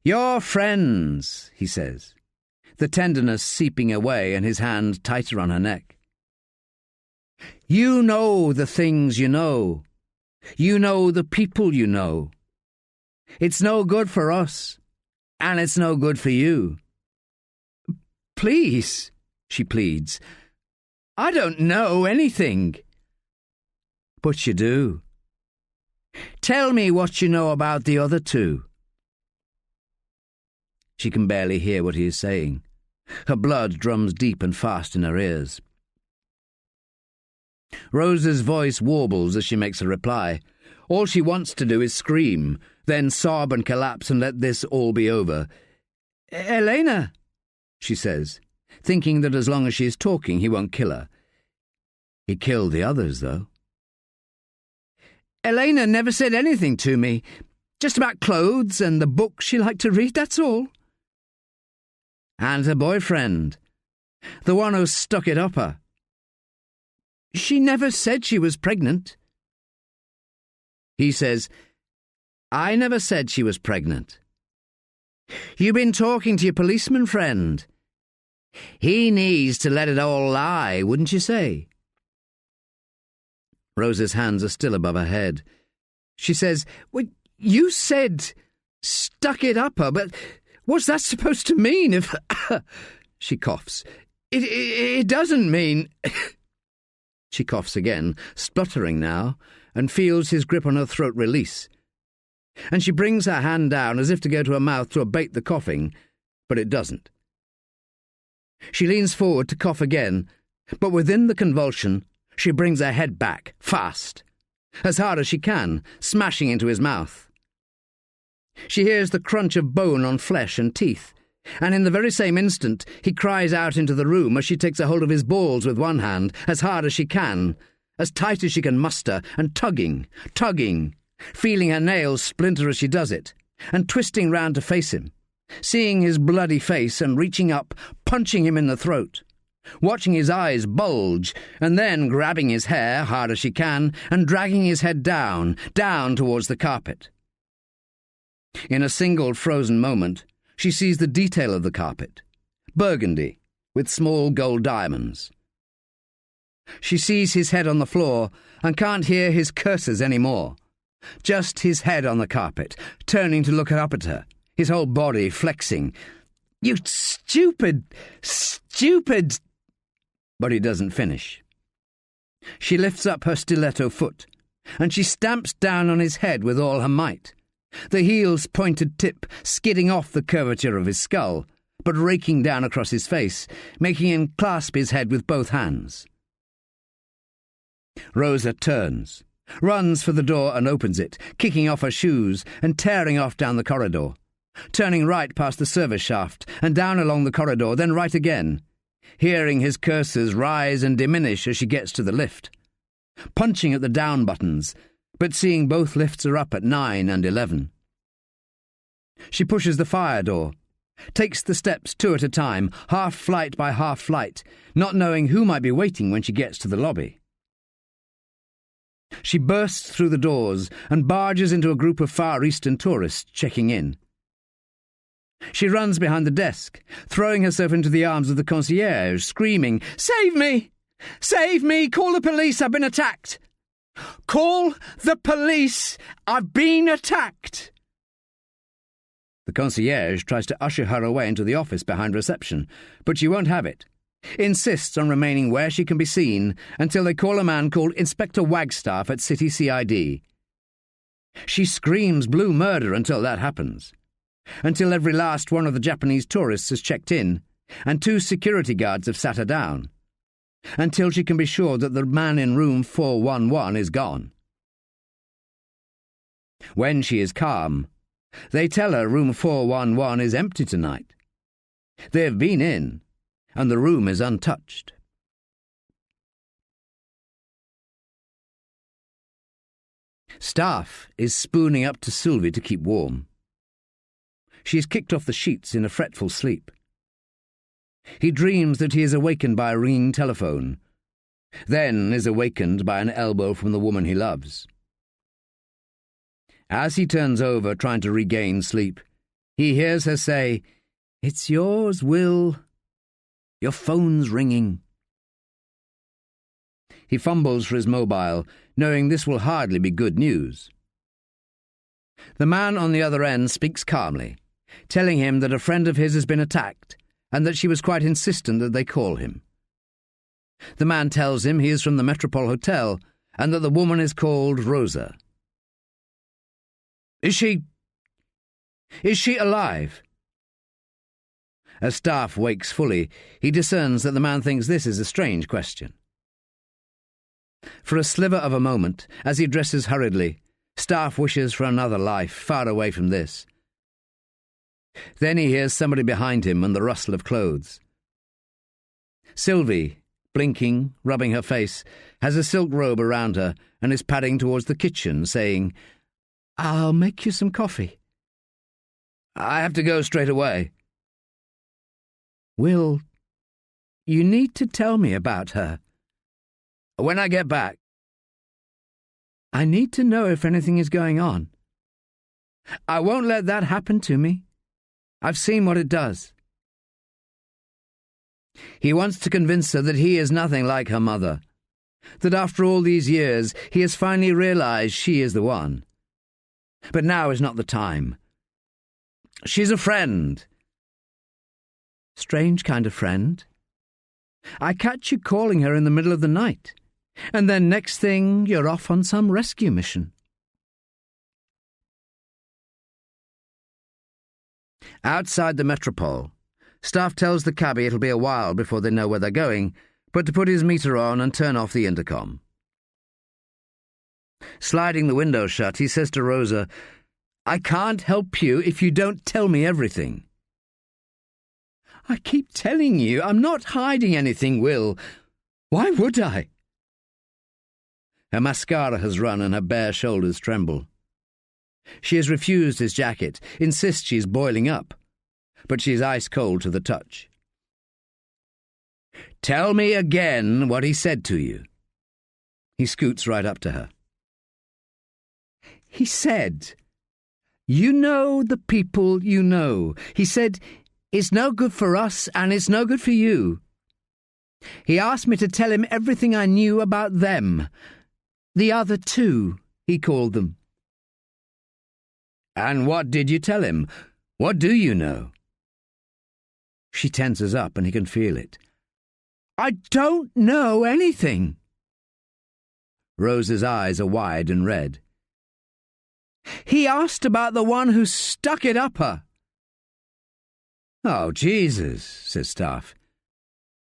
Speaker 1: "You're friends," he says, the tenderness seeping away and his hand tighter on her neck. "You know the things you know. You know the people you know. It's no good for us, and it's no good for you." "Please," she pleads, "I don't know anything." "But you do. Tell me what you know about the other two." She can barely hear what he is saying. Her blood drums deep and fast in her ears. Rosa's voice warbles as she makes a reply. All she wants to do is scream, then sob and collapse and let this all be over. "Elena," she says, thinking that as long as she is talking he won't kill her. He killed the others, though. "Elena never said anything to me. Just about clothes and the books she liked to read, that's all." "And her boyfriend?" The one who stuck it up her. She never said she was pregnant. He says, I never said she was pregnant. You been talking to your policeman friend. He needs to let it all lie, wouldn't you say? Rosa's hands are still above her head. She says, well, you said stuck it up her, but what's that supposed to mean if... She coughs. It doesn't mean... She coughs again, spluttering now, and feels his grip on her throat release. And she brings her hand down as if to go to her mouth to abate the coughing, but it doesn't. She leans forward to cough again, but within the convulsion, she brings her head back, fast, as hard as she can, smashing into his mouth. She hears the crunch of bone on flesh and teeth, and in the very same instant he cries out into the room as she takes a hold of his balls with one hand, as hard as she can, as tight as she can muster, and tugging, feeling her nails splinter as she does it, and twisting round to face him, seeing his bloody face and reaching up, punching him in the throat, watching his eyes bulge, and then grabbing his hair, hard as she can, and dragging his head down towards the carpet. In a single frozen moment, she sees the detail of the carpet, burgundy, with small gold diamonds. She sees his head on the floor and can't hear his curses any more. Just his head on the carpet, turning to look up at her, his whole body flexing. You stupid... But he doesn't finish. She lifts up her stiletto foot, and she stamps down on his head with all her might, the heel's pointed tip skidding off the curvature of his skull, but raking down across his face, making him clasp his head with both hands. Rosa turns, runs for the door and opens it, kicking off her shoes and tearing off down the corridor, turning right past the service shaft and down along the corridor, then right again, hearing his curses rise and diminish as she gets to the lift, punching at the down buttons, but seeing both lifts are up at 9 and 11. She pushes the fire door, takes the steps 2 at a time, half flight by half flight, not knowing who might be waiting when she gets to the lobby. She bursts through the doors and barges into a group of Far Eastern tourists checking in. She runs behind the desk, throwing herself into the arms of the concierge, screaming, "Save me! Save me! Call the police! I've been attacked! Call the police! I've been attacked!" The concierge tries to usher her away into the office behind reception, but she won't have it. Insists on remaining where she can be seen until they call a man called Inspector Wagstaff at City CID. She screams blue murder until that happens, until every last one of the Japanese tourists has checked in, and 2 security guards have sat her down, until she can be sure that the man in room 411 is gone. When she is calm, they tell her room 411 is empty tonight. They have been in, and the room is untouched. Staffe is spooning up to Sylvie to keep warm. She is kicked off the sheets in a fretful sleep. He dreams that he is awakened by a ringing telephone, then is awakened by an elbow from the woman he loves. As he turns over, trying to regain sleep, he hears her say, "It's yours, Will. Your phone's ringing." He fumbles for his mobile, knowing this will hardly be good news. The man on the other end speaks calmly, telling him that a friend of his has been attacked, and that she was quite insistent that they call him. The man tells him he is from the Metropole Hotel, and that the woman is called Rosa. Is she alive?" As Staffe wakes fully, he discerns that the man thinks this is a strange question. For a sliver of a moment, as he dresses hurriedly, Staffe wishes for another life, far away from this. Then he hears somebody behind him and the rustle of clothes. Sylvie, blinking, rubbing her face, has a silk robe around her and is padding towards the kitchen, saying, "I'll make you some coffee." "I have to go straight away." "Will, You need to tell me about her.
Speaker 2: When I get back.
Speaker 1: I need to know if anything is going on. I won't let that happen to me. I've seen what it does.
Speaker 2: He wants to convince her that he is nothing like her mother, that after all these years he has finally realized she is the one. But now is not the time. She's a friend.
Speaker 1: Strange kind of friend. I catch you calling her in the middle of the night, and then next thing you're off on some rescue mission.
Speaker 2: Outside the metropole, Staffe tells the cabbie it'll be a while before they know where they're going, but to put his meter on and turn off the intercom. Sliding the window shut, he says to Rosa, "I can't help you if you don't tell me everything."
Speaker 1: I keep telling you, I'm not hiding anything, Will. Why would I?
Speaker 2: Her mascara has run and her bare shoulders tremble. She has refused his jacket, insists she's boiling up, but she's ice-cold to the touch. "Tell me again what he said to you." He scoots right up to her.
Speaker 1: He said, "You know the people you know." He said, "It's no good for us and it's no good for you." He asked me to tell him everything I knew about them. The other two, he called them.
Speaker 2: "And what did you tell him? What do you know?"
Speaker 1: She tenses up and he can feel it. "I don't know anything."
Speaker 2: Rose's eyes are wide and red.
Speaker 1: He asked about the one who stuck it up her.
Speaker 2: "Oh, Jesus," says Staffe.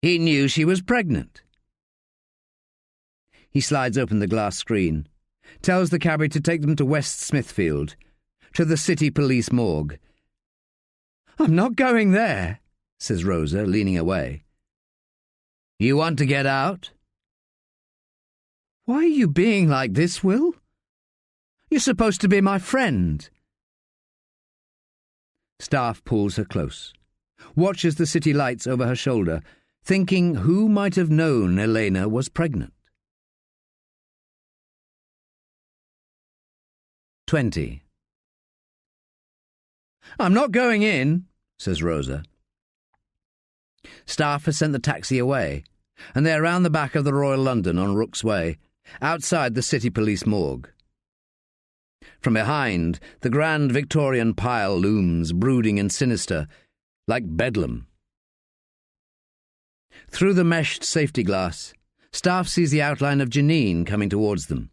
Speaker 2: "He knew she was pregnant." He slides open the glass screen, tells the cabbie to take them to West Smithfield, to the city police morgue.
Speaker 1: "I'm not going there,"
Speaker 2: says Rosa, leaning away. "You want to get out?"
Speaker 1: "Why are you being like this, Will? You're supposed to be my friend."
Speaker 2: Staffe pulls her close, watches the city lights over her shoulder, thinking who might have known Elena was pregnant. 20.
Speaker 1: "I'm not going in,"
Speaker 2: says Rosa. Staffe has sent the taxi away, and they're round the back of the Royal London on Rook's Way, outside the city police morgue. From behind, the grand Victorian pile looms, brooding and sinister, like Bedlam. Through the meshed safety glass, Staffe sees the outline of Janine coming towards them.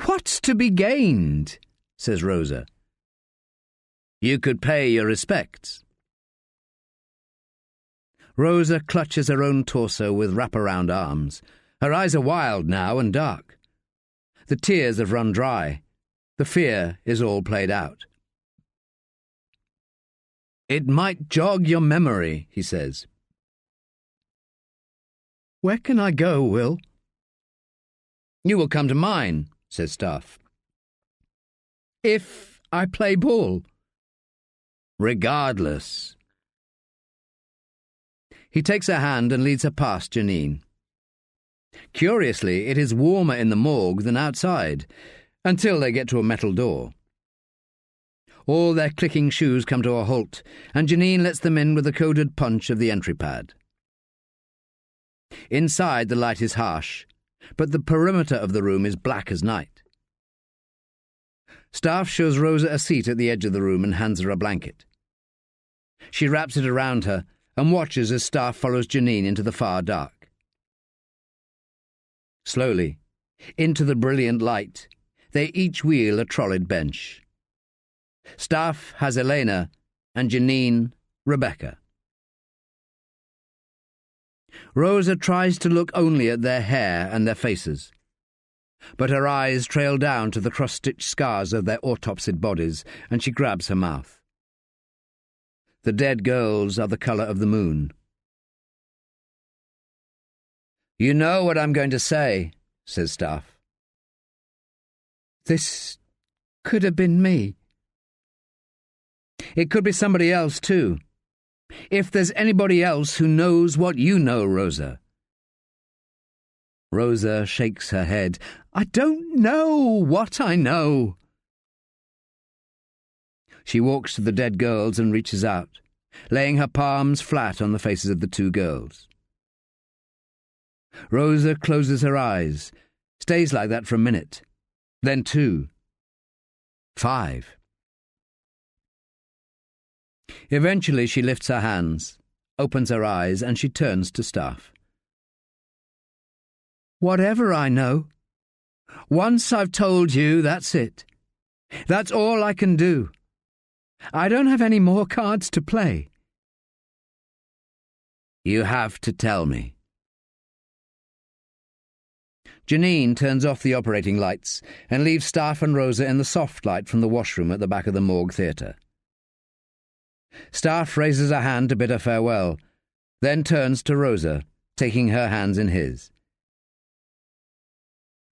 Speaker 1: "What's to be gained?"
Speaker 2: says Rosa. "You could pay your respects." Rosa clutches her own torso with wraparound arms. Her eyes are wild now and dark. The tears have run dry. The fear is all played out. "It might jog your memory," he says.
Speaker 1: "Where can I go, Will?"
Speaker 2: "You will come to mine," says Staffe.
Speaker 1: "If I play ball?"
Speaker 2: "Regardless." He takes her hand and leads her past Janine. Curiously, it is warmer in the morgue than outside, until they get to a metal door. All their clicking shoes come to a halt, and Janine lets them in with a coded punch of the entry pad. Inside, the light is harsh, but the perimeter of the room is black as night. Staffe shows Rosa a seat at the edge of the room and hands her a blanket. She wraps it around her and watches as Staffe follows Janine into the far dark. Slowly, into the brilliant light, they each wheel a trolleyed bench. Staffe has Elena, and Janine, Rebecca. Rosa tries to look only at their hair and their faces, but her eyes trail down to the cross-stitched scars of their autopsied bodies, and she grabs her mouth. The dead girls are the colour of the moon. "You know what I'm going to say," says Staffe.
Speaker 1: "This could have been me."
Speaker 2: "It could be somebody else, too.
Speaker 1: If there's anybody else who knows what you know, Rosa. Rosa shakes her head. I don't know what I know. She walks to the dead girls and reaches out, laying her palms flat on the faces of the two girls. Rosa closes her eyes, stays like that for a minute, then 2, 5. Eventually she lifts her hands, opens her eyes, and she turns to Staffe. Whatever I know, once I've told you, that's it. That's all I can do. I don't have any more cards to play. You have to tell me. Janine turns off the operating lights and leaves Staffe and Rosa in the soft light from the washroom at the back of the Morgue Theatre. Staffe raises a hand to bid her farewell, then turns to Rosa, taking her hands in his.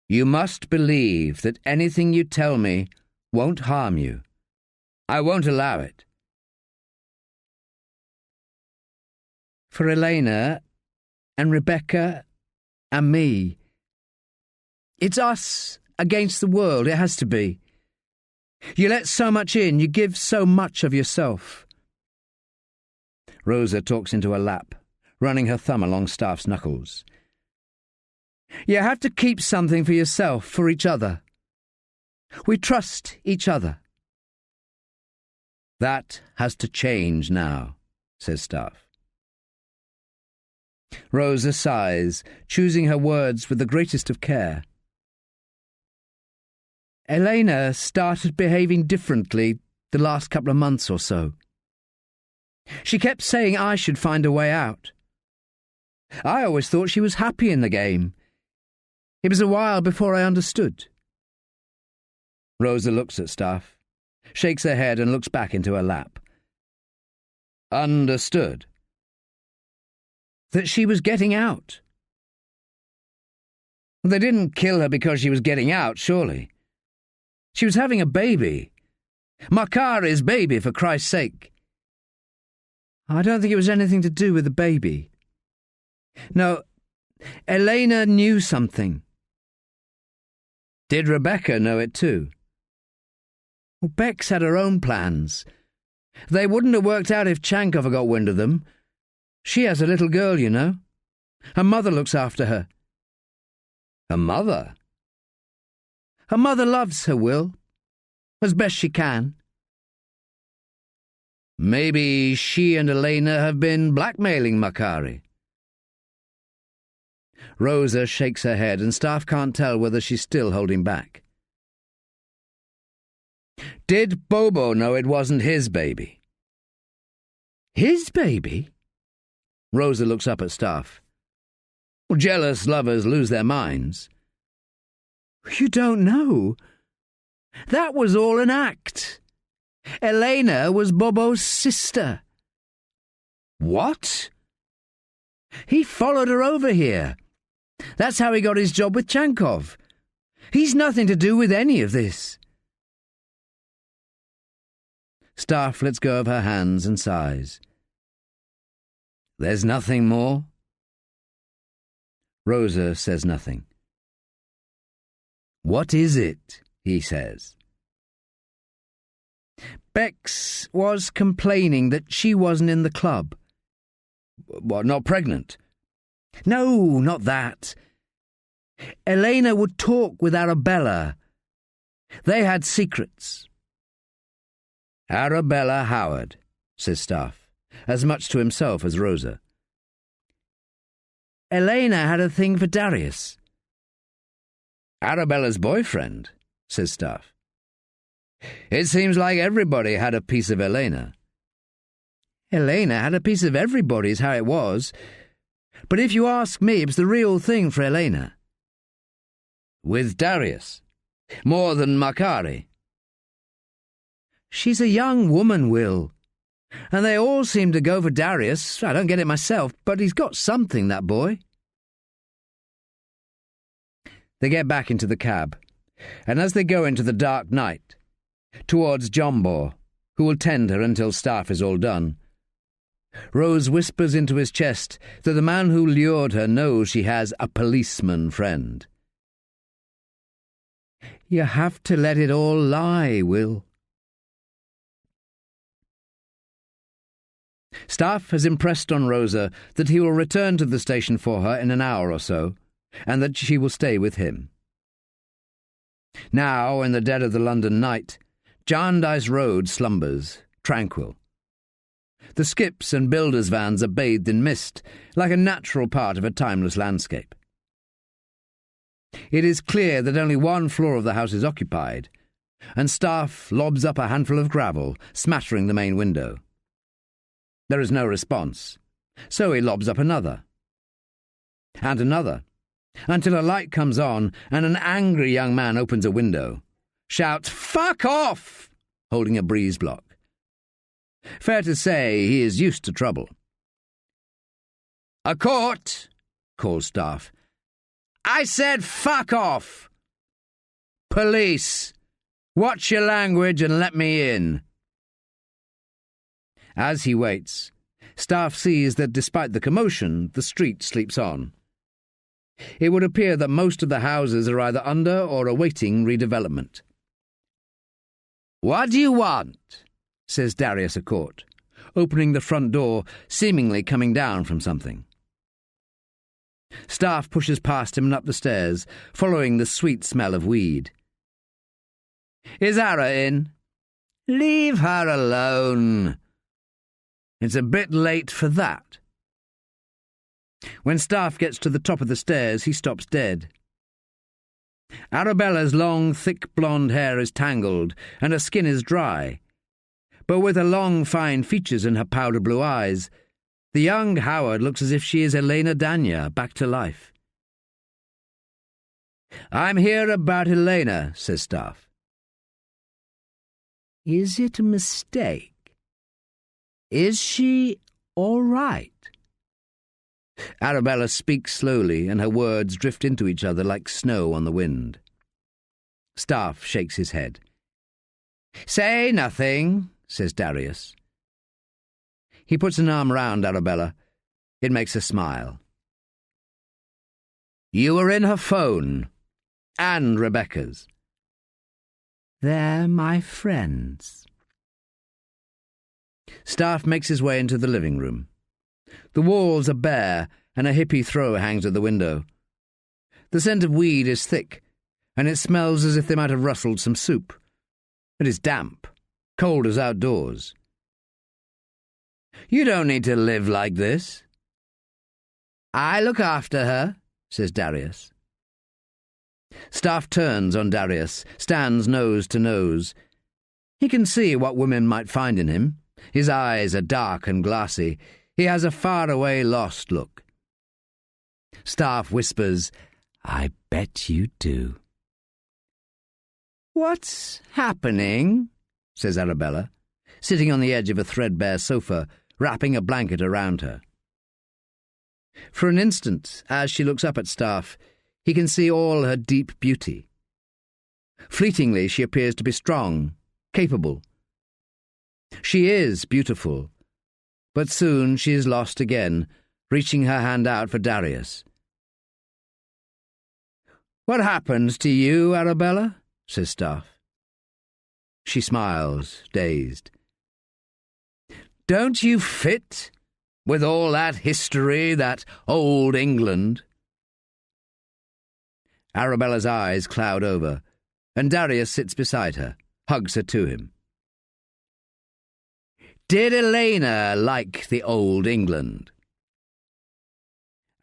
Speaker 1: You must believe that anything you tell me won't harm you. I won't allow it. For Elena and Rebecca and me, it's us against the world, it has to be. You let so much in, you give so much of yourself. Rosa talks into her lap, running her thumb along Staffe's knuckles. You have to keep something for yourself, for each other. We trust each other. That has to change now, says Staffe. Rosa sighs, choosing her words with the greatest of care. Elena started behaving differently the last couple of months or so. She kept saying I should find a way out. I always thought she was happy in the game. It was a while before I understood. Rosa looks at Staffe, shakes her head and looks back into her lap. Understood? That she was getting out. They didn't kill her because she was getting out, surely. She was having a baby. Makari's baby, for Christ's sake. I don't think it was anything to do with the baby. No, Elena knew something. Did Rebecca know it too? Well, Bex had her own plans. They wouldn't have worked out if Chankov had got wind of them. She has a little girl, you know. Her mother looks after her. Her mother? Her mother loves her, Will, as best she can. Maybe she and Elena have been blackmailing Makari. Rosa shakes her head, and Staffe can't tell whether she's still holding back. Did Bobo know it wasn't his baby? His baby? Rosa looks up at Staffe. Well, jealous lovers lose their minds. You don't know. That was all an act. Elena was Bobo's sister. What? He followed her over here. That's how he got his job with Chankov. He's nothing to do with any of this. Staffe lets go of her hands and sighs. There's nothing more? Rosa says nothing. What is it? He says. Bex was complaining that she wasn't in the club. What, not pregnant? No, not that. Elena would talk with Arabella. They had secrets. Arabella Howard, says Staffe, as much to himself as Rosa. Elena had a thing for Darius. Arabella's boyfriend, says Staffe. It seems like everybody had a piece of Elena. Elena had a piece of everybody is how it was. But if you ask me, it was the real thing for Elena. With Darius? More than Makari? She's a young woman, Will. And they all seem to go for Darius. I don't get it myself, but he's got something, that boy. They get back into the cab, and as they go into the dark night, towards Jombor, who will tend her until Staffe is all done, Rose whispers into his chest that the man who lured her knows she has a policeman friend. You have to let it all lie, Will. Staffe has impressed on Rosa that he will return to the station for her in an hour or so, and that she will stay with him. Now, in the dead of the London night, Jarndyce Road slumbers, tranquil. The skips and builders' vans are bathed in mist, like a natural part of a timeless landscape. It is clear that only one floor of the house is occupied, and Staffe lobs up a handful of gravel, smattering the main window. There is no response, so he lobs up another. And another, until a light comes on and an angry young man opens a window, shouts, "Fuck off!" holding a breeze block. Fair to say he is used to trouble. "A court!" calls Staffe. "I said fuck off!" "Police! Watch your language and let me in." As he waits, Staffe sees that despite the commotion, the street sleeps on. It would appear that most of the houses are either under or awaiting redevelopment. "What do you want?" says Darius à Court, opening the front door, seemingly coming down from something. Staffe pushes past him and up the stairs, following the sweet smell of weed. "Is Ara in?" "Leave her alone. It's a bit late for that." When Staffe gets to the top of the stairs, he stops dead. Arabella's long, thick blonde hair is tangled, and her skin is dry. But with her long, fine features and her powder-blue eyes, the young Howard looks as if she is Elena Dania, back to life. "I'm here about Elena," says Staffe. "Is it a mistake? Is she all right?" Arabella speaks slowly, and her words drift into each other like snow on the wind. Staffe shakes his head. "Say nothing," says Darius. He puts an arm round Arabella. It makes her smile. "You were in her phone, and Rebecca's." "They're my friends." Staffe makes his way into the living room. The walls are bare, and a hippie throw hangs at the window. The scent of weed is thick, and it smells as if they might have rustled some soup. It is damp, cold as outdoors. "You don't need to live like this." "I look after her," says Darius. Staffe turns on Darius, stands nose to nose. He can see what women might find in him. His eyes are dark and glassy. He has a far-away, lost look. Staffe whispers, "I bet you do." "What's happening?" says Arabella, sitting on the edge of a threadbare sofa, wrapping a blanket around her. For an instant, as she looks up at Staffe, he can see all her deep beauty. Fleetingly, she appears to be strong, capable. She is beautiful, but soon she is lost again, reaching her hand out for Darius. "What happened to you, Arabella?" says Staffe. She smiles, dazed. "Don't you fit, with all that history, that old England?" Arabella's eyes cloud over, and Darius sits beside her, hugs her to him. "Did Elena like the old England?"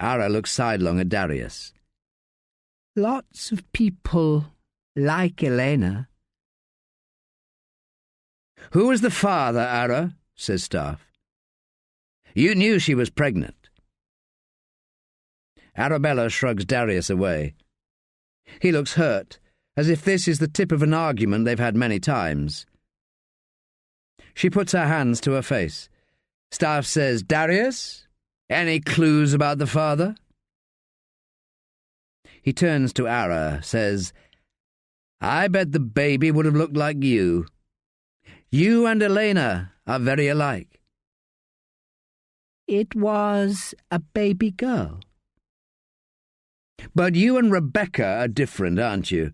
Speaker 1: Ara looks sidelong at Darius. "Lots of people like Elena." "Who was the father, Ara?" says Staffe. "You knew she was pregnant." Arabella shrugs Darius away. He looks hurt, as if this is the tip of an argument they've had many times. She puts her hands to her face. Staffe says, "Darius, any clues about the father?" He turns to Ara, says, "I bet the baby would have looked like you. You and Elena are very alike." It was a baby girl. But you and Rebecca are different, aren't you?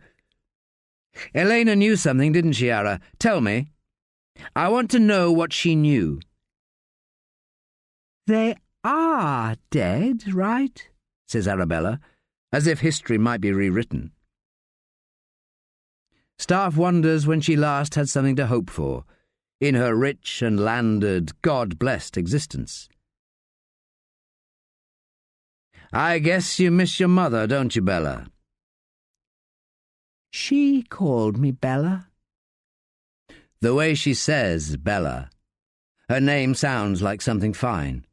Speaker 1: Elena knew something, didn't she, Ara? Tell me. I want to know what she knew. They are dead, right? Says Arabella, as if history might be rewritten. Staffe wonders when she last had something to hope for, in her rich and landed, God-blessed existence. I guess you miss your mother, don't you, Bella? She called me Bella. The way she says Bella. Her name sounds like something fine.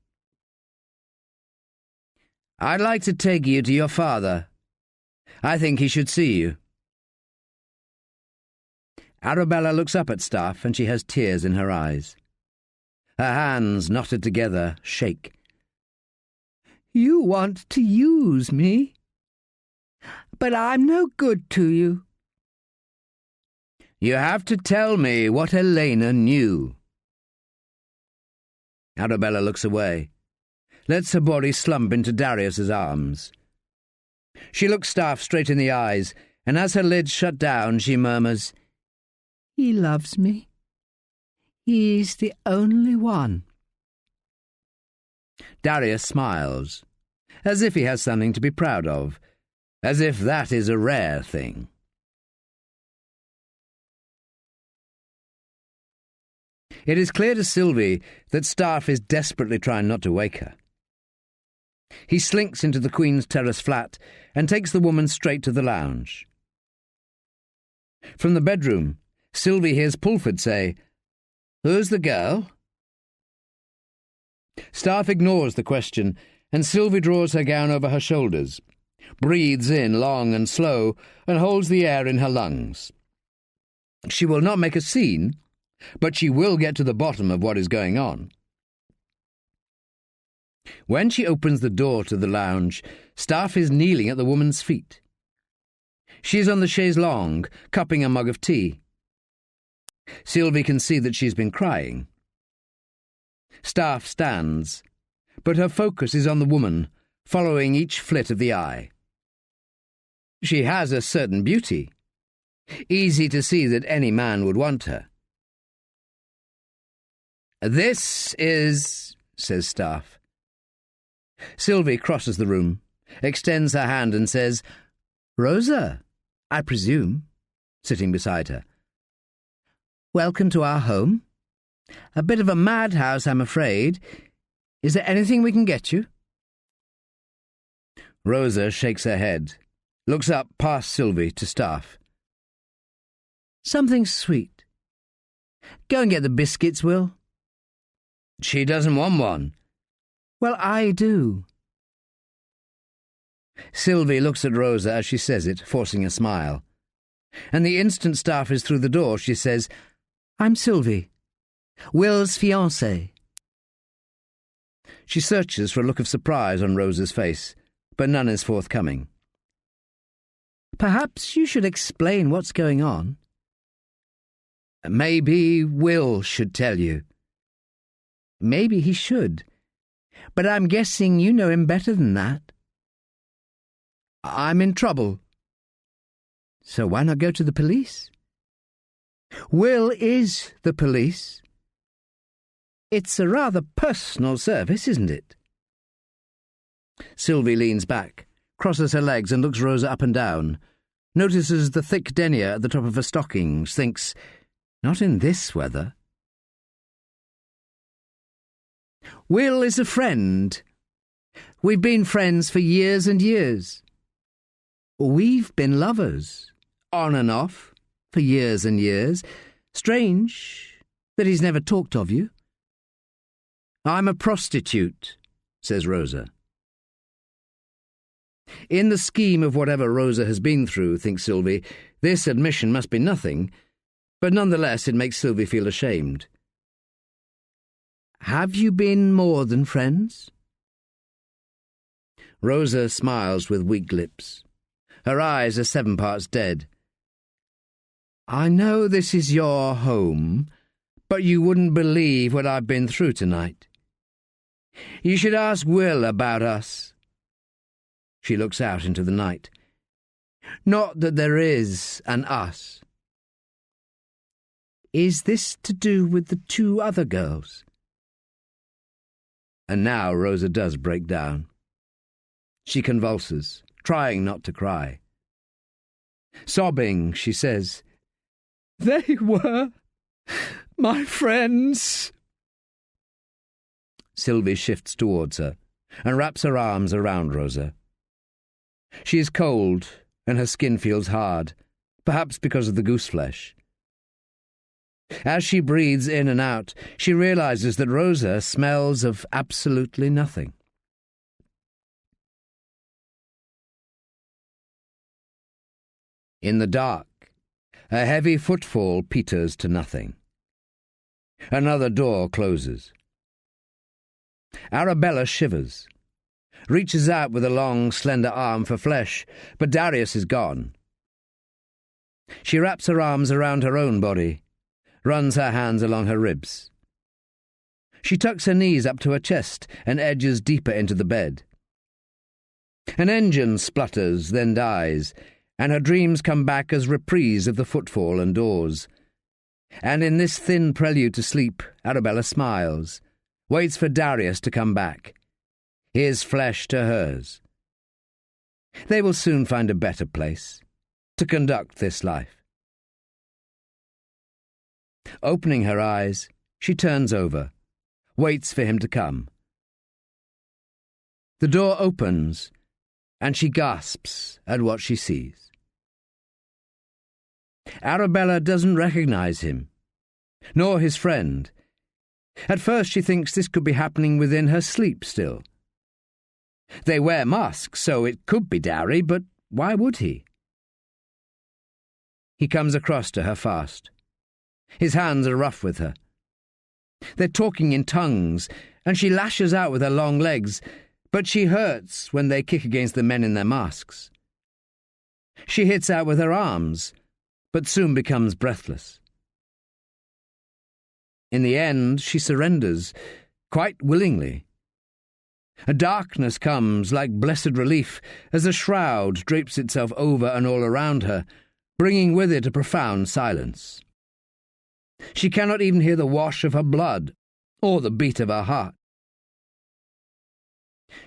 Speaker 1: I'd like to take you to your father. I think he should see you. Arabella looks up at Staffe and she has tears in her eyes. Her hands, knotted together, shake. You want to use me? But I'm no good to you. You have to tell me what Elena knew. Arabella looks away, lets her body slump into Darius's arms. She looks Staffe straight in the eyes, and as her lids shut down, she murmurs, He loves me. He's the only one. Darius smiles, as if he has something to be proud of, as if that is a rare thing. It is clear to Sylvie that Staffe is desperately trying not to wake her. He slinks into the Queen's Terrace flat and takes the woman straight to the lounge. From the bedroom, Sylvie hears Pulford say, Who's the girl? Staffe ignores the question, and Sylvie draws her gown over her shoulders, breathes in long and slow, and holds the air in her lungs. She will not make a scene, but she will get to the bottom of what is going on. When she opens the door to the lounge, Staffe is kneeling at the woman's feet. She is on the chaise longue, cupping a mug of tea. Sylvie can see that she's been crying. Staffe stands, but her focus is on the woman, following each flit of the eye. She has a certain beauty. Easy to see that any man would want her. This is, says Staffe. Sylvie crosses the room, extends her hand and says, Rosa, I presume, sitting beside her. Welcome to our home. A bit of a madhouse, I'm afraid. Is there anything we can get you? Rosa shakes her head, looks up past Sylvie to Staffe. Something sweet. Go and get the biscuits, Will. She doesn't want one. Well, I do. Sylvie looks at Rosa as she says it, forcing a smile. And the instant Staffe is through the door, she says, I'm Sylvie, Will's fiancée. She searches for a look of surprise on Rosa's face, but none is forthcoming. Perhaps you should explain what's going on. Maybe Will should tell you. Maybe he should, but I'm guessing you know him better than that. I'm in trouble. So why not go to the police? Will is the police. It's a rather personal service, isn't it? Sylvie leans back, crosses her legs and looks Rosa up and down, notices the thick denier at the top of her stockings, thinks, not in this weather. Will is a friend. We've been friends for years and years. We've been lovers, on and off, for years and years. Strange that he's never talked of you. I'm a prostitute, says Rosa. In the scheme of whatever Rosa has been through, thinks Sylvie, this admission must be nothing, but nonetheless it makes Sylvie feel ashamed. Have you been more than friends? Rosa smiles with weak lips. Her eyes are 7 parts dead. I know this is your home, but you wouldn't believe what I've been through tonight. You should ask Will about us. She looks out into the night. Not that there is an us. Is this to do with the two other girls? And now Rosa does break down. She convulses, trying not to cry. Sobbing, she says, "They were my friends." Sylvie shifts towards her and wraps her arms around Rosa. She is cold and her skin feels hard, perhaps because of the goose flesh. As she breathes in and out, she realizes that Rosa smells of absolutely nothing. In the dark, a heavy footfall peters to nothing. Another door closes. Arabella shivers, reaches out with a long, slender arm for flesh, but Darius is gone. She wraps her arms around her own body, runs her hands along her ribs. She tucks her knees up to her chest and edges deeper into the bed. An engine splutters, then dies, and her dreams come back as reprise of the footfall and doors. And in this thin prelude to sleep, Arabella smiles, waits for Darius to come back, his flesh to hers. They will soon find a better place to conduct this life. Opening her eyes, she turns over, waits for him to come. The door opens, and she gasps at what she sees. Arabella doesn't recognize him, nor his friend. At first she thinks this could be happening within her sleep still. They wear masks, so it could be Dari, but why would he? He comes across to her fast. His hands are rough with her. They're talking in tongues, and she lashes out with her long legs, but she hurts when they kick against the men in their masks. She hits out with her arms, but soon becomes breathless. In the end, she surrenders, quite willingly. A darkness comes like blessed relief as a shroud drapes itself over and all around her, bringing with it a profound silence. She cannot even hear the wash of her blood or the beat of her heart.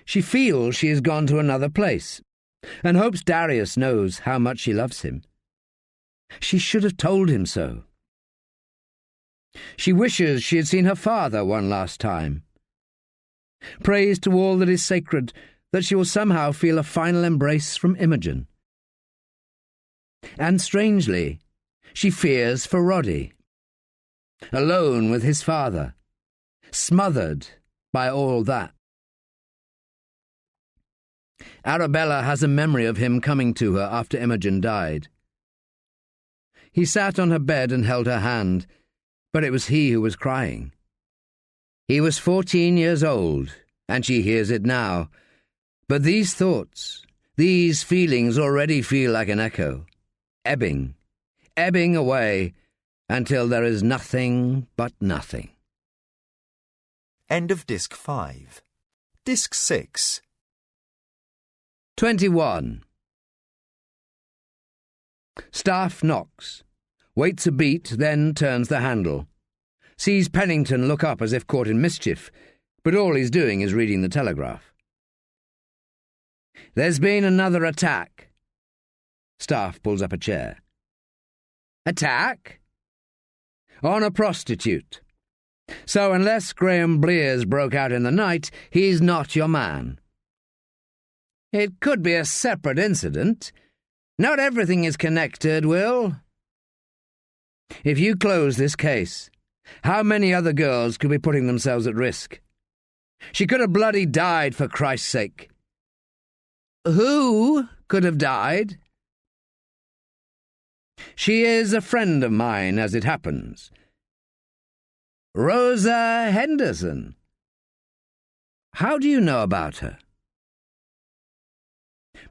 Speaker 1: She feels she has gone to another place and hopes Darius knows how much she loves him. She should have told him so. She wishes she had seen her father one last time. Prays to all that is sacred that she will somehow feel a final embrace from Imogen. And strangely, she fears for Roddy. Alone with his father, smothered by all that. Arabella has a memory of him coming to her after Imogen died. He sat on her bed and held her hand, but it was he who was crying. He was 14 years old, and she hears it now. But these thoughts, these feelings already feel like an echo, ebbing away, until there is nothing but nothing.
Speaker 3: End of Disc 5. Disc 6.
Speaker 1: 21. Staffe knocks, waits a beat, then turns the handle. Sees Pennington look up as if caught in mischief, but all he's doing is reading the Telegraph. There's been another attack. Staffe pulls up a chair. Attack? On a prostitute. So unless Graham Blears broke out in the night, he's not your man. It could be a separate incident. Not everything is connected, Will. If you close this case, how many other girls could be putting themselves at risk? She could have bloody died, for Christ's sake. Who could have died? She is a friend of mine, as it happens. Rosa Henderson. How do you know about her?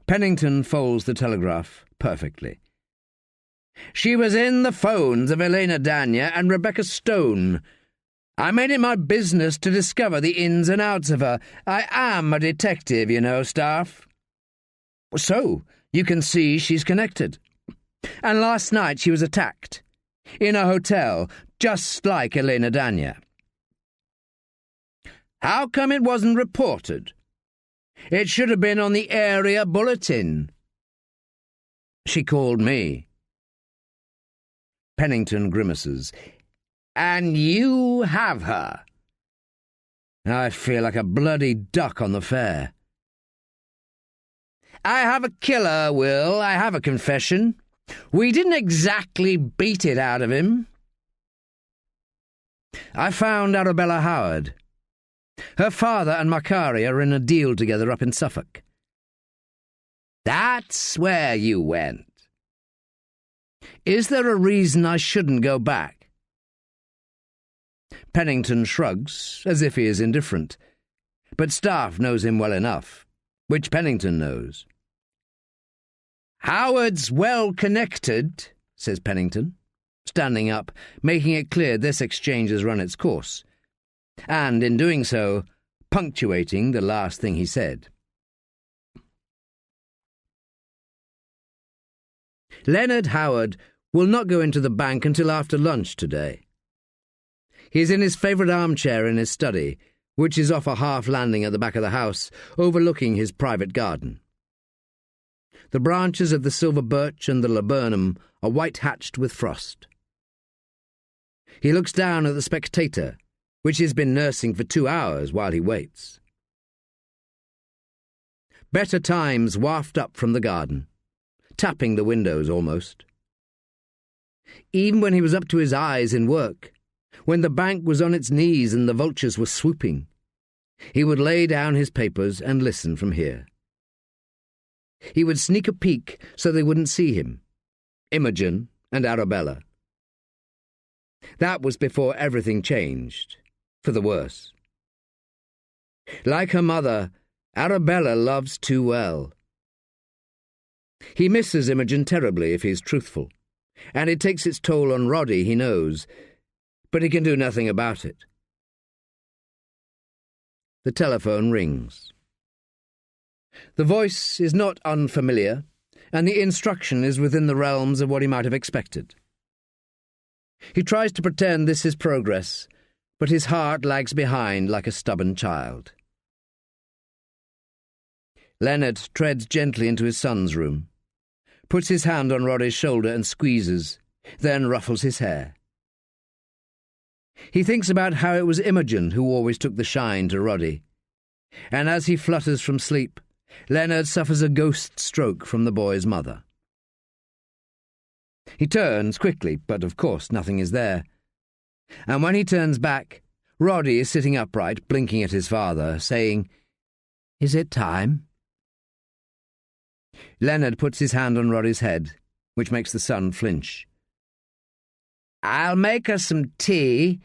Speaker 1: Pennington folds the Telegraph perfectly. She was in the phones of Elena Dania and Rebecca Stone.
Speaker 2: I made it my business to discover the ins and outs of her. I am a detective, you know, Staffe. So, you can see she's connected. And last night she was attacked. In a hotel, just like Elena Dania. How come it wasn't reported? It should have been on the area bulletin. She called me. Pennington grimaces. And you have her. I feel like a bloody duck on the fair. I have a killer, Will. I have a confession. We didn't exactly beat it out of him. I found Arabella Howard. Her father and Macari are in a deal together up in Suffolk. That's where you went. Is there a reason I shouldn't go back? Pennington shrugs, as if he is indifferent. But Staffe knows him well enough, which Pennington knows. Howard's well connected, says Pennington, standing up, making it clear this exchange has run its course, and, in doing so, punctuating the last thing he said. Leonard Howard will not go into the bank until after lunch today. He is in his favourite armchair in his study, which is off a half landing at the back of the house, overlooking his private garden. The branches of the silver birch and the laburnum are white-hatched with frost. He looks down at the Spectator, which he's been nursing for 2 hours while he waits. Better times waft up from the garden, tapping the windows almost. Even when he was up to his eyes in work, when the bank was on its knees and the vultures were swooping, he would lay down his papers and listen from here. He would sneak a peek so they wouldn't see him, Imogen and Arabella. That was before everything changed, for the worse. Like her mother, Arabella loves too well. He misses Imogen terribly if he's truthful, and it takes its toll on Roddy, he knows, but he can do nothing about it. The telephone rings. The voice is not unfamiliar, and the instruction is within the realms of what he might have expected. He tries to pretend this is progress, but his heart lags behind like a stubborn child. Leonard treads gently into his son's room, puts his hand on Roddy's shoulder and squeezes, then ruffles his hair. He thinks about how it was Imogen who always took the shine to Roddy, and as he flutters from sleep, Leonard suffers a ghost stroke from the boy's mother. He turns quickly, but of course nothing is there. And when he turns back, Roddy is sitting upright, blinking at his father, saying, "Is it time?" Leonard puts his hand on Roddy's head, which makes the son flinch. "I'll make us some tea,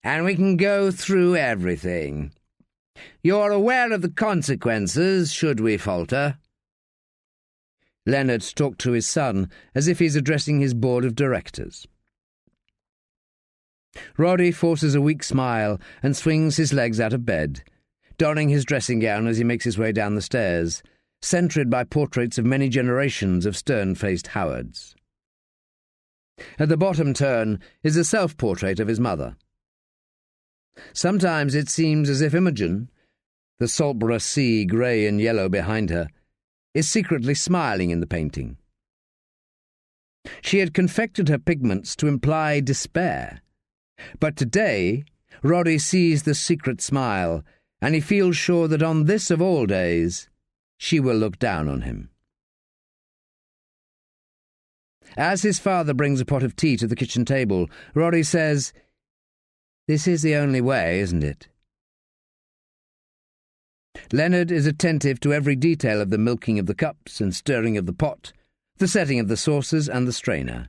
Speaker 2: and we can go through everything. You're aware of the consequences, should we falter?" Leonard talked to his son as if he's addressing his board of directors. Roddy forces a weak smile and swings his legs out of bed, donning his dressing gown as he makes his way down the stairs, centred by portraits of many generations of stern-faced Howards. At the bottom turn is a self-portrait of his mother. Sometimes it seems as if Imogen, the Saltborough sea grey and yellow behind her, is secretly smiling in the painting. She had confected her pigments to imply despair, but today Roddy sees the secret smile, and he feels sure that on this of all days she will look down on him. As his father brings a pot of tea to the kitchen table, Roddy says, "This is the only way, isn't it?" Leonard is attentive to every detail of the milking of the cups and stirring of the pot, the setting of the saucers and the strainer.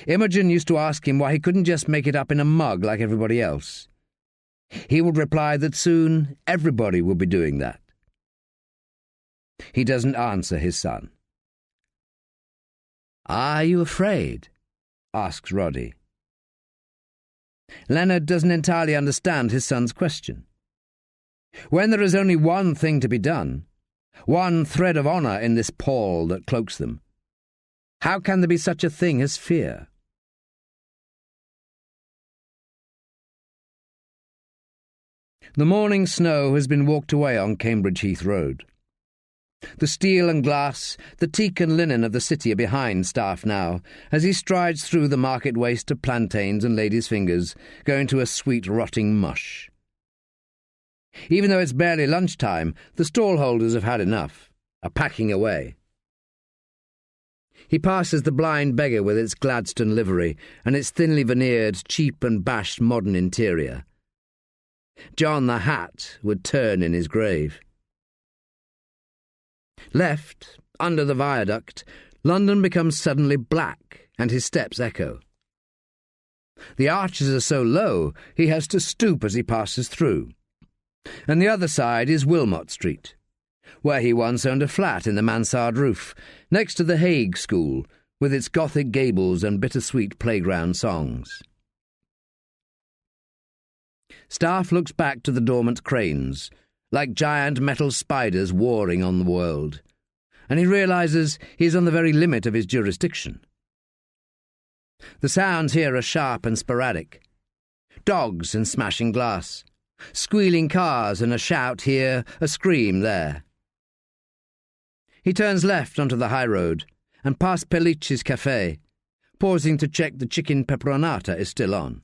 Speaker 2: Imogen used to ask him why he couldn't just make it up in a mug like everybody else. He would reply that soon everybody would be doing that. He doesn't answer his son. "Are you afraid?" asks Roddy. Leonard doesn't entirely understand his son's question. When there is only one thing to be done, one thread of honour in this pall that cloaks them, how can there be such a thing as fear? The morning snow has been walked away on Cambridge Heath Road. The steel and glass, the teak and linen of the city are behind Staffe now, as he strides through the market waste of plantains and ladies' fingers, going to a sweet rotting mush. Even though it's barely lunchtime, the stallholders have had enough, are packing away. He passes the blind beggar with its Gladstone livery and its thinly veneered, cheap and bashed modern interior. John the Hat would turn in his grave. Left, under the viaduct, London becomes suddenly black, and his steps echo. The arches are so low he has to stoop as he passes through. And the other side is Wilmot Street, where he once owned a flat in the mansard roof, next to the Hague School, with its Gothic gables and bittersweet playground songs. Staffe looks back to the dormant cranes, like giant metal spiders warring on the world, and he realises he is on the very limit of his jurisdiction. The sounds here are sharp and sporadic. Dogs and smashing glass, squealing cars and a shout here, a scream there. He turns left onto the high road and past Pellicci's cafe, pausing to check the chicken peperonata is still on.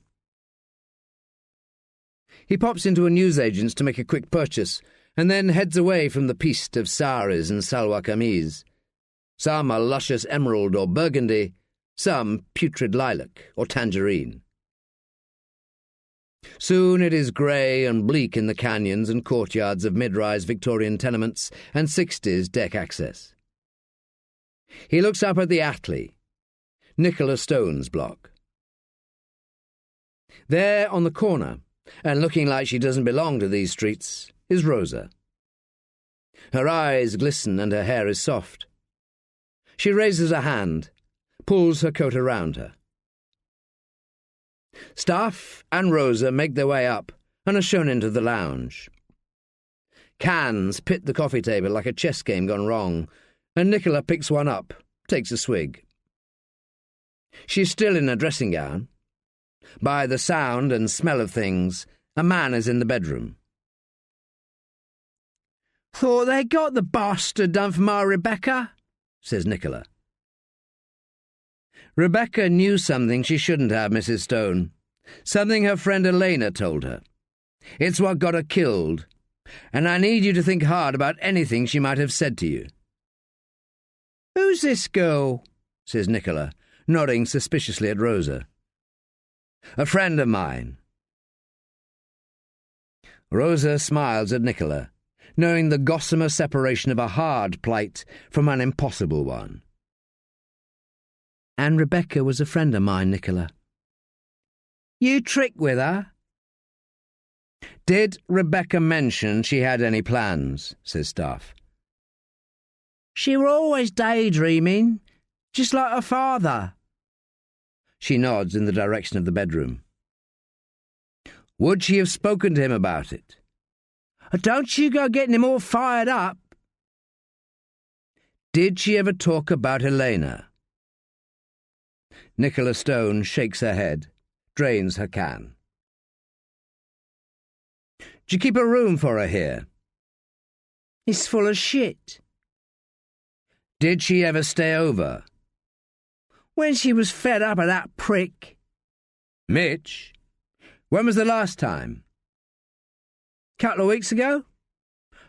Speaker 2: He pops into a newsagent's to make a quick purchase, and then heads away from the piste of saris and salwa camise. Some are luscious emerald or burgundy, some putrid lilac or tangerine. Soon it is grey and bleak in the canyons and courtyards of mid-rise Victorian tenements and 60s deck access. He looks up at the Attley, Nicola Stone's block. There on the corner, and looking like she doesn't belong to these streets, is Rosa. Her eyes glisten and her hair is soft. She raises a hand, pulls her coat around her. Staffe and Rosa make their way up and are shown into the lounge. Cans pit the coffee table like a chess game gone wrong, and Nicola picks one up, takes a swig. She's still in a dressing gown. By the sound and smell of things, a man is in the bedroom. "Thought they got the bastard done for my Rebecca," says Nicola. Rebecca knew something she shouldn't have, Mrs. Stone. Something her friend Elena told her. It's what got her killed, and I need you to think hard about anything she might have said to you. "Who's this girl?" says Nicola, nodding suspiciously at Rosa. "A friend of mine." Rosa smiles at Nicola, knowing the gossamer separation of a hard plight from an impossible one. "And Rebecca was a friend of mine, Nicola." "You trick with her?" "Did Rebecca mention she had any plans?" says Staffe. "She were always daydreaming, just like her father." She nods in the direction of the bedroom. "Would she have spoken to him about it?" "Don't you go getting him all fired up." "Did she ever talk about Elena?" Nicola Stone shakes her head, drains her can. "Do you keep a room for her here?" "It's full of shit." "Did she ever stay over?" "When she was fed up of that prick." "Mitch? When was the last time?" "Couple of weeks ago.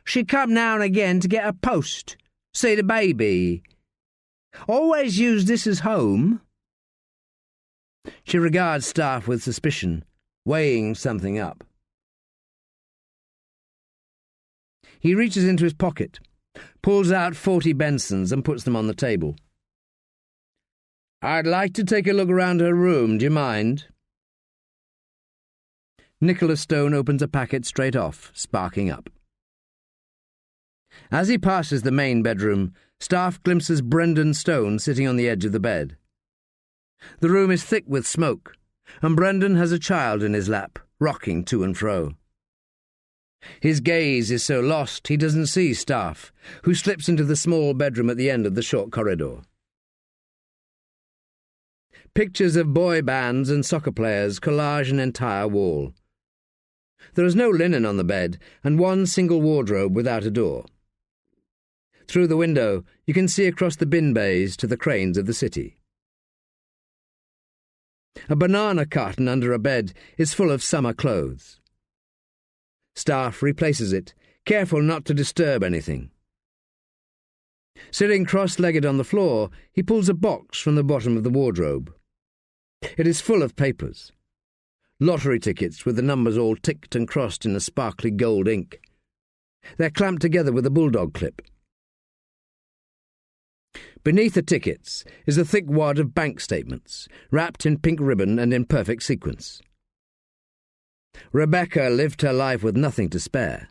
Speaker 2: She'd come now and again to get her post, see the baby. Always used this as home." She regards Staffe with suspicion, weighing something up. He reaches into his pocket, pulls out 40 Bensons and puts them on the table. "I'd like to take a look around her room, do you mind?" Nicola Stone opens a packet straight off, sparking up. As he passes the main bedroom, Staffe glimpses Brendan Stone sitting on the edge of the bed. The room is thick with smoke, and Brendan has a child in his lap, rocking to and fro. His gaze is so lost he doesn't see Staffe, who slips into the small bedroom at the end of the short corridor. Pictures of boy bands and soccer players collage an entire wall. There is no linen on the bed, and one single wardrobe without a door. Through the window, you can see across the bin bays to the cranes of the city. A banana carton under a bed is full of summer clothes. Staffe replaces it, careful not to disturb anything. Sitting cross-legged on the floor, he pulls a box from the bottom of the wardrobe. It is full of papers. Lottery tickets with the numbers all ticked and crossed in a sparkly gold ink. They're clamped together with a bulldog clip. Beneath the tickets is a thick wad of bank statements, wrapped in pink ribbon and in perfect sequence. Rebecca lived her life with nothing to spare.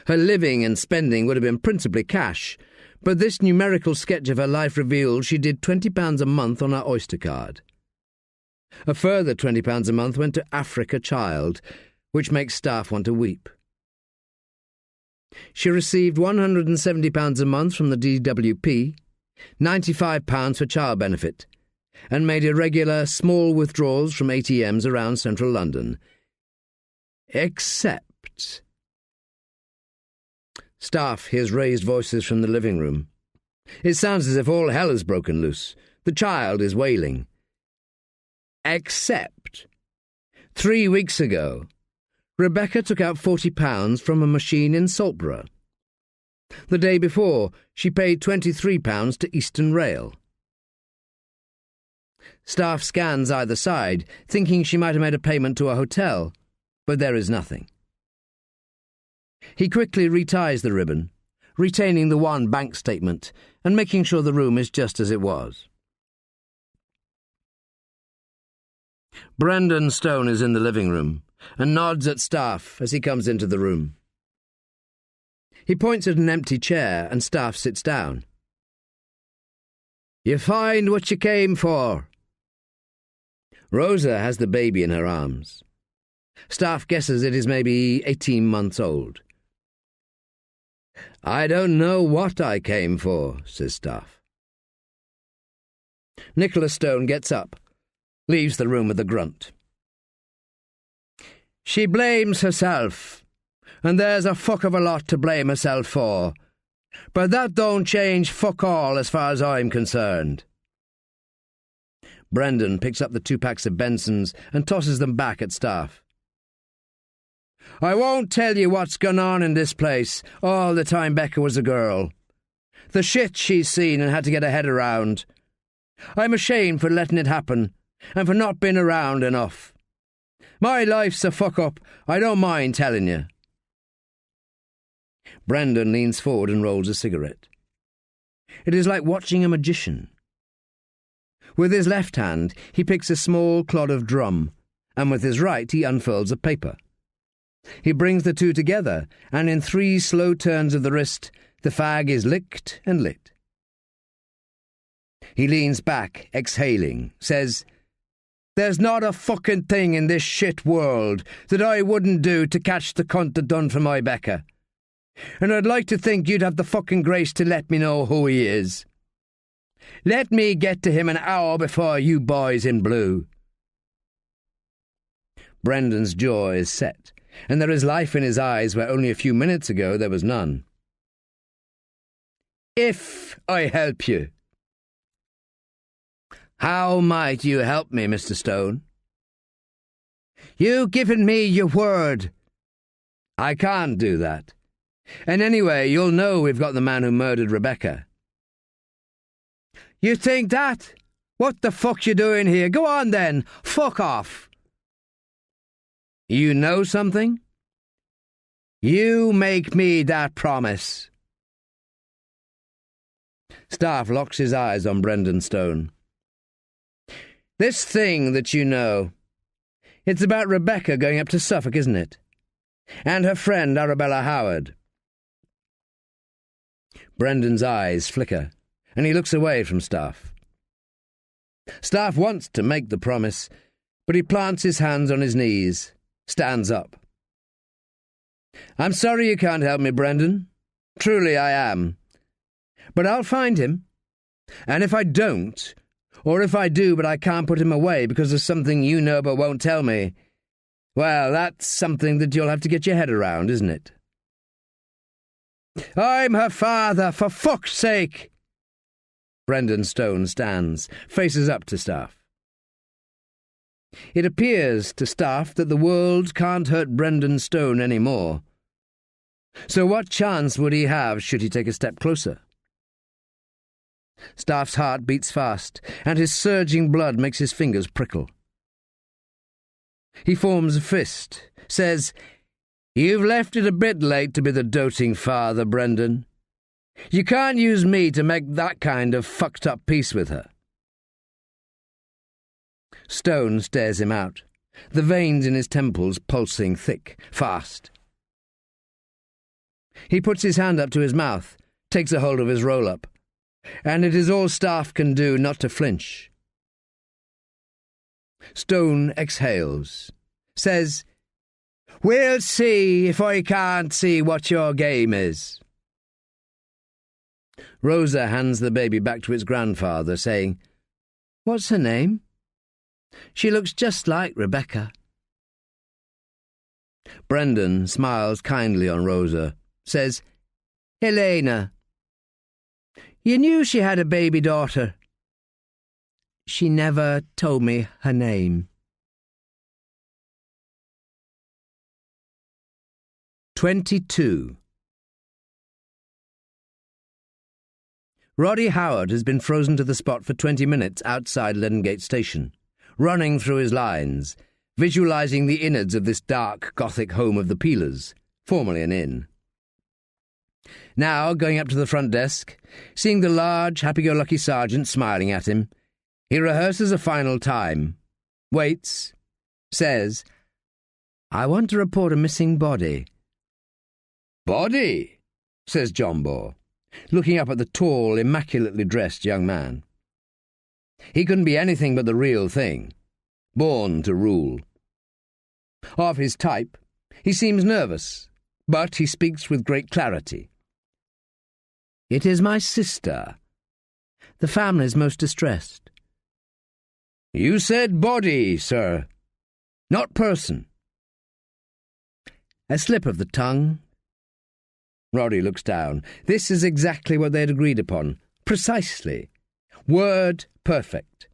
Speaker 2: Her living and spending would have been principally cash, but this numerical sketch of her life reveals she did £20 a month on her Oyster card. A further £20 a month went to Africa Child, which makes Staffe want to weep. She received £170 a month from the DWP, £95 for child benefit, and made irregular, small withdrawals from ATMs around central London. Except... Staffe hears raised voices from the living room. It sounds as if all hell has broken loose. The child is wailing. Except 3 weeks ago, Rebecca took out £40 from a machine in Saltborough. The day before, she paid £23 to Eastern Rail. Staffe scans either side, thinking she might have made a payment to a hotel, but there is nothing. He quickly reties the ribbon, retaining the one bank statement and making sure the room is just as it was. Brendan Stone is in the living room and nods at Staffe as he comes into the room. He points at an empty chair and Staffe sits down. "You find what you came for." Rosa has the baby in her arms. Staffe guesses it is maybe 18 months old. "I don't know what I came for," says Staffe. Nicholas Stone gets up, leaves the room with a grunt. "She blames herself, and there's a fuck of a lot to blame herself for, but that don't change fuck all as far as I'm concerned." Brendan picks up the 2 packs of Bensons and tosses them back at Staffe. "I won't tell you what's gone on in this place all the time Becca was a girl. The shit she's seen and had to get her head around. I'm ashamed for letting it happen, and for not being around enough. My life's a fuck-up, I don't mind telling you." Brendan leans forward and rolls a cigarette. It is like watching a magician. With his left hand, he picks a small clod of drum, and with his right he unfurls a paper. He brings the two together, and in 3 slow turns of the wrist, the fag is licked and lit. He leans back, exhaling, says, "There's not a fucking thing in this shit world that I wouldn't do to catch the cunt that done for my Becca. And I'd like to think you'd have the fucking grace to let me know who he is. Let me get to him an hour before you boys in blue." Brendan's jaw is set, and there is life in his eyes where only a few minutes ago there was none. "If I help you." "How might you help me, Mr. Stone?" "You given me your word." "I can't do that. And anyway, you'll know we've got the man who murdered Rebecca." "You think that? What the fuck you doing here? Go on then, fuck off." "You know something?" "You make me that promise." Staffe locks his eyes on Brendan Stone. "This thing that you know, it's about Rebecca going up to Suffolk, isn't it? And her friend Arabella Howard." Brendan's eyes flicker, and he looks away from Staffe. Staffe wants to make the promise, but he plants his hands on his knees, stands up. I'm sorry you can't help me, Brendan. Truly I am. But I'll find him. And if I don't, or if I do but I can't put him away because of something you know but won't tell me, well, that's something that you'll have to get your head around, isn't it? I'm her father, for fuck's sake! Brendan Stone stands, faces up to Staffe. It appears to Staffe that the world can't hurt Brendan Stone any more. So what chance would he have should he take a step closer? Staffe's heart beats fast, and his surging blood makes his fingers prickle. He forms a fist, says, You've left it a bit late to be the doting father, Brendan. You can't use me to make that kind of fucked-up peace with her. Stone stares him out, the veins in his temples pulsing thick, fast. He puts his hand up to his mouth, takes a hold of his roll-up, and it is all Staffe can do not to flinch. Stone exhales, says, We'll see if I can't see what your game is. Rosa hands the baby back to its grandfather, saying, What's her name? She looks just like Rebecca. Brendan smiles kindly on Rosa, says, Helena. You knew she had a baby daughter. She never told me her name. 22. Roddy Howard has been frozen to the spot for 20 minutes outside Ledengate Station, running through his lines, visualising the innards of this dark Gothic home of the Peelers, formerly an inn. Now, going up to the front desk, seeing the large, happy-go-lucky sergeant smiling at him, he rehearses a final time, waits, says, I want to report a missing body. Body? Says John Bohr, looking up at the tall, immaculately dressed young man. He couldn't be anything but the real thing, born to rule. Of his type, he seems nervous, but he speaks with great clarity. It is my sister. The family's most distressed. You said body, sir, not person. A slip of the tongue. Roddy looks down. This is exactly what they had agreed upon. Precisely. Word perfect.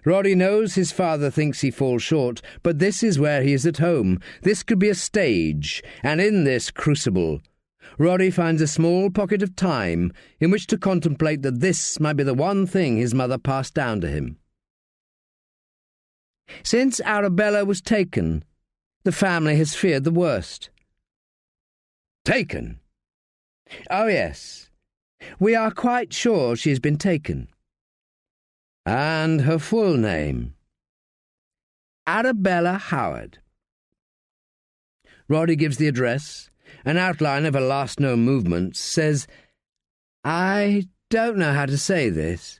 Speaker 2: Roddy knows his father thinks he falls short, but this is where he is at home. This could be a stage, and in this crucible, Roddy finds a small pocket of time in which to contemplate that this might be the one thing his mother passed down to him. Since Arabella was taken, the family has feared the worst. Taken? Oh, yes. We are quite sure she has been taken. And her full name? Arabella Howard. Roddy gives the address, an outline of her last known movements, says, I don't know how to say this,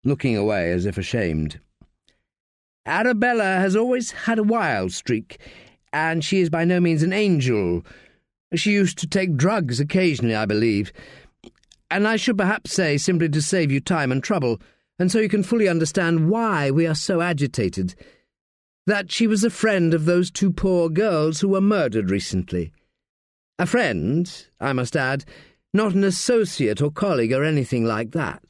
Speaker 2: looking away as if ashamed. Arabella has always had a wild streak, and she is by no means an angel. She used to take drugs occasionally, I believe, and I should perhaps say, simply to save you time and trouble, and so you can fully understand why we are so agitated, that she was a friend of those two poor girls who were murdered recently. A friend, I must add, not an associate or colleague or anything like that.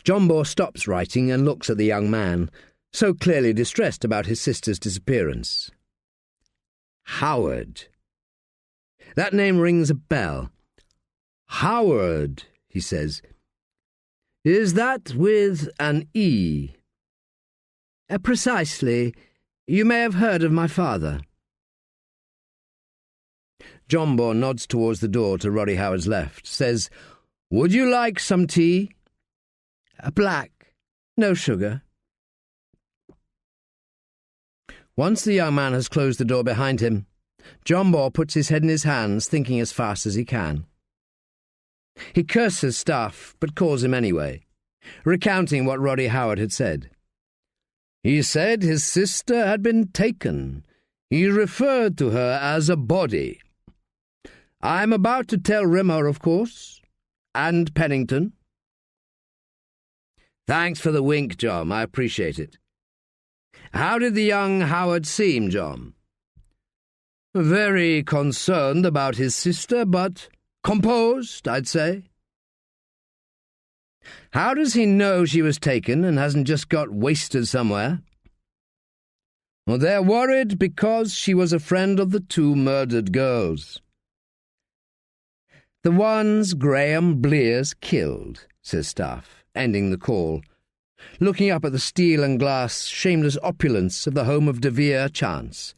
Speaker 2: John Bohr stops writing and looks at the young man, so clearly distressed about his sister's disappearance. Howard. That name rings a bell. Howard, he says. Is that with an E? Precisely. You may have heard of my father. John Bohr nods towards the door to Roddy Howard's left, says, Would you like some tea? Black. No sugar. Once the young man has closed the door behind him, John Bohr puts his head in his hands, thinking as fast as he can. He curses Staffe, but calls him anyway, recounting what Roddy Howard had said. He said his sister had been taken. He referred to her as a body. I'm about to tell Rimmer, of course, and Pennington. Thanks for the wink, John. I appreciate it. How did the young Howard seem, John? Very concerned about his sister, but composed, I'd say. How does he know she was taken and hasn't just got wasted somewhere? Well, they're worried because she was a friend of the two murdered girls. The ones Graham Blears killed, says Staffe, ending the call, looking up at the steel and glass shameless opulence of the home of De Vere Chance,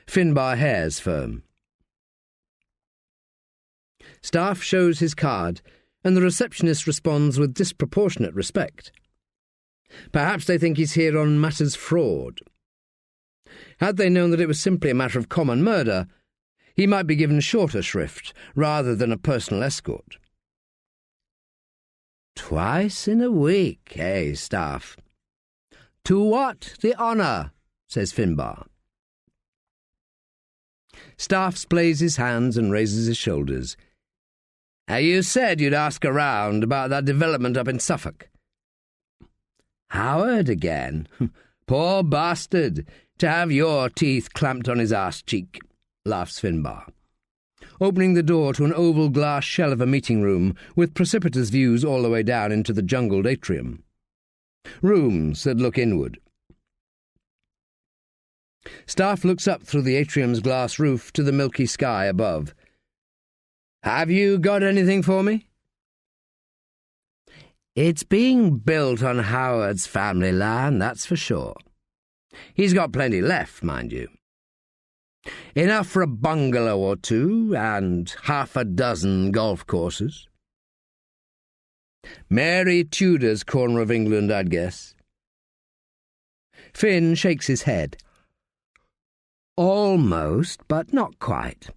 Speaker 2: Finbar Hare's firm. Staffe shows his card, and the receptionist responds with disproportionate respect. Perhaps they think he's here on matters fraud. Had they known that it was simply a matter of common murder, he might be given shorter shrift rather than a personal escort. Twice in a week, eh, Staffe? To what the honour, says Finbar. Staffe splays his hands and raises his shoulders. You said you'd ask around about that development up in Suffolk. Howard again? Poor bastard, to have your teeth clamped on his arse cheek, laughs Finbar, opening the door to an oval glass shell of a meeting room with precipitous views all the way down into the jungled atrium. Rooms that look inward. Staffe looks up through the atrium's glass roof to the milky sky above. Have you got anything for me? It's being built on Howard's family land, that's for sure. He's got plenty left, mind you. Enough for a bungalow or two and 6 golf courses. Mary Tudor's corner of England, I'd guess. Finn shakes his head. Almost, but not quite.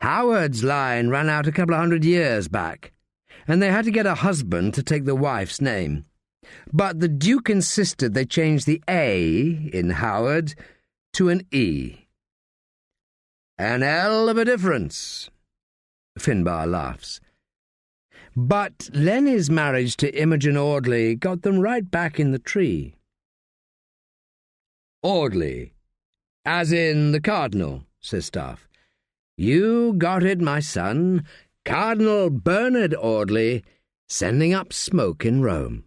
Speaker 2: Howard's line ran out a couple of 100 years back, and they had to get a husband to take the wife's name. But the Duke insisted they change the A in Howard to an E. An L of a difference, Finbar laughs. But Lenny's marriage to Imogen Audley got them right back in the tree. Audley, as in the Cardinal, says Staffe. You got it, my son. Cardinal Bernard Audley, sending up smoke in Rome.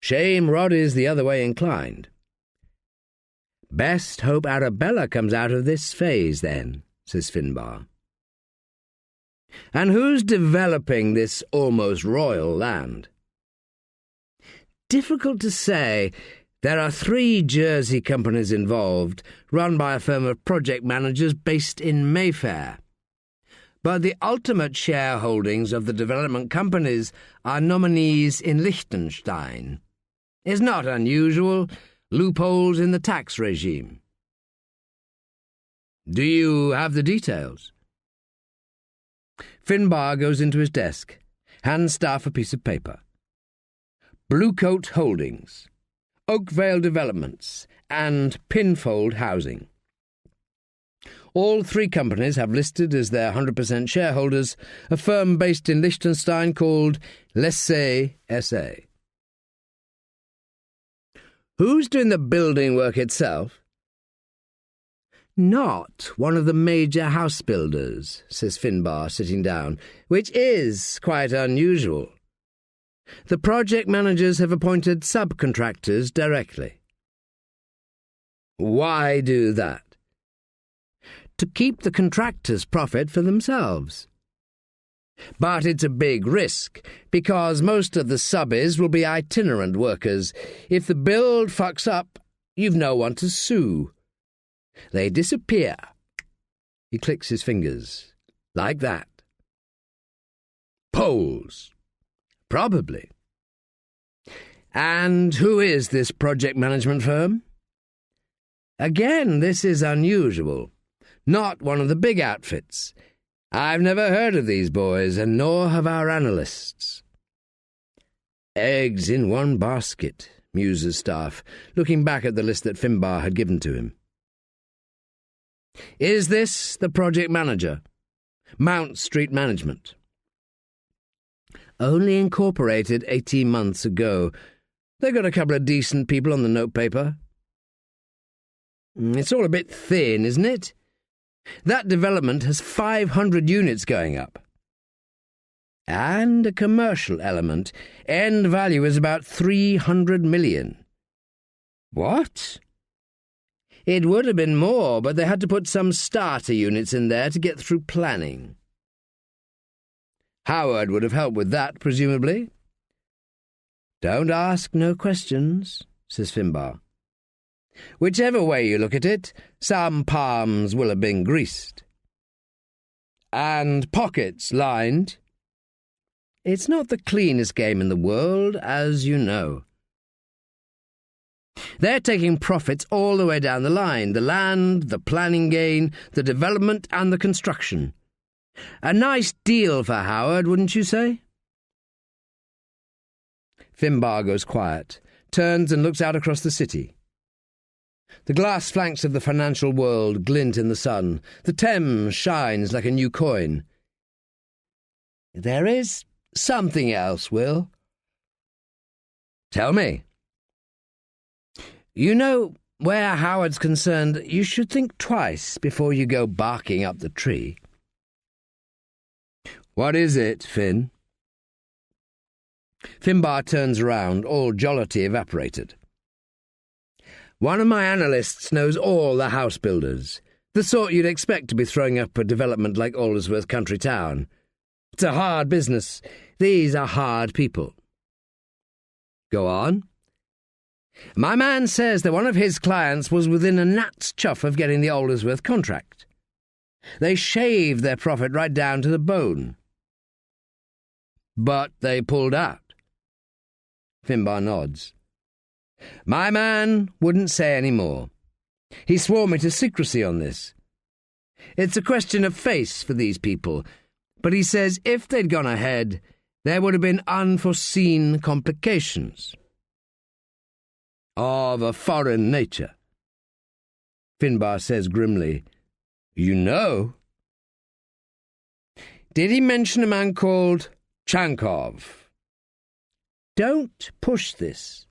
Speaker 2: Shame Roddy's the other way inclined. Best hope Arabella comes out of this phase, then, says Finbar. And who's developing this almost royal land? Difficult to say. There are 3 Jersey companies involved, run by a firm of project managers based in Mayfair. But the ultimate shareholdings of the development companies are nominees in Liechtenstein. It's not unusual. Loopholes in the tax regime. Do you have the details? Finbar goes into his desk, hands Staffe a piece of paper. Bluecoat Holdings, Oakvale Developments, and Pinfold Housing. All 3 companies have listed as their 100% shareholders a firm based in Liechtenstein called Lessay S.A. Who's doing the building work itself? Not one of the major house builders, says Finbar, sitting down, which is quite unusual. The project managers have appointed subcontractors directly. Why do that? To keep the contractors' profit for themselves. But it's a big risk, because most of the subbies will be itinerant workers. If the build fucks up, you've no one to sue. They disappear. He clicks his fingers. Like that. Poles. Probably. And who is this project management firm? Again, this is unusual. Not one of the big outfits. I've never heard of these boys, and nor have our analysts. Eggs in one basket, muses Staffe, looking back at the list that Finbar had given to him. Is this the project manager? Mount Street Management. Only incorporated 18 months ago. They got a couple of decent people on the notepaper. It's all a bit thin, isn't it? That development has 500 units going up. And a commercial element. End value is about 300 million. What? It would have been more, but they had to put some starter units in there to get through planning. Howard would have helped with that, presumably. Don't ask no questions, says Finbar. Whichever way you look at it, some palms will have been greased. And pockets lined. It's not the cleanest game in the world, as you know. They're taking profits all the way down the line, the land, the planning gain, the development and the construction. A nice deal for Howard, wouldn't you say? Finbar goes quiet, turns and looks out across the city. The glass flanks of the financial world glint in the sun. The Thames shines like a new coin. There is something else, Will. Tell me. You know, where Howard's concerned, you should think twice before you go barking up the tree. What is it, Finn? Finbar turns around, all jollity evaporated. One of my analysts knows all the house builders, the sort you'd expect to be throwing up a development like Aldersworth Country Town. It's a hard business. These are hard people. Go on. My man says that one of his clients was within a gnat's chuff of getting the Aldersworth contract. They shaved their profit right down to the bone. But they pulled out. Finbar nods. My man wouldn't say any more. He swore me to secrecy on this. It's a question of face for these people, but he says if they'd gone ahead, there would have been unforeseen complications. Of a foreign nature. Finbar says grimly, You know? Did he mention a man called Chankov? Don't push this.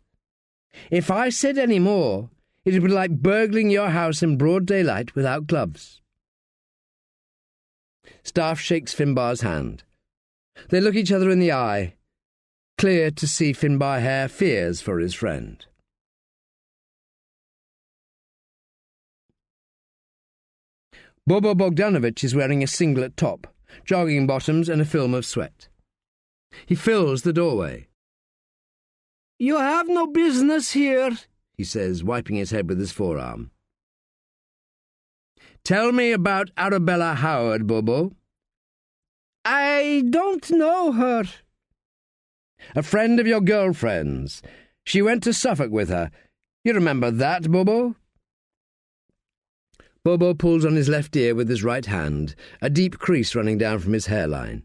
Speaker 2: If I said any more, it would be like burgling your house in broad daylight without gloves. Staffe shakes Finbar's hand. They look each other in the eye, clear to see Finbar Hare fears for his friend. Bobo Bogdanovich is wearing a singlet top, jogging bottoms and a film of sweat. He fills the doorway. You have no business here, he says, wiping his head with his forearm. Tell me about Arabella Howard, Bobo. I don't know her. A friend of your girlfriend's. She went to Suffolk with her. You remember that, Bobo? Bobo pulls on his left ear with his right hand, a deep crease running down from his hairline.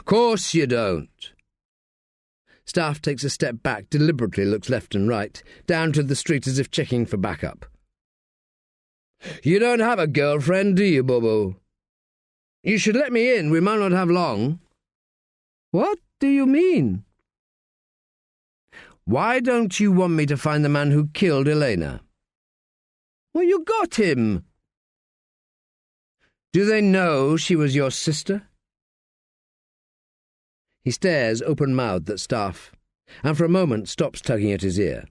Speaker 2: Course you don't. Staffe takes a step back, deliberately looks left and right, down to the street as if checking for backup. You don't have a girlfriend, do you, Bobo? You should let me in, we might not have long. What do you mean? Why don't you want me to find the man who killed Elena? Well, you got him. Do they know she was your sister? He stares open-mouthed at Staffe, and for a moment stops tugging at his ear.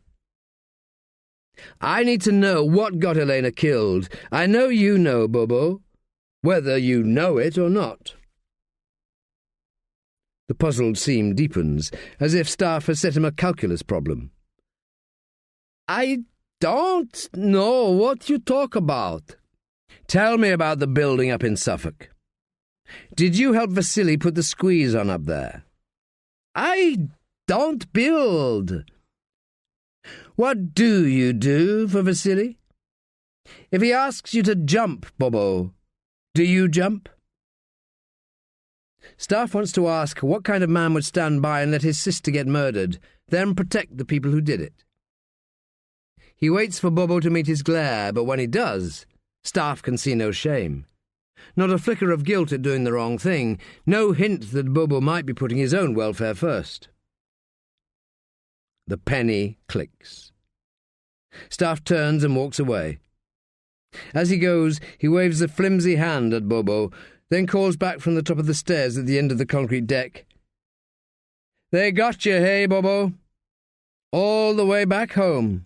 Speaker 2: I need to know what got Elena killed. I know you know, Bobo, whether you know it or not. The puzzled seam deepens, as if Staffe has set him a calculus problem. I don't know what you talk about. Tell me about the building up in Suffolk. Did you help Vasily put the squeeze on up there? I don't build. What do you do for Vasily? If he asks you to jump, Bobo, do you jump? Staffe wants to ask what kind of man would stand by and let his sister get murdered, then protect the people who did it. He waits for Bobo to meet his glare, but when he does, Staffe can see no shame. Not a flicker of guilt at doing the wrong thing, no hint that Bobo might be putting his own welfare first. The penny clicks. Staffe turns and walks away. As he goes, he waves a flimsy hand at Bobo, then calls back from the top of the stairs at the end of the concrete deck. "They got you, hey, Bobo? All the way back home."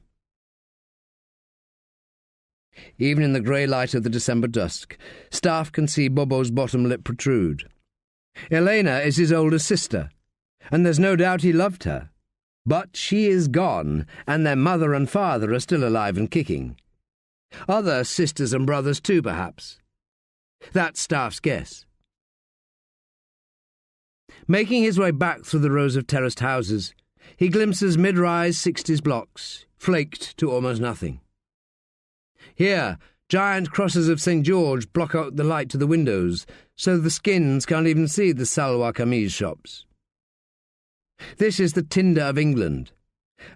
Speaker 2: Even in the grey light of the December dusk, Staffe can see Bobo's bottom lip protrude. Elena is his older sister, and there's no doubt he loved her. But she is gone, and their mother and father are still alive and kicking. Other sisters and brothers too, perhaps. That's Staffe's guess. Making his way back through the rows of terraced houses, he glimpses mid-rise 60s blocks, flaked to almost nothing. Here, giant crosses of St. George block out the light to the windows, so the skins can't even see the salwar kameez shops. This is the tinder of England,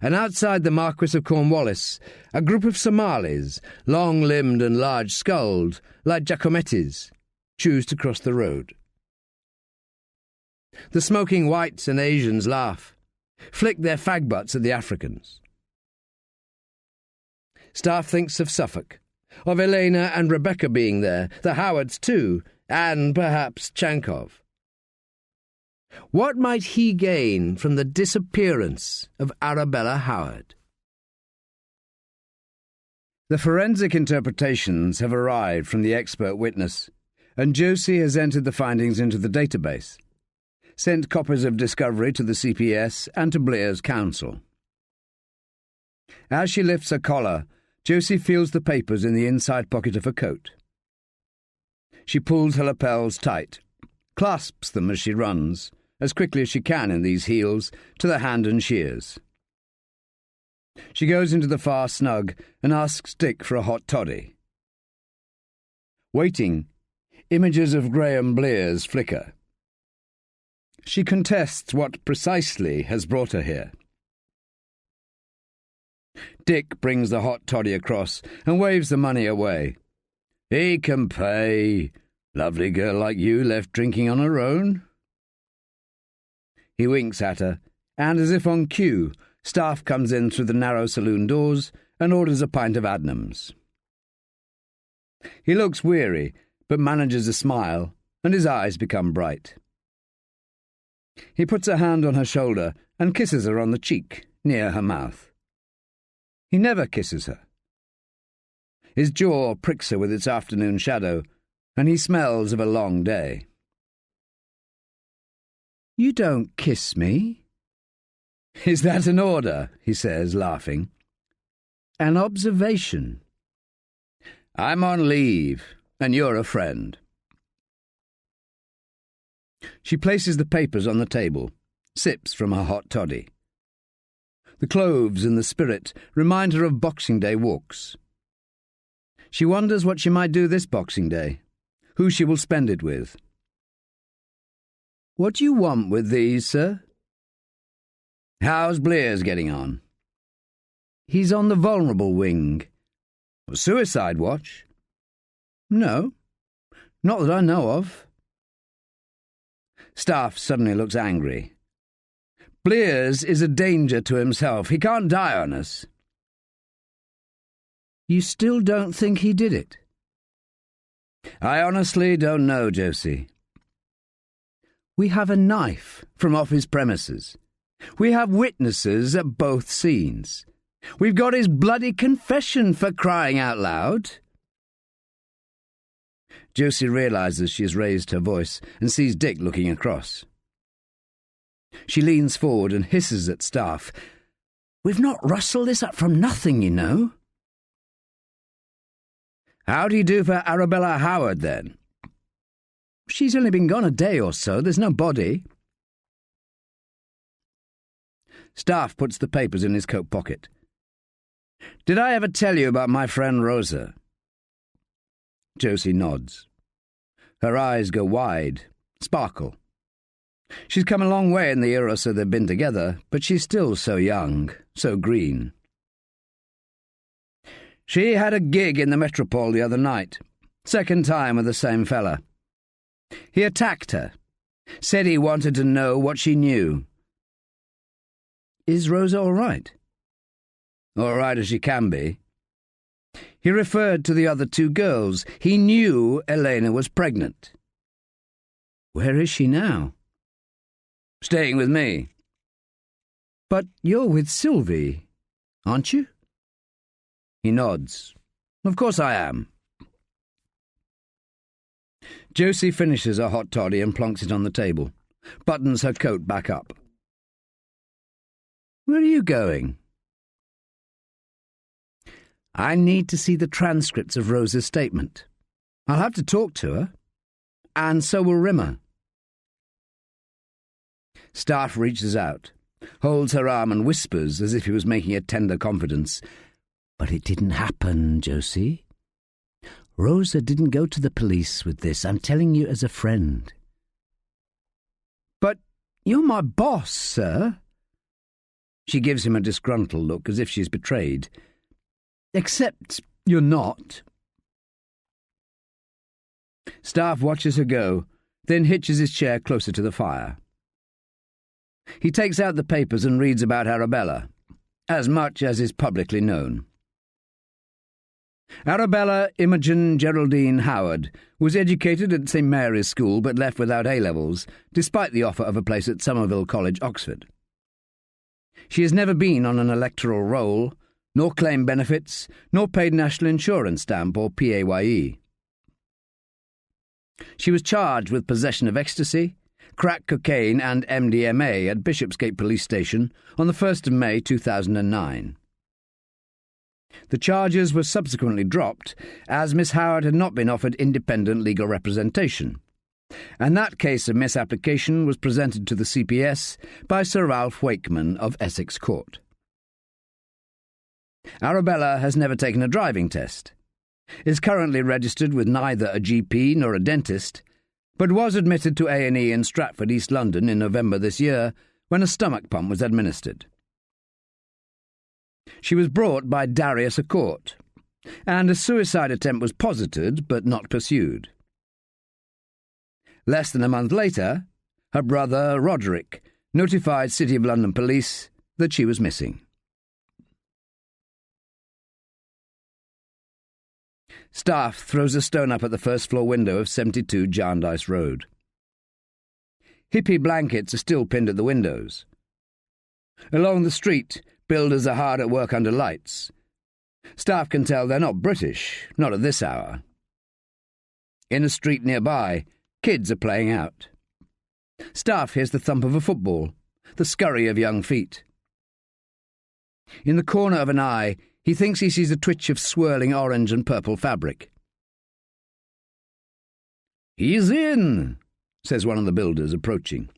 Speaker 2: and outside the Marquis of Cornwallis, a group of Somalis, long-limbed and large-skulled, like Giacomettis, choose to cross the road. The smoking whites and Asians laugh, flick their fag butts at the Africans. Staffe thinks of Suffolk, of Elena and Rebecca being there, the Howards too, and perhaps Chankov. What might he gain from the disappearance of Arabella Howard? The forensic interpretations have arrived from the expert witness, and Josie has entered the findings into the database, sent copies of discovery to the CPS and to Blair's counsel. As she lifts her collar, Josie feels the papers in the inside pocket of her coat. She pulls her lapels tight, clasps them as she runs, as quickly as she can in these heels, to the hand and shears. She goes into the far snug and asks Dick for a hot toddy. Waiting, images of Graham Blair's flicker. She contests what precisely has brought her here. Dick brings the hot toddy across and waves the money away. "He can pay. Lovely girl like you left drinking on her own." He winks at her, and as if on cue, Staffe comes in through the narrow saloon doors and orders a pint of Adnams. He looks weary, but manages a smile, and his eyes become bright. He puts a hand on her shoulder and kisses her on the cheek, near her mouth. He never kisses her. His jaw pricks her with its afternoon shadow, and he smells of a long day. "You don't kiss me." "Is that an order?" he says, laughing. "An observation." "I'm on leave, and you're a friend." She places the papers on the table, sips from her hot toddy. The cloves and the spirit remind her of Boxing Day walks. She wonders what she might do this Boxing Day, who she will spend it with. "What do you want with these, sir?" "How's Blair's getting on?" "He's on the vulnerable wing." "Suicide watch?" "No, not that I know of." Staffe suddenly looks angry. "Blair's is a danger to himself. He can't die on us." "You still don't think he did it?" "I honestly don't know, Josie." "We have a knife from off his premises. We have witnesses at both scenes. We've got his bloody confession, for crying out loud." Josie realises she has raised her voice and sees Dick looking across. She leans forward and hisses at Staffe. "We've not rustled this up from nothing, you know." "How do you do for Arabella Howard, then?" "She's only been gone a day or so. There's no body." Staffe puts the papers in his coat pocket. "Did I ever tell you about my friend Rosa?" Josie nods. Her eyes go wide, sparkle, She's come a long way in the era so they've been together, but she's still so young, so green. She had a gig in the Metropole the other night. Second time with the same fella. He attacked her. Said he wanted to know what she knew. Is Rosa all right? All right as she can be. He referred to the other two girls. He knew Elena was pregnant. Where is she now? Staying with me. But you're with Sylvie, aren't you? He nods. Of course I am. Josie finishes her hot toddy and plonks it on the table, buttons her coat back up. Where are you going? I need to see the transcripts of Rosa's statement. I'll have to talk to her. And so will Rimmer. Staffe reaches out, holds her arm and whispers as if he was making a tender confidence. But it didn't happen, Josie. Rosa didn't go to the police with this. I'm telling you as a friend. But you're my boss, sir. She gives him a disgruntled look as if she's betrayed. Except you're not. Staffe watches her go, then hitches his chair closer to the fire. He takes out the papers and reads about Arabella, as much as is publicly known. Arabella Imogen Geraldine Howard was educated at St Mary's School but left without A-levels, despite the offer of a place at Somerville College, Oxford. She has never been on an electoral roll, nor claimed benefits, nor paid national insurance stamp or PAYE. She was charged with possession of ecstasy, crack cocaine and MDMA at Bishopsgate Police Station on the 1st of May 2009. The charges were subsequently dropped, as Miss Howard had not been offered independent legal representation, and that case of misapplication was presented to the CPS by Sir Ralph Wakeman of Essex Court. Arabella has never taken a driving test, is currently registered with neither a GP nor a dentist, but was admitted to A&E in Stratford, East London in November this year when a stomach pump was administered. She was brought by Darius a court, and a suicide attempt was posited but not pursued. Less than a month later, her brother Roderick notified City of London Police that she was missing. Staffe throws a stone up at the first-floor window of 72 Jarndyce Road. Hippie blankets are still pinned at the windows. Along the street, builders are hard at work under lights. Staffe can tell they're not British, not at this hour. In a street nearby, kids are playing out. Staffe hears the thump of a football, the scurry of young feet. In the corner of an eye, he thinks he sees a twitch of swirling orange and purple fabric. "He's in," says one of the builders, approaching.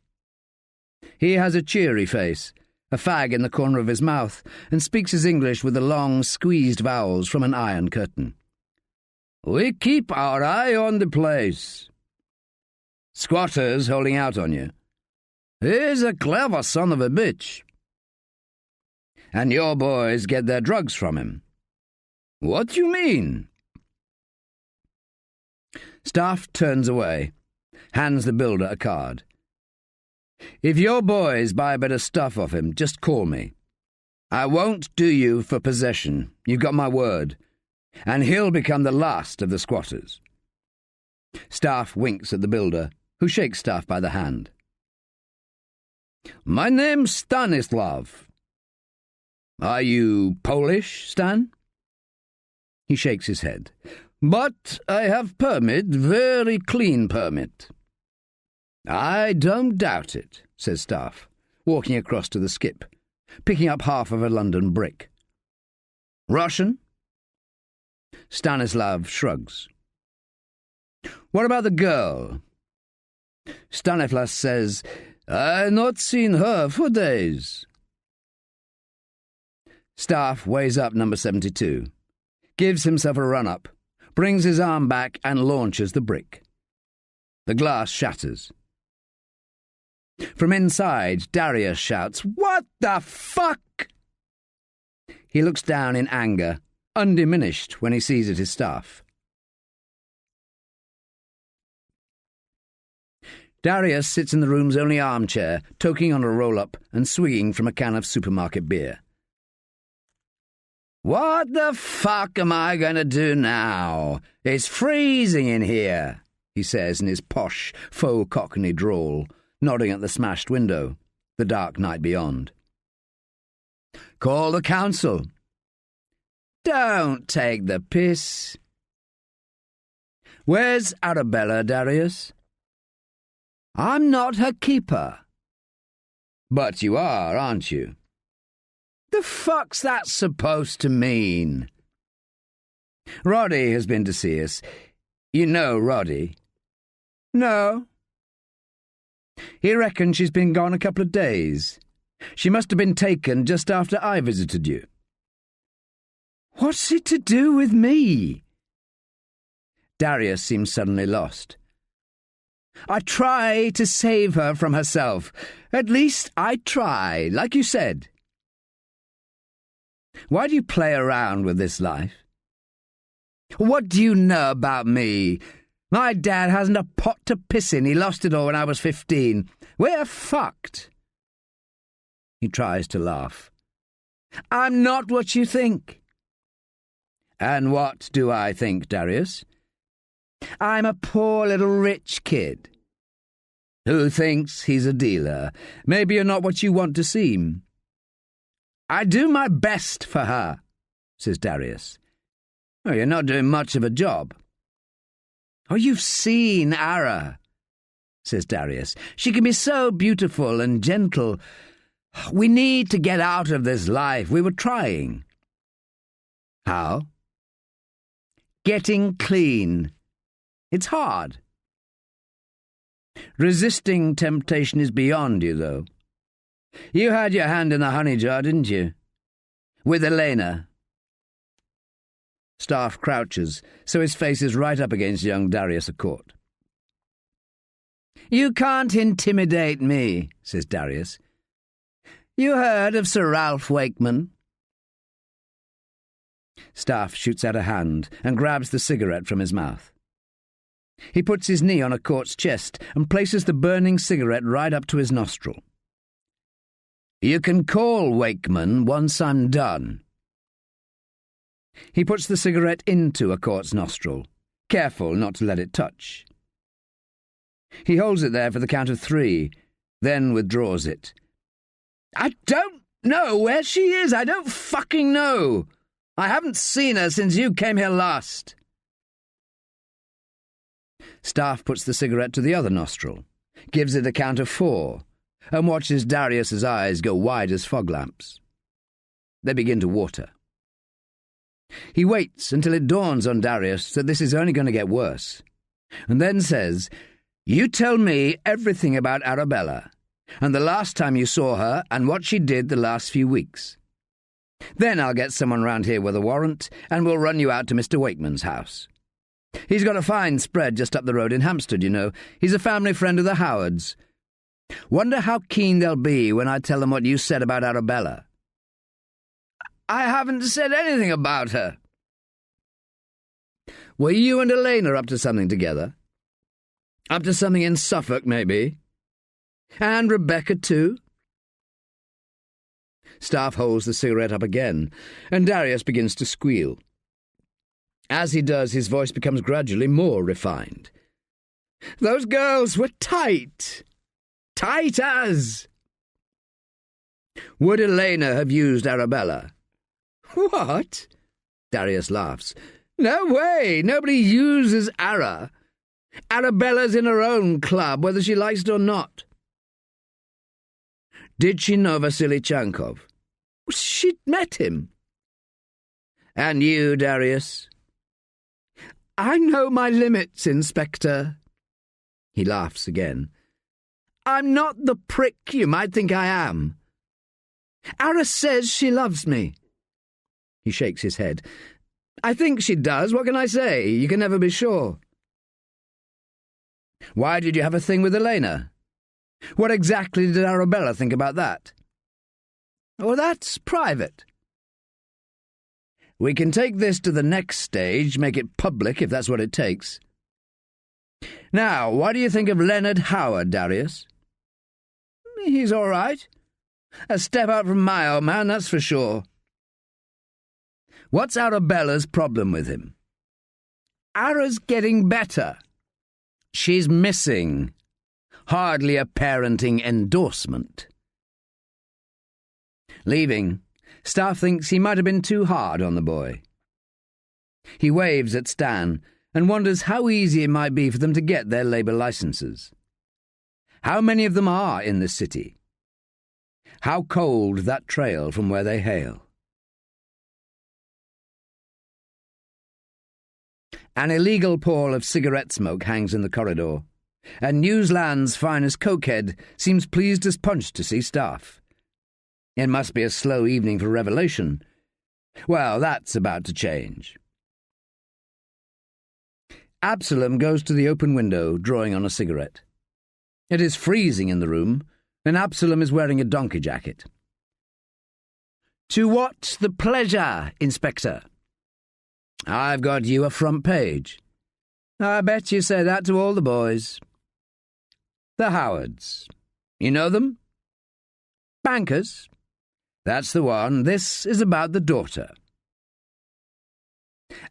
Speaker 2: He has a cheery face, a fag in the corner of his mouth, and speaks his English with the long, squeezed vowels from an iron curtain. "We keep our eye on the place." "Squatters holding out on you?" "He's a clever son of a bitch." "And your boys get their drugs from him?" "What do you mean?" Staffe turns away, hands the builder a card. "If your boys buy a bit of stuff off him, just call me. I won't do you for possession, you've got my word, and he'll become the last of the squatters." Staffe winks at the builder, who shakes Staffe by the hand. "My name's Stanislav." "Are you Polish, Stan?" He shakes his head. "But I have permit, very clean permit." "I don't doubt it," says Staffe, walking across to the skip, picking up half of a London brick. "Russian?" Stanislav shrugs. "What about the girl?" Stanislav says, "I not seen her for days." Staffe weighs up number 72, gives himself a run-up, brings his arm back and launches the brick. The glass shatters. From inside, Darius shouts, "What the fuck?" He looks down in anger, undiminished when he sees it is Staffe. Darius sits in the room's only armchair, toking on a roll-up and swigging from a can of supermarket beer. "What the fuck am I going to do now? It's freezing in here," he says in his posh, faux cockney drawl, nodding at the smashed window, the dark night beyond. "Call the council." "Don't take the piss." "Where's Arabella, Darius?" "I'm not her keeper." "But you are, aren't you?" "The fuck's that supposed to mean?" "Roddy has been to see us. You know Roddy?" "No." "He reckons she's been gone a couple of days. She must have been taken just after I visited you." "What's it to do with me?" Darius seems suddenly lost. "I try to save her from herself. At least I try, like you said." "Why do you play around with this life?" "What do you know about me? My dad hasn't a pot to piss in. He lost it all when I was 15. We're fucked." He tries to laugh. "I'm not what you think." "And what do I think, Darius?" "I'm a poor little rich kid." "Who thinks he's a dealer. Maybe you're not what you want to seem." "I do my best for her," says Darius. "Well, you're not doing much of a job." "Oh, you've seen Ara," says Darius. "She can be so beautiful and gentle. We need to get out of this life. We were trying." "How?" "Getting clean. It's hard." "Resisting temptation is beyond you, though. You had your hand in the honey jar, didn't you? With Elena." Staffe crouches, so his face is right up against young Darius a court. "You can't intimidate me," says Darius. "You heard of Sir Ralph Wakeman?" Staffe shoots out a hand and grabs the cigarette from his mouth. He puts his knee on a court's chest and places the burning cigarette right up to his nostril. "You can call Wakeman once I'm done." He puts the cigarette into a court's nostril, careful not to let it touch. He holds it there for the count of 3, then withdraws it. "I don't know where she is. I don't fucking know. I haven't seen her since you came here last." Staffe puts the cigarette to the other nostril, gives it a count of 4, and watches Darius's eyes go wide as fog lamps. They begin to water. He waits until it dawns on Darius that this is only going to get worse, and then says, "You tell me everything about Arabella, and the last time you saw her, and what she did the last few weeks. Then I'll get someone round here with a warrant, and we'll run you out to Mr. Wakeman's house. He's got a fine spread just up the road in Hampstead, you know. He's a family friend of the Howards. Wonder how keen they'll be when I tell them what you said about Arabella." "I haven't said anything about her." "Were you and Elena up to something together? Up to something in Suffolk, maybe? And Rebecca, too?" Staffe holds the cigarette up again, and Darius begins to squeal. As he does, his voice becomes gradually more refined. "Those girls were tight. Tight as." "Would Elena have used Arabella?" "What?" Darius laughs. "No way! Nobody uses Ara. Arabella's in her own club, whether she likes it or not." "Did she know Vasily Chankov?" "She'd met him." "And you, Darius?" "I know my limits, Inspector." He laughs again. "I'm not the prick you might think I am. Ara says she loves me." He shakes his head. "I think she does. What can I say? You can never be sure." "Why did you have a thing with Elena?" What exactly did Arabella think about that? Oh, that's private. We can take this to the next stage, make it public if that's what it takes. Now, what do you think of Leonard Howard, Darius? He's all right. A step out from my old man, that's for sure. What's Arabella's problem with him? Ara's getting better. She's missing. Hardly a parenting endorsement. Leaving, Staffe thinks he might have been too hard on the boy. He waves at Stan and wonders how easy it might be for them to get their labour licences. How many of them are in the city? How cold that trail from where they hail. An illegal pall of cigarette smoke hangs in the corridor, and Newsland's finest cokehead seems pleased as punch to see Staffe. It must be a slow evening for revelation. Well, that's about to change. Absalom goes to the open window, drawing on a cigarette. It is freezing in the room, and Absalom is wearing a donkey jacket. "To what the pleasure, Inspector?" "I've got you a front page." "I bet you say that to all the boys." "The Howards. You know them?" "Bankers." "That's the one. This is about the daughter."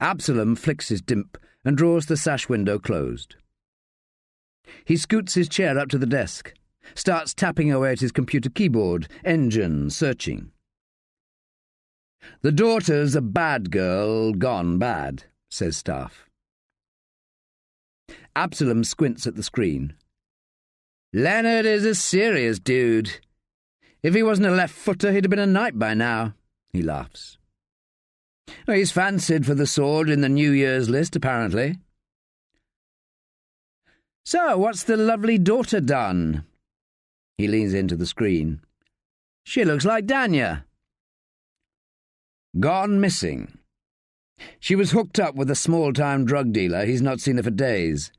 Speaker 2: Absalom flicks his dimp and draws the sash window closed. He scoots his chair up to the desk, starts tapping away at his computer keyboard, engine searching. "The daughter's a bad girl gone bad," says Staffe. Absalom squints at the screen. "Leonard is a serious dude. If he wasn't a left-footer, he'd have been a knight by now," he laughs. "He's fancied for the sword in the New Year's list, apparently." "So, what's the lovely daughter done?" He leans into the screen. "She looks like Danya." "Gone missing. She was hooked up with a small-time drug dealer. He's not seen her for days.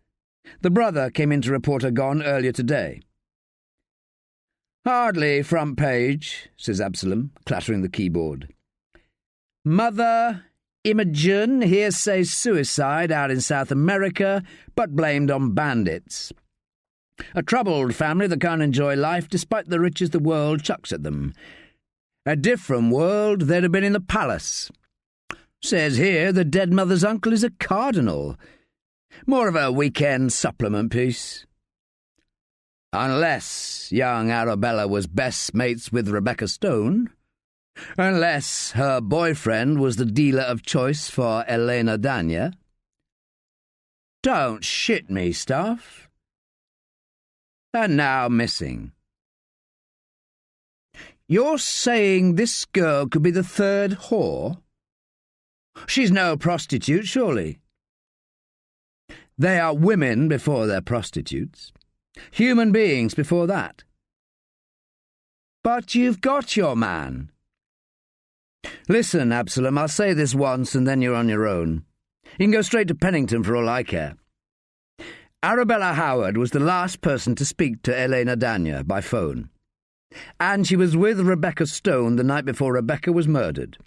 Speaker 2: The brother came in to report her gone earlier today." "Hardly front page," says Absalom, clattering the keyboard. "Mother Imogen hearsay suicide out in South America, but blamed on bandits. A troubled family that can't enjoy life despite the riches the world chucks at them. A different world, they'd have been in the palace. Says here the dead mother's uncle is a cardinal. More of a weekend supplement piece. Unless young Arabella was best mates with Rebecca Stone. Unless her boyfriend was the dealer of choice for Elena Danya. Don't shit me, Staffe. And now missing. You're saying this girl could be the third whore? She's no prostitute, surely. They are women before they're prostitutes. Human beings before that. But you've got your man. Listen, Absalom, I'll say this once and then you're on your own. You can go straight to Pennington for all I care. Arabella Howard was the last person to speak to Elena Danya by phone. And she was with Rebecca Stone the night before Rebecca was murdered.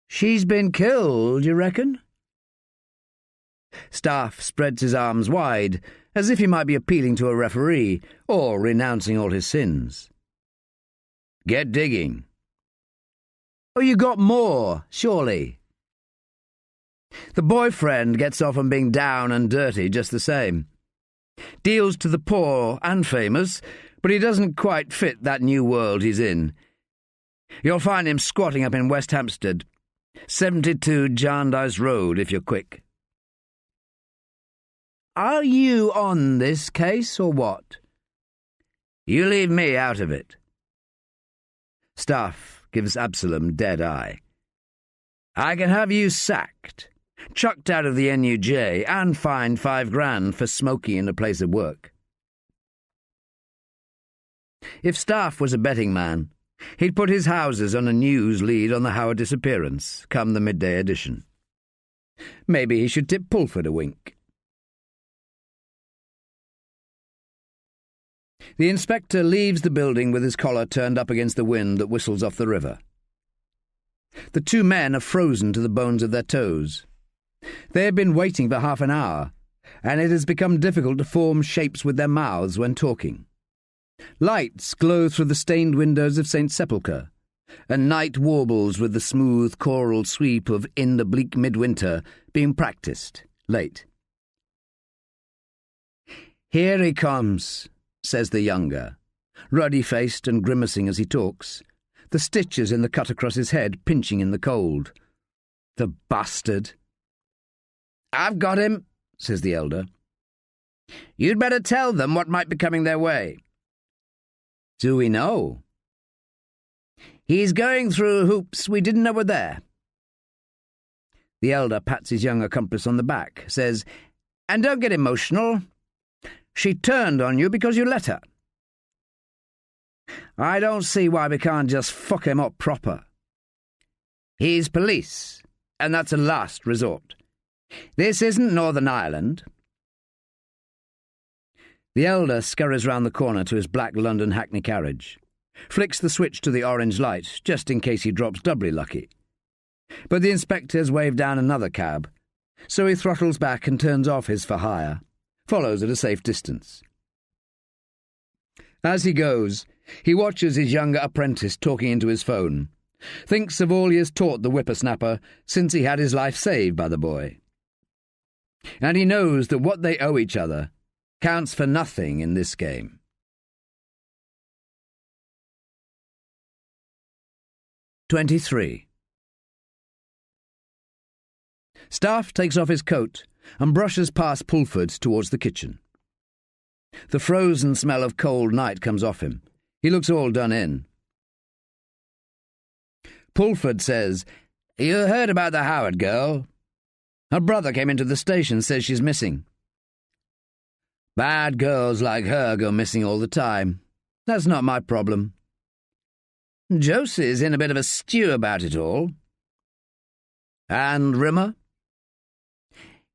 Speaker 2: She's been killed, you reckon? Staffe spreads his arms wide, as if he might be appealing to a referee, or renouncing all his sins. Get digging. Oh, you got more, surely. The boyfriend gets off on being down and dirty just the same. Deals to the poor and famous, but he doesn't quite fit that new world he's in. You'll find him squatting up in West Hampstead, 72 Jarndyce Road, if you're quick. Are you on this case, or what? You leave me out of it. Staffe gives Absalom dead eye. I can have you sacked, chucked out of the NUJ, and fined $5 grand for smoking in a place of work. If Staffe was a betting man, he'd put his houses on a news lead on the Howard disappearance, come the midday edition. Maybe he should tip Pulford a wink. The inspector leaves the building with his collar turned up against the wind that whistles off the river. The two men are frozen to the bones of their toes. They have been waiting for half an hour, and it has become difficult to form shapes with their mouths when talking. Lights glow through the stained windows of St. Sepulchre, and night warbles with the smooth choral sweep of In the Bleak Midwinter being practised, late. "Here he comes," says the younger, ruddy-faced and grimacing as he talks, the stitches in the cut across his head pinching in the cold. "The bastard." "I've got him," says the elder. "You'd better tell them what might be coming their way." "Do we know?" "He's going through hoops we didn't know were there." The elder pats his young accomplice on the back, says, "And don't get emotional. She turned on you because you let her. I don't see why we can't just fuck him up proper. He's police, and that's a last resort. This isn't Northern Ireland." The elder scurries round the corner to his black London hackney carriage, flicks the switch to the orange light, just in case he drops doubly lucky. But the inspector's waved down another cab, so he throttles back and turns off his for hire, follows at a safe distance. As he goes, he watches his younger apprentice talking into his phone, thinks of all he has taught the whippersnapper since he had his life saved by the boy. And he knows that what they owe each other counts for nothing in this game. "23. Staffe takes off his coat and brushes past Pulford towards the kitchen. The frozen smell of cold night comes off him. He looks all done in. Pulford says, "You heard about the Howard girl? Her brother came into the station, says she's missing." "Bad girls like her go missing all the time. That's not my problem." "Josie's in a bit of a stew about it all." "And Rimmer?"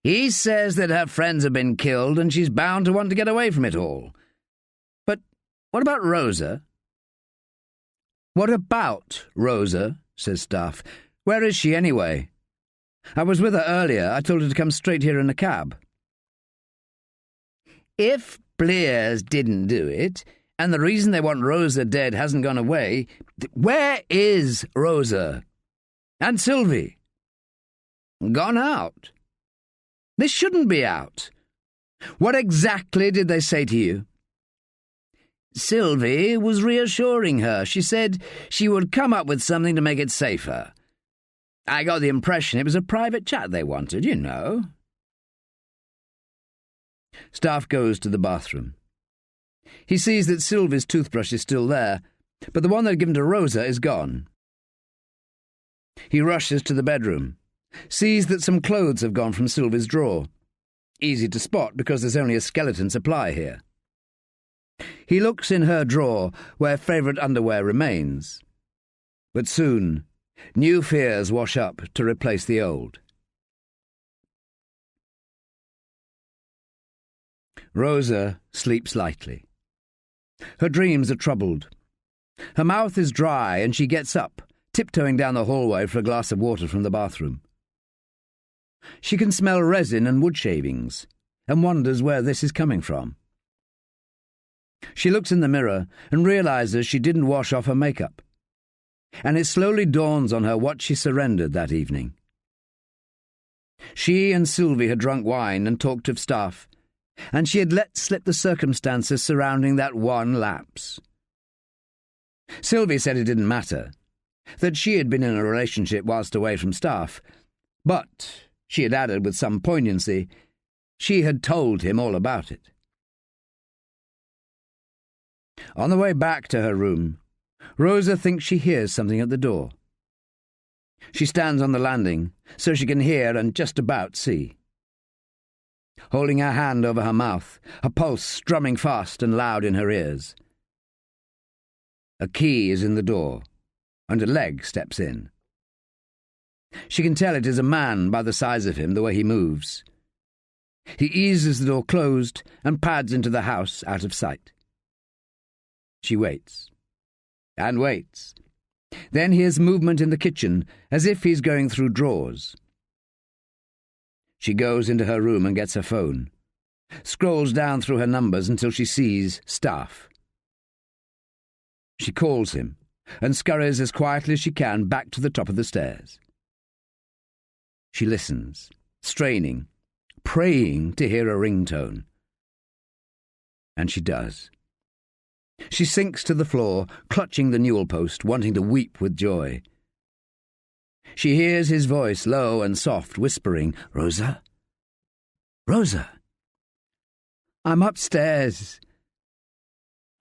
Speaker 2: "He says that her friends have been killed and she's bound to want to get away from it all. But what about Rosa?" "What about Rosa?" says Staffe. "Where is she anyway? I was with her earlier. I told her to come straight here in a cab." "If Blears didn't do it, and the reason they want Rosa dead hasn't gone away, where is Rosa? And Sylvie?" "Gone out." "This shouldn't be out. What exactly did they say to you?" "Sylvie was reassuring her. She said she would come up with something to make it safer. I got the impression it was a private chat they wanted, you know." Staffe goes to the bathroom. He sees that Sylvie's toothbrush is still there, but the one they'd given to Rosa is gone. He rushes to the bedroom, sees that some clothes have gone from Sylvie's drawer. Easy to spot because there's only a skeleton supply here. He looks in her drawer where favourite underwear remains. But soon, new fears wash up to replace the old. Rosa sleeps lightly. Her dreams are troubled. Her mouth is dry and she gets up, tiptoeing down the hallway for a glass of water from the bathroom. She can smell resin and wood shavings, and wonders where this is coming from. She looks in the mirror and realises she didn't wash off her makeup, and it slowly dawns on her what she surrendered that evening. She and Sylvie had drunk wine and talked of Staffe, and she had let slip the circumstances surrounding that one lapse. Sylvie said it didn't matter, that she had been in a relationship whilst away from Staffe, but, she had added with some poignancy, she had told him all about it. On the way back to her room, Rosa thinks she hears something at the door. She stands on the landing, so she can hear and just about see. Holding her hand over her mouth, her pulse strumming fast and loud in her ears. A key is in the door, and a leg steps in. She can tell it is a man by the size of him, the way he moves. He eases the door closed and pads into the house out of sight. She waits. And waits. Then hears movement in the kitchen, as if he's going through drawers. She goes into her room and gets her phone. Scrolls down through her numbers until she sees Staffe. She calls him and scurries as quietly as she can back to the top of the stairs. She listens, straining, praying to hear a ringtone. And she does. She sinks to the floor, clutching the newel post, wanting to weep with joy. She hears his voice, low and soft, whispering, "Rosa? Rosa? I'm upstairs.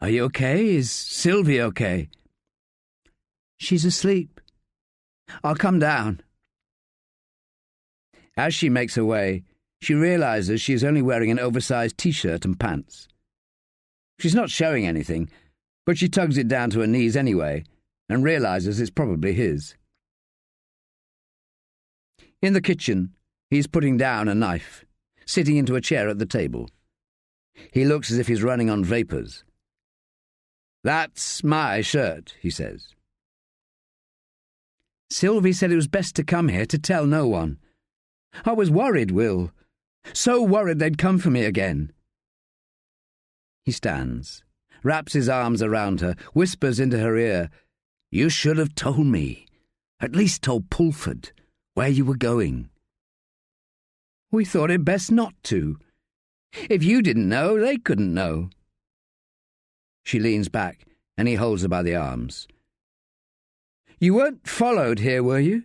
Speaker 2: Are you okay? Is Sylvie okay?" "She's asleep. I'll come down." As she makes her way, she realizes she is only wearing an oversized t-shirt and pants. She's not showing anything, but she tugs it down to her knees anyway and realizes it's probably his. In the kitchen, he's putting down a knife, sitting into a chair at the table. He looks as if he's running on vapours. "That's my shirt," he says. "Sylvie said it was best to come here to tell no one. I was worried, Will. So worried they'd come for me again." He stands, wraps his arms around her, whispers into her ear, "You should have told me, at least told Pulford, where you were going." "We thought it best not to. If you didn't know, they couldn't know." She leans back, and he holds her by the arms. "You weren't followed here, were you?"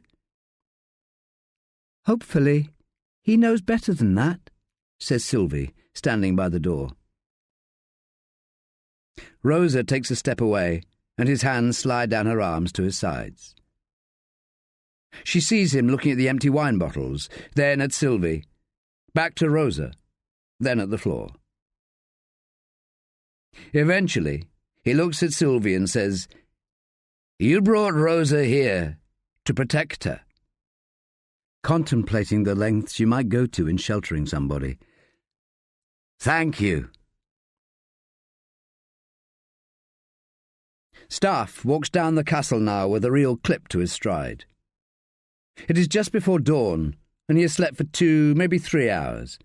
Speaker 2: "Hopefully. He knows better than that," says Sylvie, standing by the door. Rosa takes a step away, and his hands slide down her arms to his sides. She sees him looking at the empty wine bottles, then at Sylvie, back to Rosa, then at the floor. Eventually, he looks at Sylvie and says, "You brought Rosa here to protect her." Contemplating the lengths you might go to in sheltering somebody. "Thank you." Staffe walks down the castle now with a real clip to his stride. It is just before dawn, and he has slept for 2, maybe 3 hours.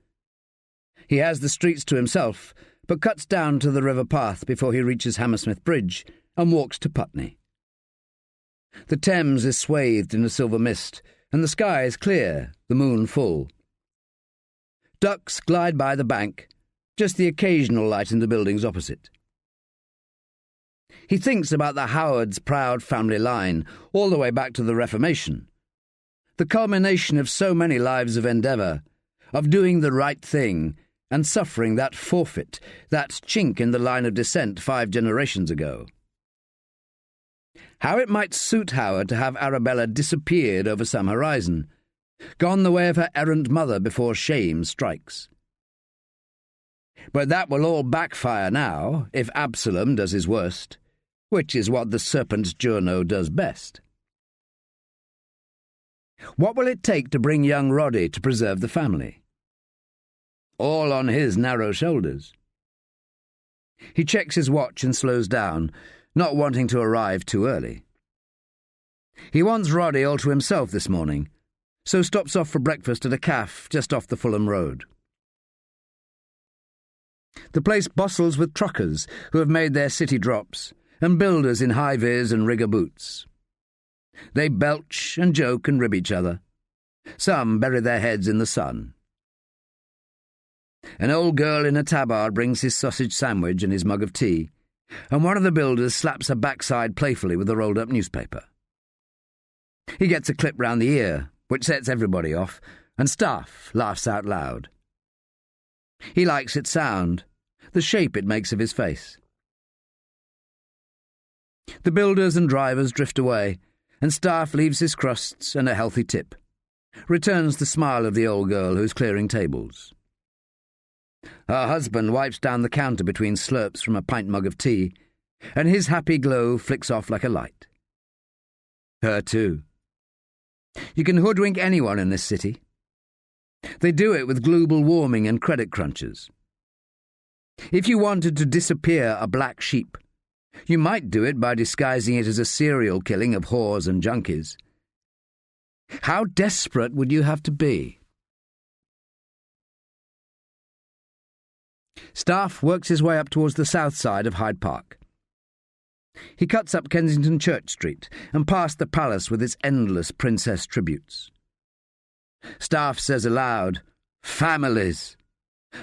Speaker 2: He has the streets to himself, but cuts down to the river path before he reaches Hammersmith Bridge and walks to Putney. The Thames is swathed in a silver mist, and the sky is clear, the moon full. Ducks glide by the bank, just the occasional light in the buildings opposite. He thinks about the Howards' proud family line, all the way back to the Reformation. The culmination of so many lives of endeavour, of doing the right thing, and suffering that forfeit, that chink in the line of descent 5 generations ago. How it might suit Howard to have Arabella disappeared over some horizon, gone the way of her errant mother before shame strikes. But that will all backfire now, if Absalom does his worst, which is what the serpent's journo does best. What will it take to bring young Roddy to preserve the family? All on his narrow shoulders. He checks his watch and slows down, not wanting to arrive too early. He wants Roddy all to himself this morning, so stops off for breakfast at a cafe just off the Fulham Road. The place bustles with truckers who have made their city drops, and builders in high-vis and rigger boots. They belch and joke and rib each other. Some bury their heads in the sun. An old girl in a tabard brings his sausage sandwich and his mug of tea, and one of the builders slaps her backside playfully with a rolled-up newspaper. He gets a clip round the ear, which sets everybody off, and Staffe laughs out loud. He likes its sound, the shape it makes of his face. The builders and drivers drift away, and Staffe leaves his crusts and a healthy tip, returns the smile of the old girl who is clearing tables. Her husband wipes down the counter between slurps from a pint mug of tea, and his happy glow flicks off like a light. Her too. You can hoodwink anyone in this city. They do it with global warming and credit crunches. If you wanted to disappear a black sheep, You might do it by disguising it as a serial killing of whores and junkies. How desperate would you have to be? Staffe works his way up towards the south side of Hyde Park. He cuts up Kensington Church Street and past the palace with its endless princess tributes. Staffe says aloud, "Families,"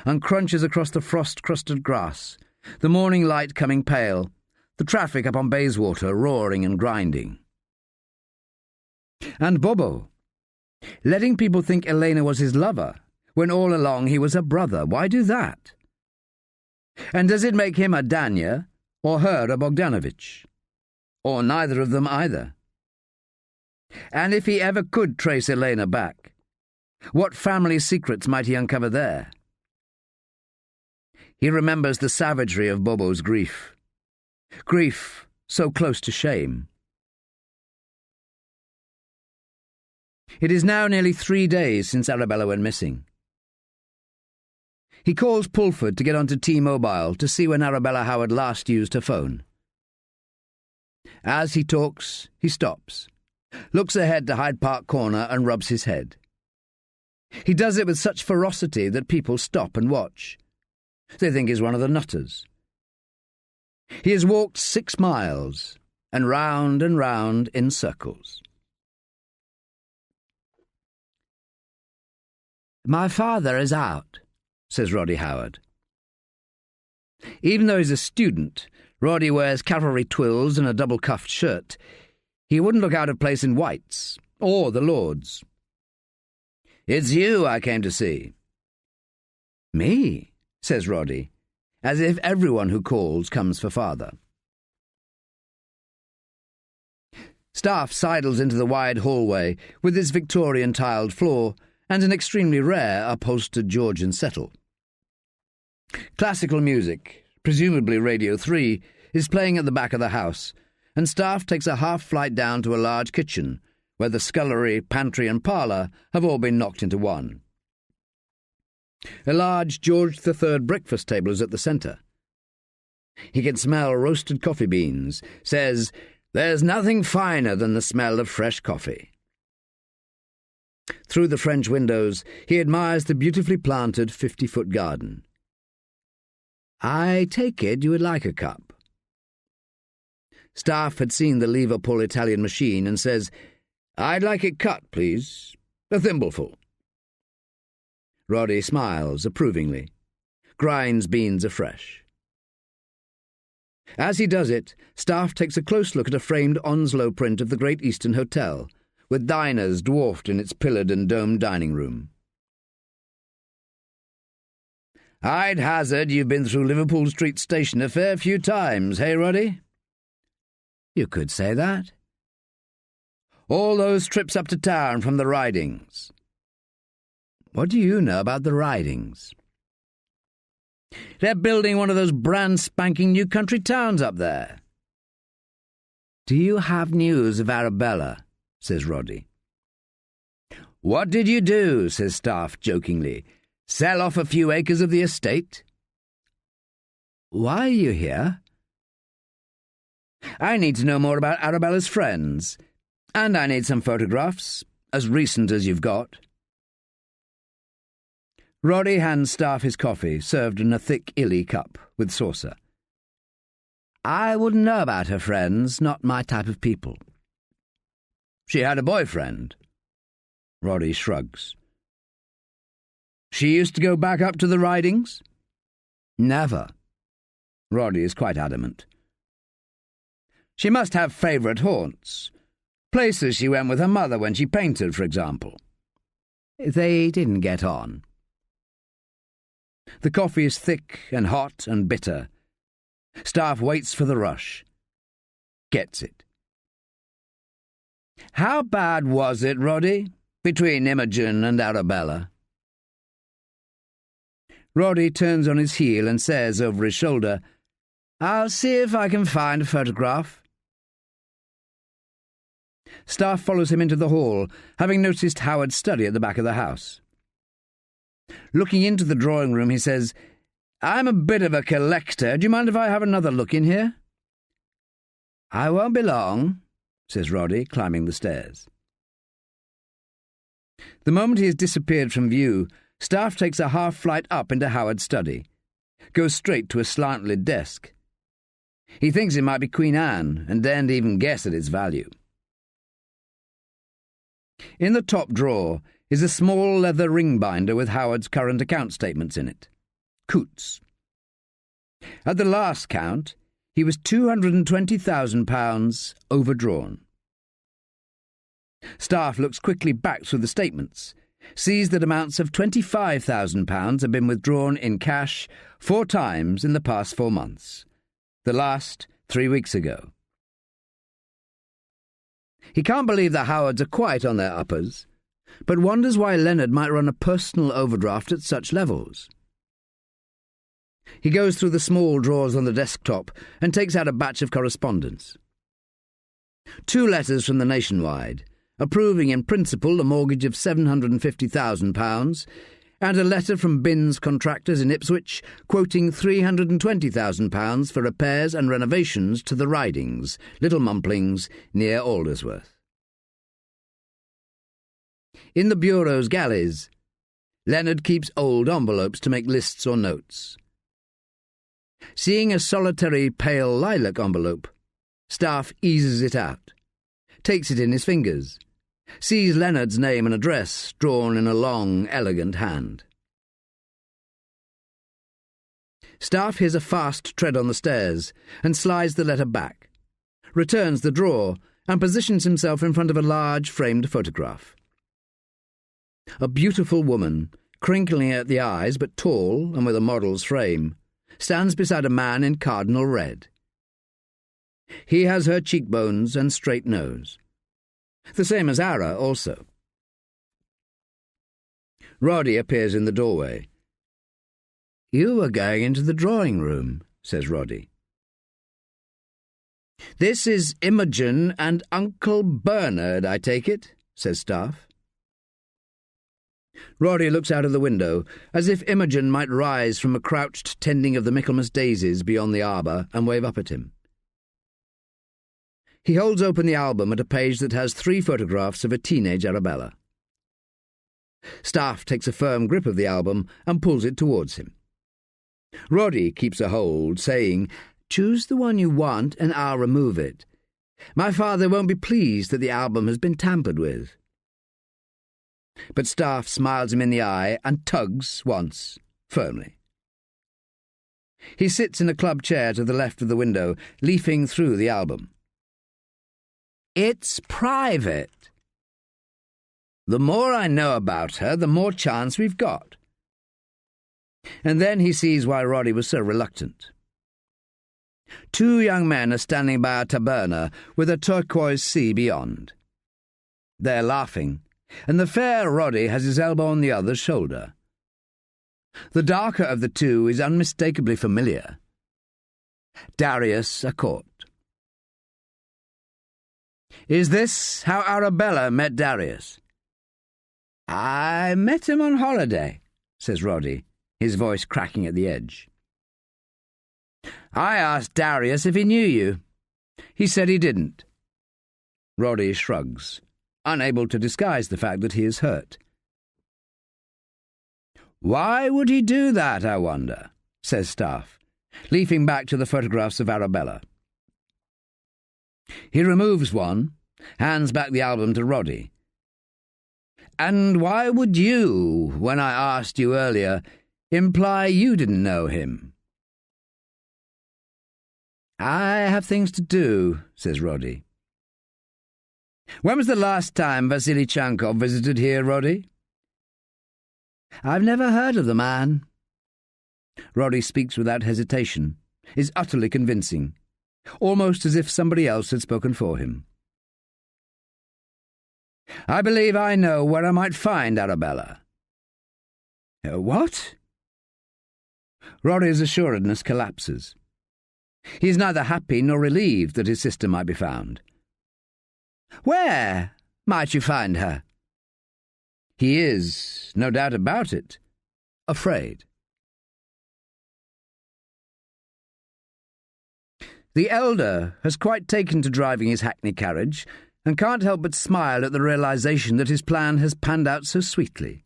Speaker 2: and crunches across the frost-crusted grass, the morning light coming pale, the traffic up on Bayswater roaring and grinding. And Bobo, letting people think Elena was his lover, when all along he was her brother. Why do that? And does it make him a Danya, or her a Bogdanovich? Or neither of them either? And if he ever could trace Elena back, what family secrets might he uncover there? He remembers the savagery of Bobo's grief. Grief so close to shame. It is now nearly 3 days since Arabella went missing. He calls Pulford to get onto T-Mobile to see when Arabella Howard last used her phone. As he talks, he stops, looks ahead to Hyde Park Corner and rubs his head. He does it with such ferocity that people stop and watch. They think he's one of the nutters. He has walked 6 miles, and round in circles. "My father is out," says Roddy Howard. Even though he's a student, Roddy wears cavalry twills and a double-cuffed shirt. He wouldn't look out of place in whites, or the Lords. "It's you I came to see." "Me?" says Roddy, as if everyone who calls comes for father. Staffe sidles into the wide hallway with its Victorian tiled floor and an extremely rare upholstered Georgian settle. Classical music, presumably Radio 3, is playing at the back of the house, and Staffe takes a half-flight down to a large kitchen, where the scullery, pantry and parlour have all been knocked into one. A large George III breakfast table is at the centre. He can smell roasted coffee beans, says, "There's nothing finer than the smell of fresh coffee." Through the French windows, he admires the beautifully planted 50-foot garden. "I take it you would like a cup." Staffe had seen the Liverpool Italian machine and says, "I'd like it cut, please. A thimbleful." Roddy smiles approvingly, grinds beans afresh. As he does it, Staffe takes a close look at a framed Onslow print of the Great Eastern Hotel, with diners dwarfed in its pillared and domed dining room. "I'd hazard you've been through Liverpool Street Station a fair few times, hey, Roddy?" "You could say that." "All those trips up to town from the ridings." "What do you know about the ridings?" "They're building one of those brand-spanking new country towns up there." "Do you have news of Arabella?" says Roddy. "What did you do?" says Staffe jokingly. "Sell off a few acres of the estate?" "Why are you here?" "I need to know more about Arabella's friends, and I need some photographs, as recent as you've got." Roddy hands Staffe his coffee, served in a thick illy cup, with saucer. "I wouldn't know about her friends, not my type of people." "She had a boyfriend?" Roddy shrugs. "She used to go back up to the ridings?" "Never." Roddy is quite adamant. "She must have favourite haunts. Places she went with her mother when she painted, for example." "They didn't get on." The coffee is thick and hot and bitter. Staffe waits for the rush. Gets it. "How bad was it, Roddy, between Imogen and Arabella?" Roddy turns on his heel and says over his shoulder, "I'll see if I can find a photograph." Staffe follows him into the hall, having noticed Howard's study at the back of the house. Looking into the drawing-room, he says, "I'm a bit of a collector. Do you mind if I have another look in here?" "I won't be long," says Roddy, climbing the stairs. The moment he has disappeared from view, Staffe takes a half-flight up into Howard's study, goes straight to a slant-lid desk. He thinks it might be Queen Anne, and daren't even guess at its value. In the top drawer is a small leather ring binder with Howard's current account statements in it. Coots. At the last count, he was £220,000 overdrawn. Staffe looks quickly back through the statements, sees that amounts of £25,000 have been withdrawn in cash 4 times in the past 4 months, the last 3 weeks ago. He can't believe the Howards are quite on their uppers, but wonders why Leonard might run a personal overdraft at such levels. He goes through the small drawers on the desktop and takes out a batch of correspondence. 2 letters from the Nationwide, approving in principle a mortgage of £750,000, and a letter from Binns Contractors in Ipswich quoting £320,000 for repairs and renovations to the Ridings, Little Mumplings, near Aldersworth. In the bureau's galleys, Leonard keeps old envelopes to make lists or notes. Seeing a solitary pale lilac envelope, Staffe eases it out, takes it in his fingers, sees Leonard's name and address drawn in a long, elegant hand. Staffe hears a fast tread on the stairs and slides the letter back, returns the drawer and positions himself in front of a large framed photograph. A beautiful woman, crinkling at the eyes but tall and with a model's frame, stands beside a man in cardinal red. He has her cheekbones and straight nose. The same as Ara, also. Roddy appears in the doorway. "You were going into the drawing-room," says Roddy. "This is Imogen and Uncle Bernard, I take it," says Staffe. Roddy looks out of the window, as if Imogen might rise from a crouched tending of the Michaelmas daisies beyond the arbour and wave up at him. He holds open the album at a page that has 3 photographs of a teenage Arabella. Staffe takes a firm grip of the album and pulls it towards him. Roddy keeps a hold, saying, "Choose the one you want and I'll remove it. My father won't be pleased that the album has been tampered with." But Staffe smiles him in the eye and tugs once, firmly. He sits in a club chair to the left of the window, leafing through the album. "It's private. The more I know about her, the more chance we've got." And then he sees why Roddy was so reluctant. 2 young men are standing by a taberna with a turquoise sea beyond. They're laughing, and the fair Roddy has his elbow on the other's shoulder. The darker of the 2 is unmistakably familiar. Darius à Court. "Is this how Arabella met Darius?" "I met him on holiday," says Roddy, his voice cracking at the edge. "I asked Darius if he knew you. He said he didn't." Roddy shrugs, unable to disguise the fact that he is hurt. "Why would he do that, I wonder?" says Staffe, leafing back to the photographs of Arabella. He removes one, hands back the album to Roddy. "And why would you, when I asked you earlier, imply you didn't know him?" "I have things to do," says Roddy. "When was the last time Vasily Chankov visited here, Roddy?" "I've never heard of the man." Roddy speaks without hesitation, is utterly convincing, almost as if somebody else had spoken for him. "I believe I know where I might find Arabella." "What?" Roddy's assuredness collapses. He is neither happy nor relieved that his sister might be found. "Where might you find her?" He is, no doubt about it, afraid.
Speaker 1: The elder has quite taken to driving his hackney carriage and can't help but smile at the realization that his plan has panned out so sweetly.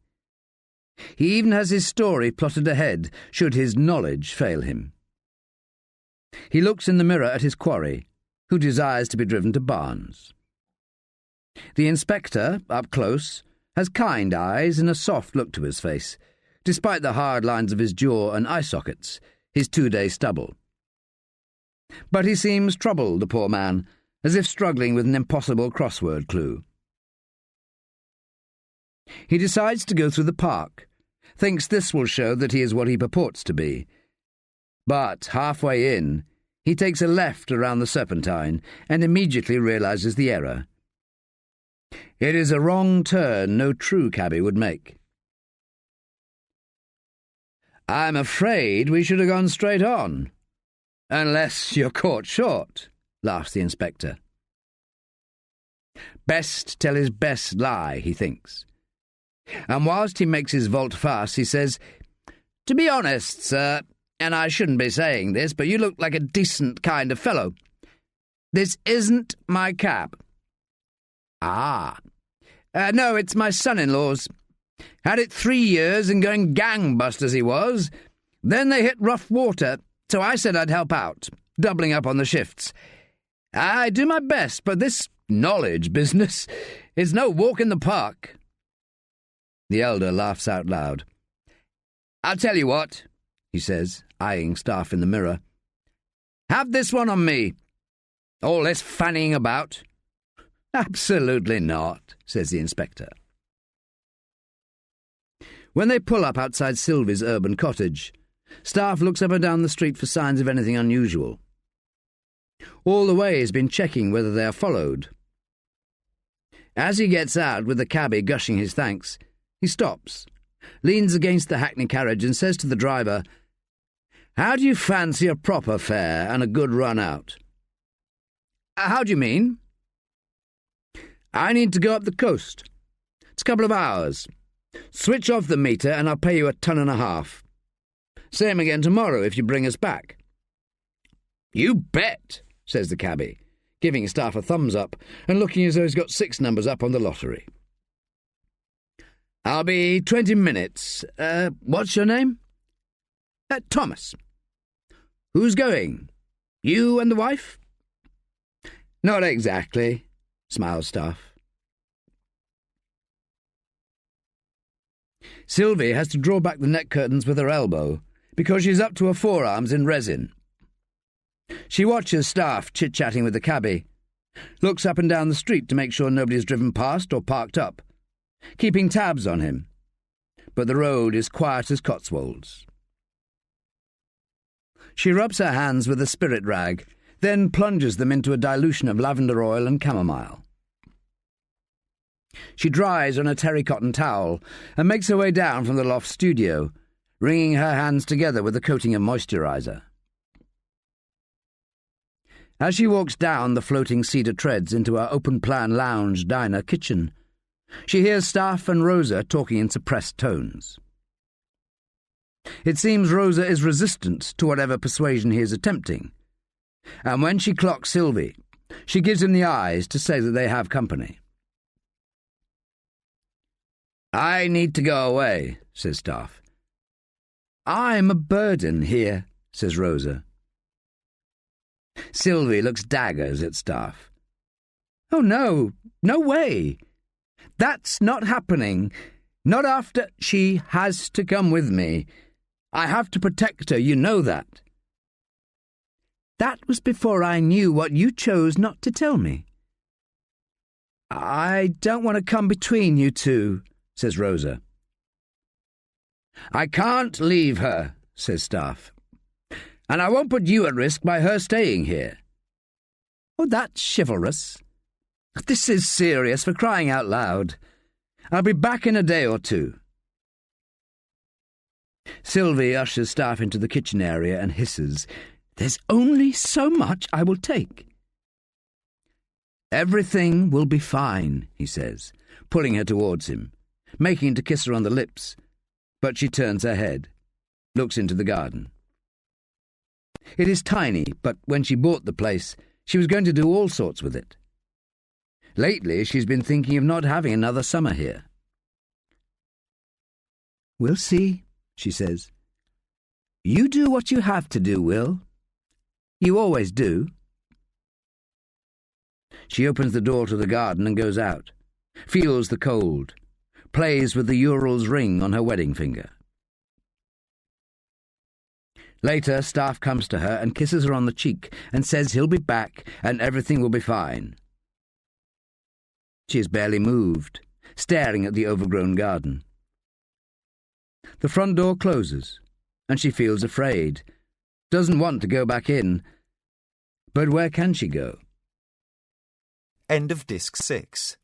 Speaker 1: He even has his story plotted ahead, should his knowledge fail him. He looks in the mirror at his quarry, who desires to be driven to Barnes. The inspector, up close, has kind eyes and a soft look to his face, despite the hard lines of his jaw and eye sockets, his 2-day stubble. But he seems troubled, the poor man, as if struggling with an impossible crossword clue. He decides to go through the park, thinks this will show that he is what he purports to be. But halfway in, he takes a left around the Serpentine and immediately realizes the error. It is a wrong turn no true cabby would make. "I'm afraid we should have gone straight on. Unless you're caught short," laughs the inspector. Best tell his best lie, he thinks. And whilst he makes his volte-face, he says, "To be honest, sir, and I shouldn't be saying this, but you look like a decent kind of fellow. This isn't my cab." "Ah. No, it's my son-in-law's. Had it 3 years and going gangbusters he was. Then they hit rough water, so I said I'd help out, doubling up on the shifts. I do my best, but this knowledge business is no walk in the park." The elder laughs out loud. "I'll tell you what," he says, eyeing Staffe in the mirror. "Have this one on me. All this fannying about." "Absolutely not," says the inspector. When they pull up outside Sylvie's urban cottage, Staffe looks up and down the street for signs of anything unusual. All the way he's been checking whether they are followed. As he gets out with the cabby gushing his thanks, he stops, leans against the hackney carriage and says to the driver, "How do you fancy a proper fare and a good run out?" "How do you mean?" "I need to go up the coast. It's a couple of hours. Switch off the meter and I'll pay you £1.50. Same again tomorrow if you bring us back." "You bet," says the cabby, giving Staffe a thumbs up and looking as though he's got 6 numbers up on the lottery. "I'll be 20 minutes. What's your name?" "Thomas." "Who's going? You and the wife?" "Not exactly," smiles Staffe. Sylvie has to draw back the neck curtains with her elbow because she's up to her forearms in resin. She watches Staffe chit-chatting with the cabby, looks up and down the street to make sure nobody's driven past or parked up, keeping tabs on him, but the road is quiet as Cotswolds. She rubs her hands with a spirit rag, then plunges them into a dilution of lavender oil and chamomile. She dries on a terry cotton towel and makes her way down from the loft studio, wringing her hands together with a coating of moisturiser. As she walks down the floating cedar treads into her open-plan lounge diner kitchen, she hears Staffe and Rosa talking in suppressed tones. It seems Rosa is resistant to whatever persuasion he is attempting, and when she clocks Sylvie, she gives him the eyes to say that they have company. "I need to go away," says Staffe. "I'm a burden here," says Rosa. Sylvie looks daggers at Staffe. "Oh, no way. That's not happening. Not after she has to come with me. I have to protect her, you know that." "That was before I knew what you chose not to tell me." "I don't want to come between you two," says Rosa. "I can't leave her," says Staffe. "And I won't put you at risk by her staying here." "Oh, that's chivalrous. This is serious, for crying out loud. I'll be back in a day or two." Sylvie ushers Staffe into the kitchen area and hisses, "There's only so much I will take." "Everything will be fine," he says, pulling her towards him, making to kiss her on the lips, but she turns her head, looks into the garden. It is tiny, but when she bought the place, she was going to do all sorts with it. Lately, she's been thinking of not having another summer here. "We'll see," she says. "You do what you have to do, Will. You always do." She opens the door to the garden and goes out, feels the cold, plays with the Ural's ring on her wedding finger. Later, Staffe comes to her and kisses her on the cheek and says he'll be back and everything will be fine. She is barely moved, staring at the overgrown garden. The front door closes, and she feels afraid, doesn't want to go back in. But where can she go?
Speaker 3: End of Disc 6.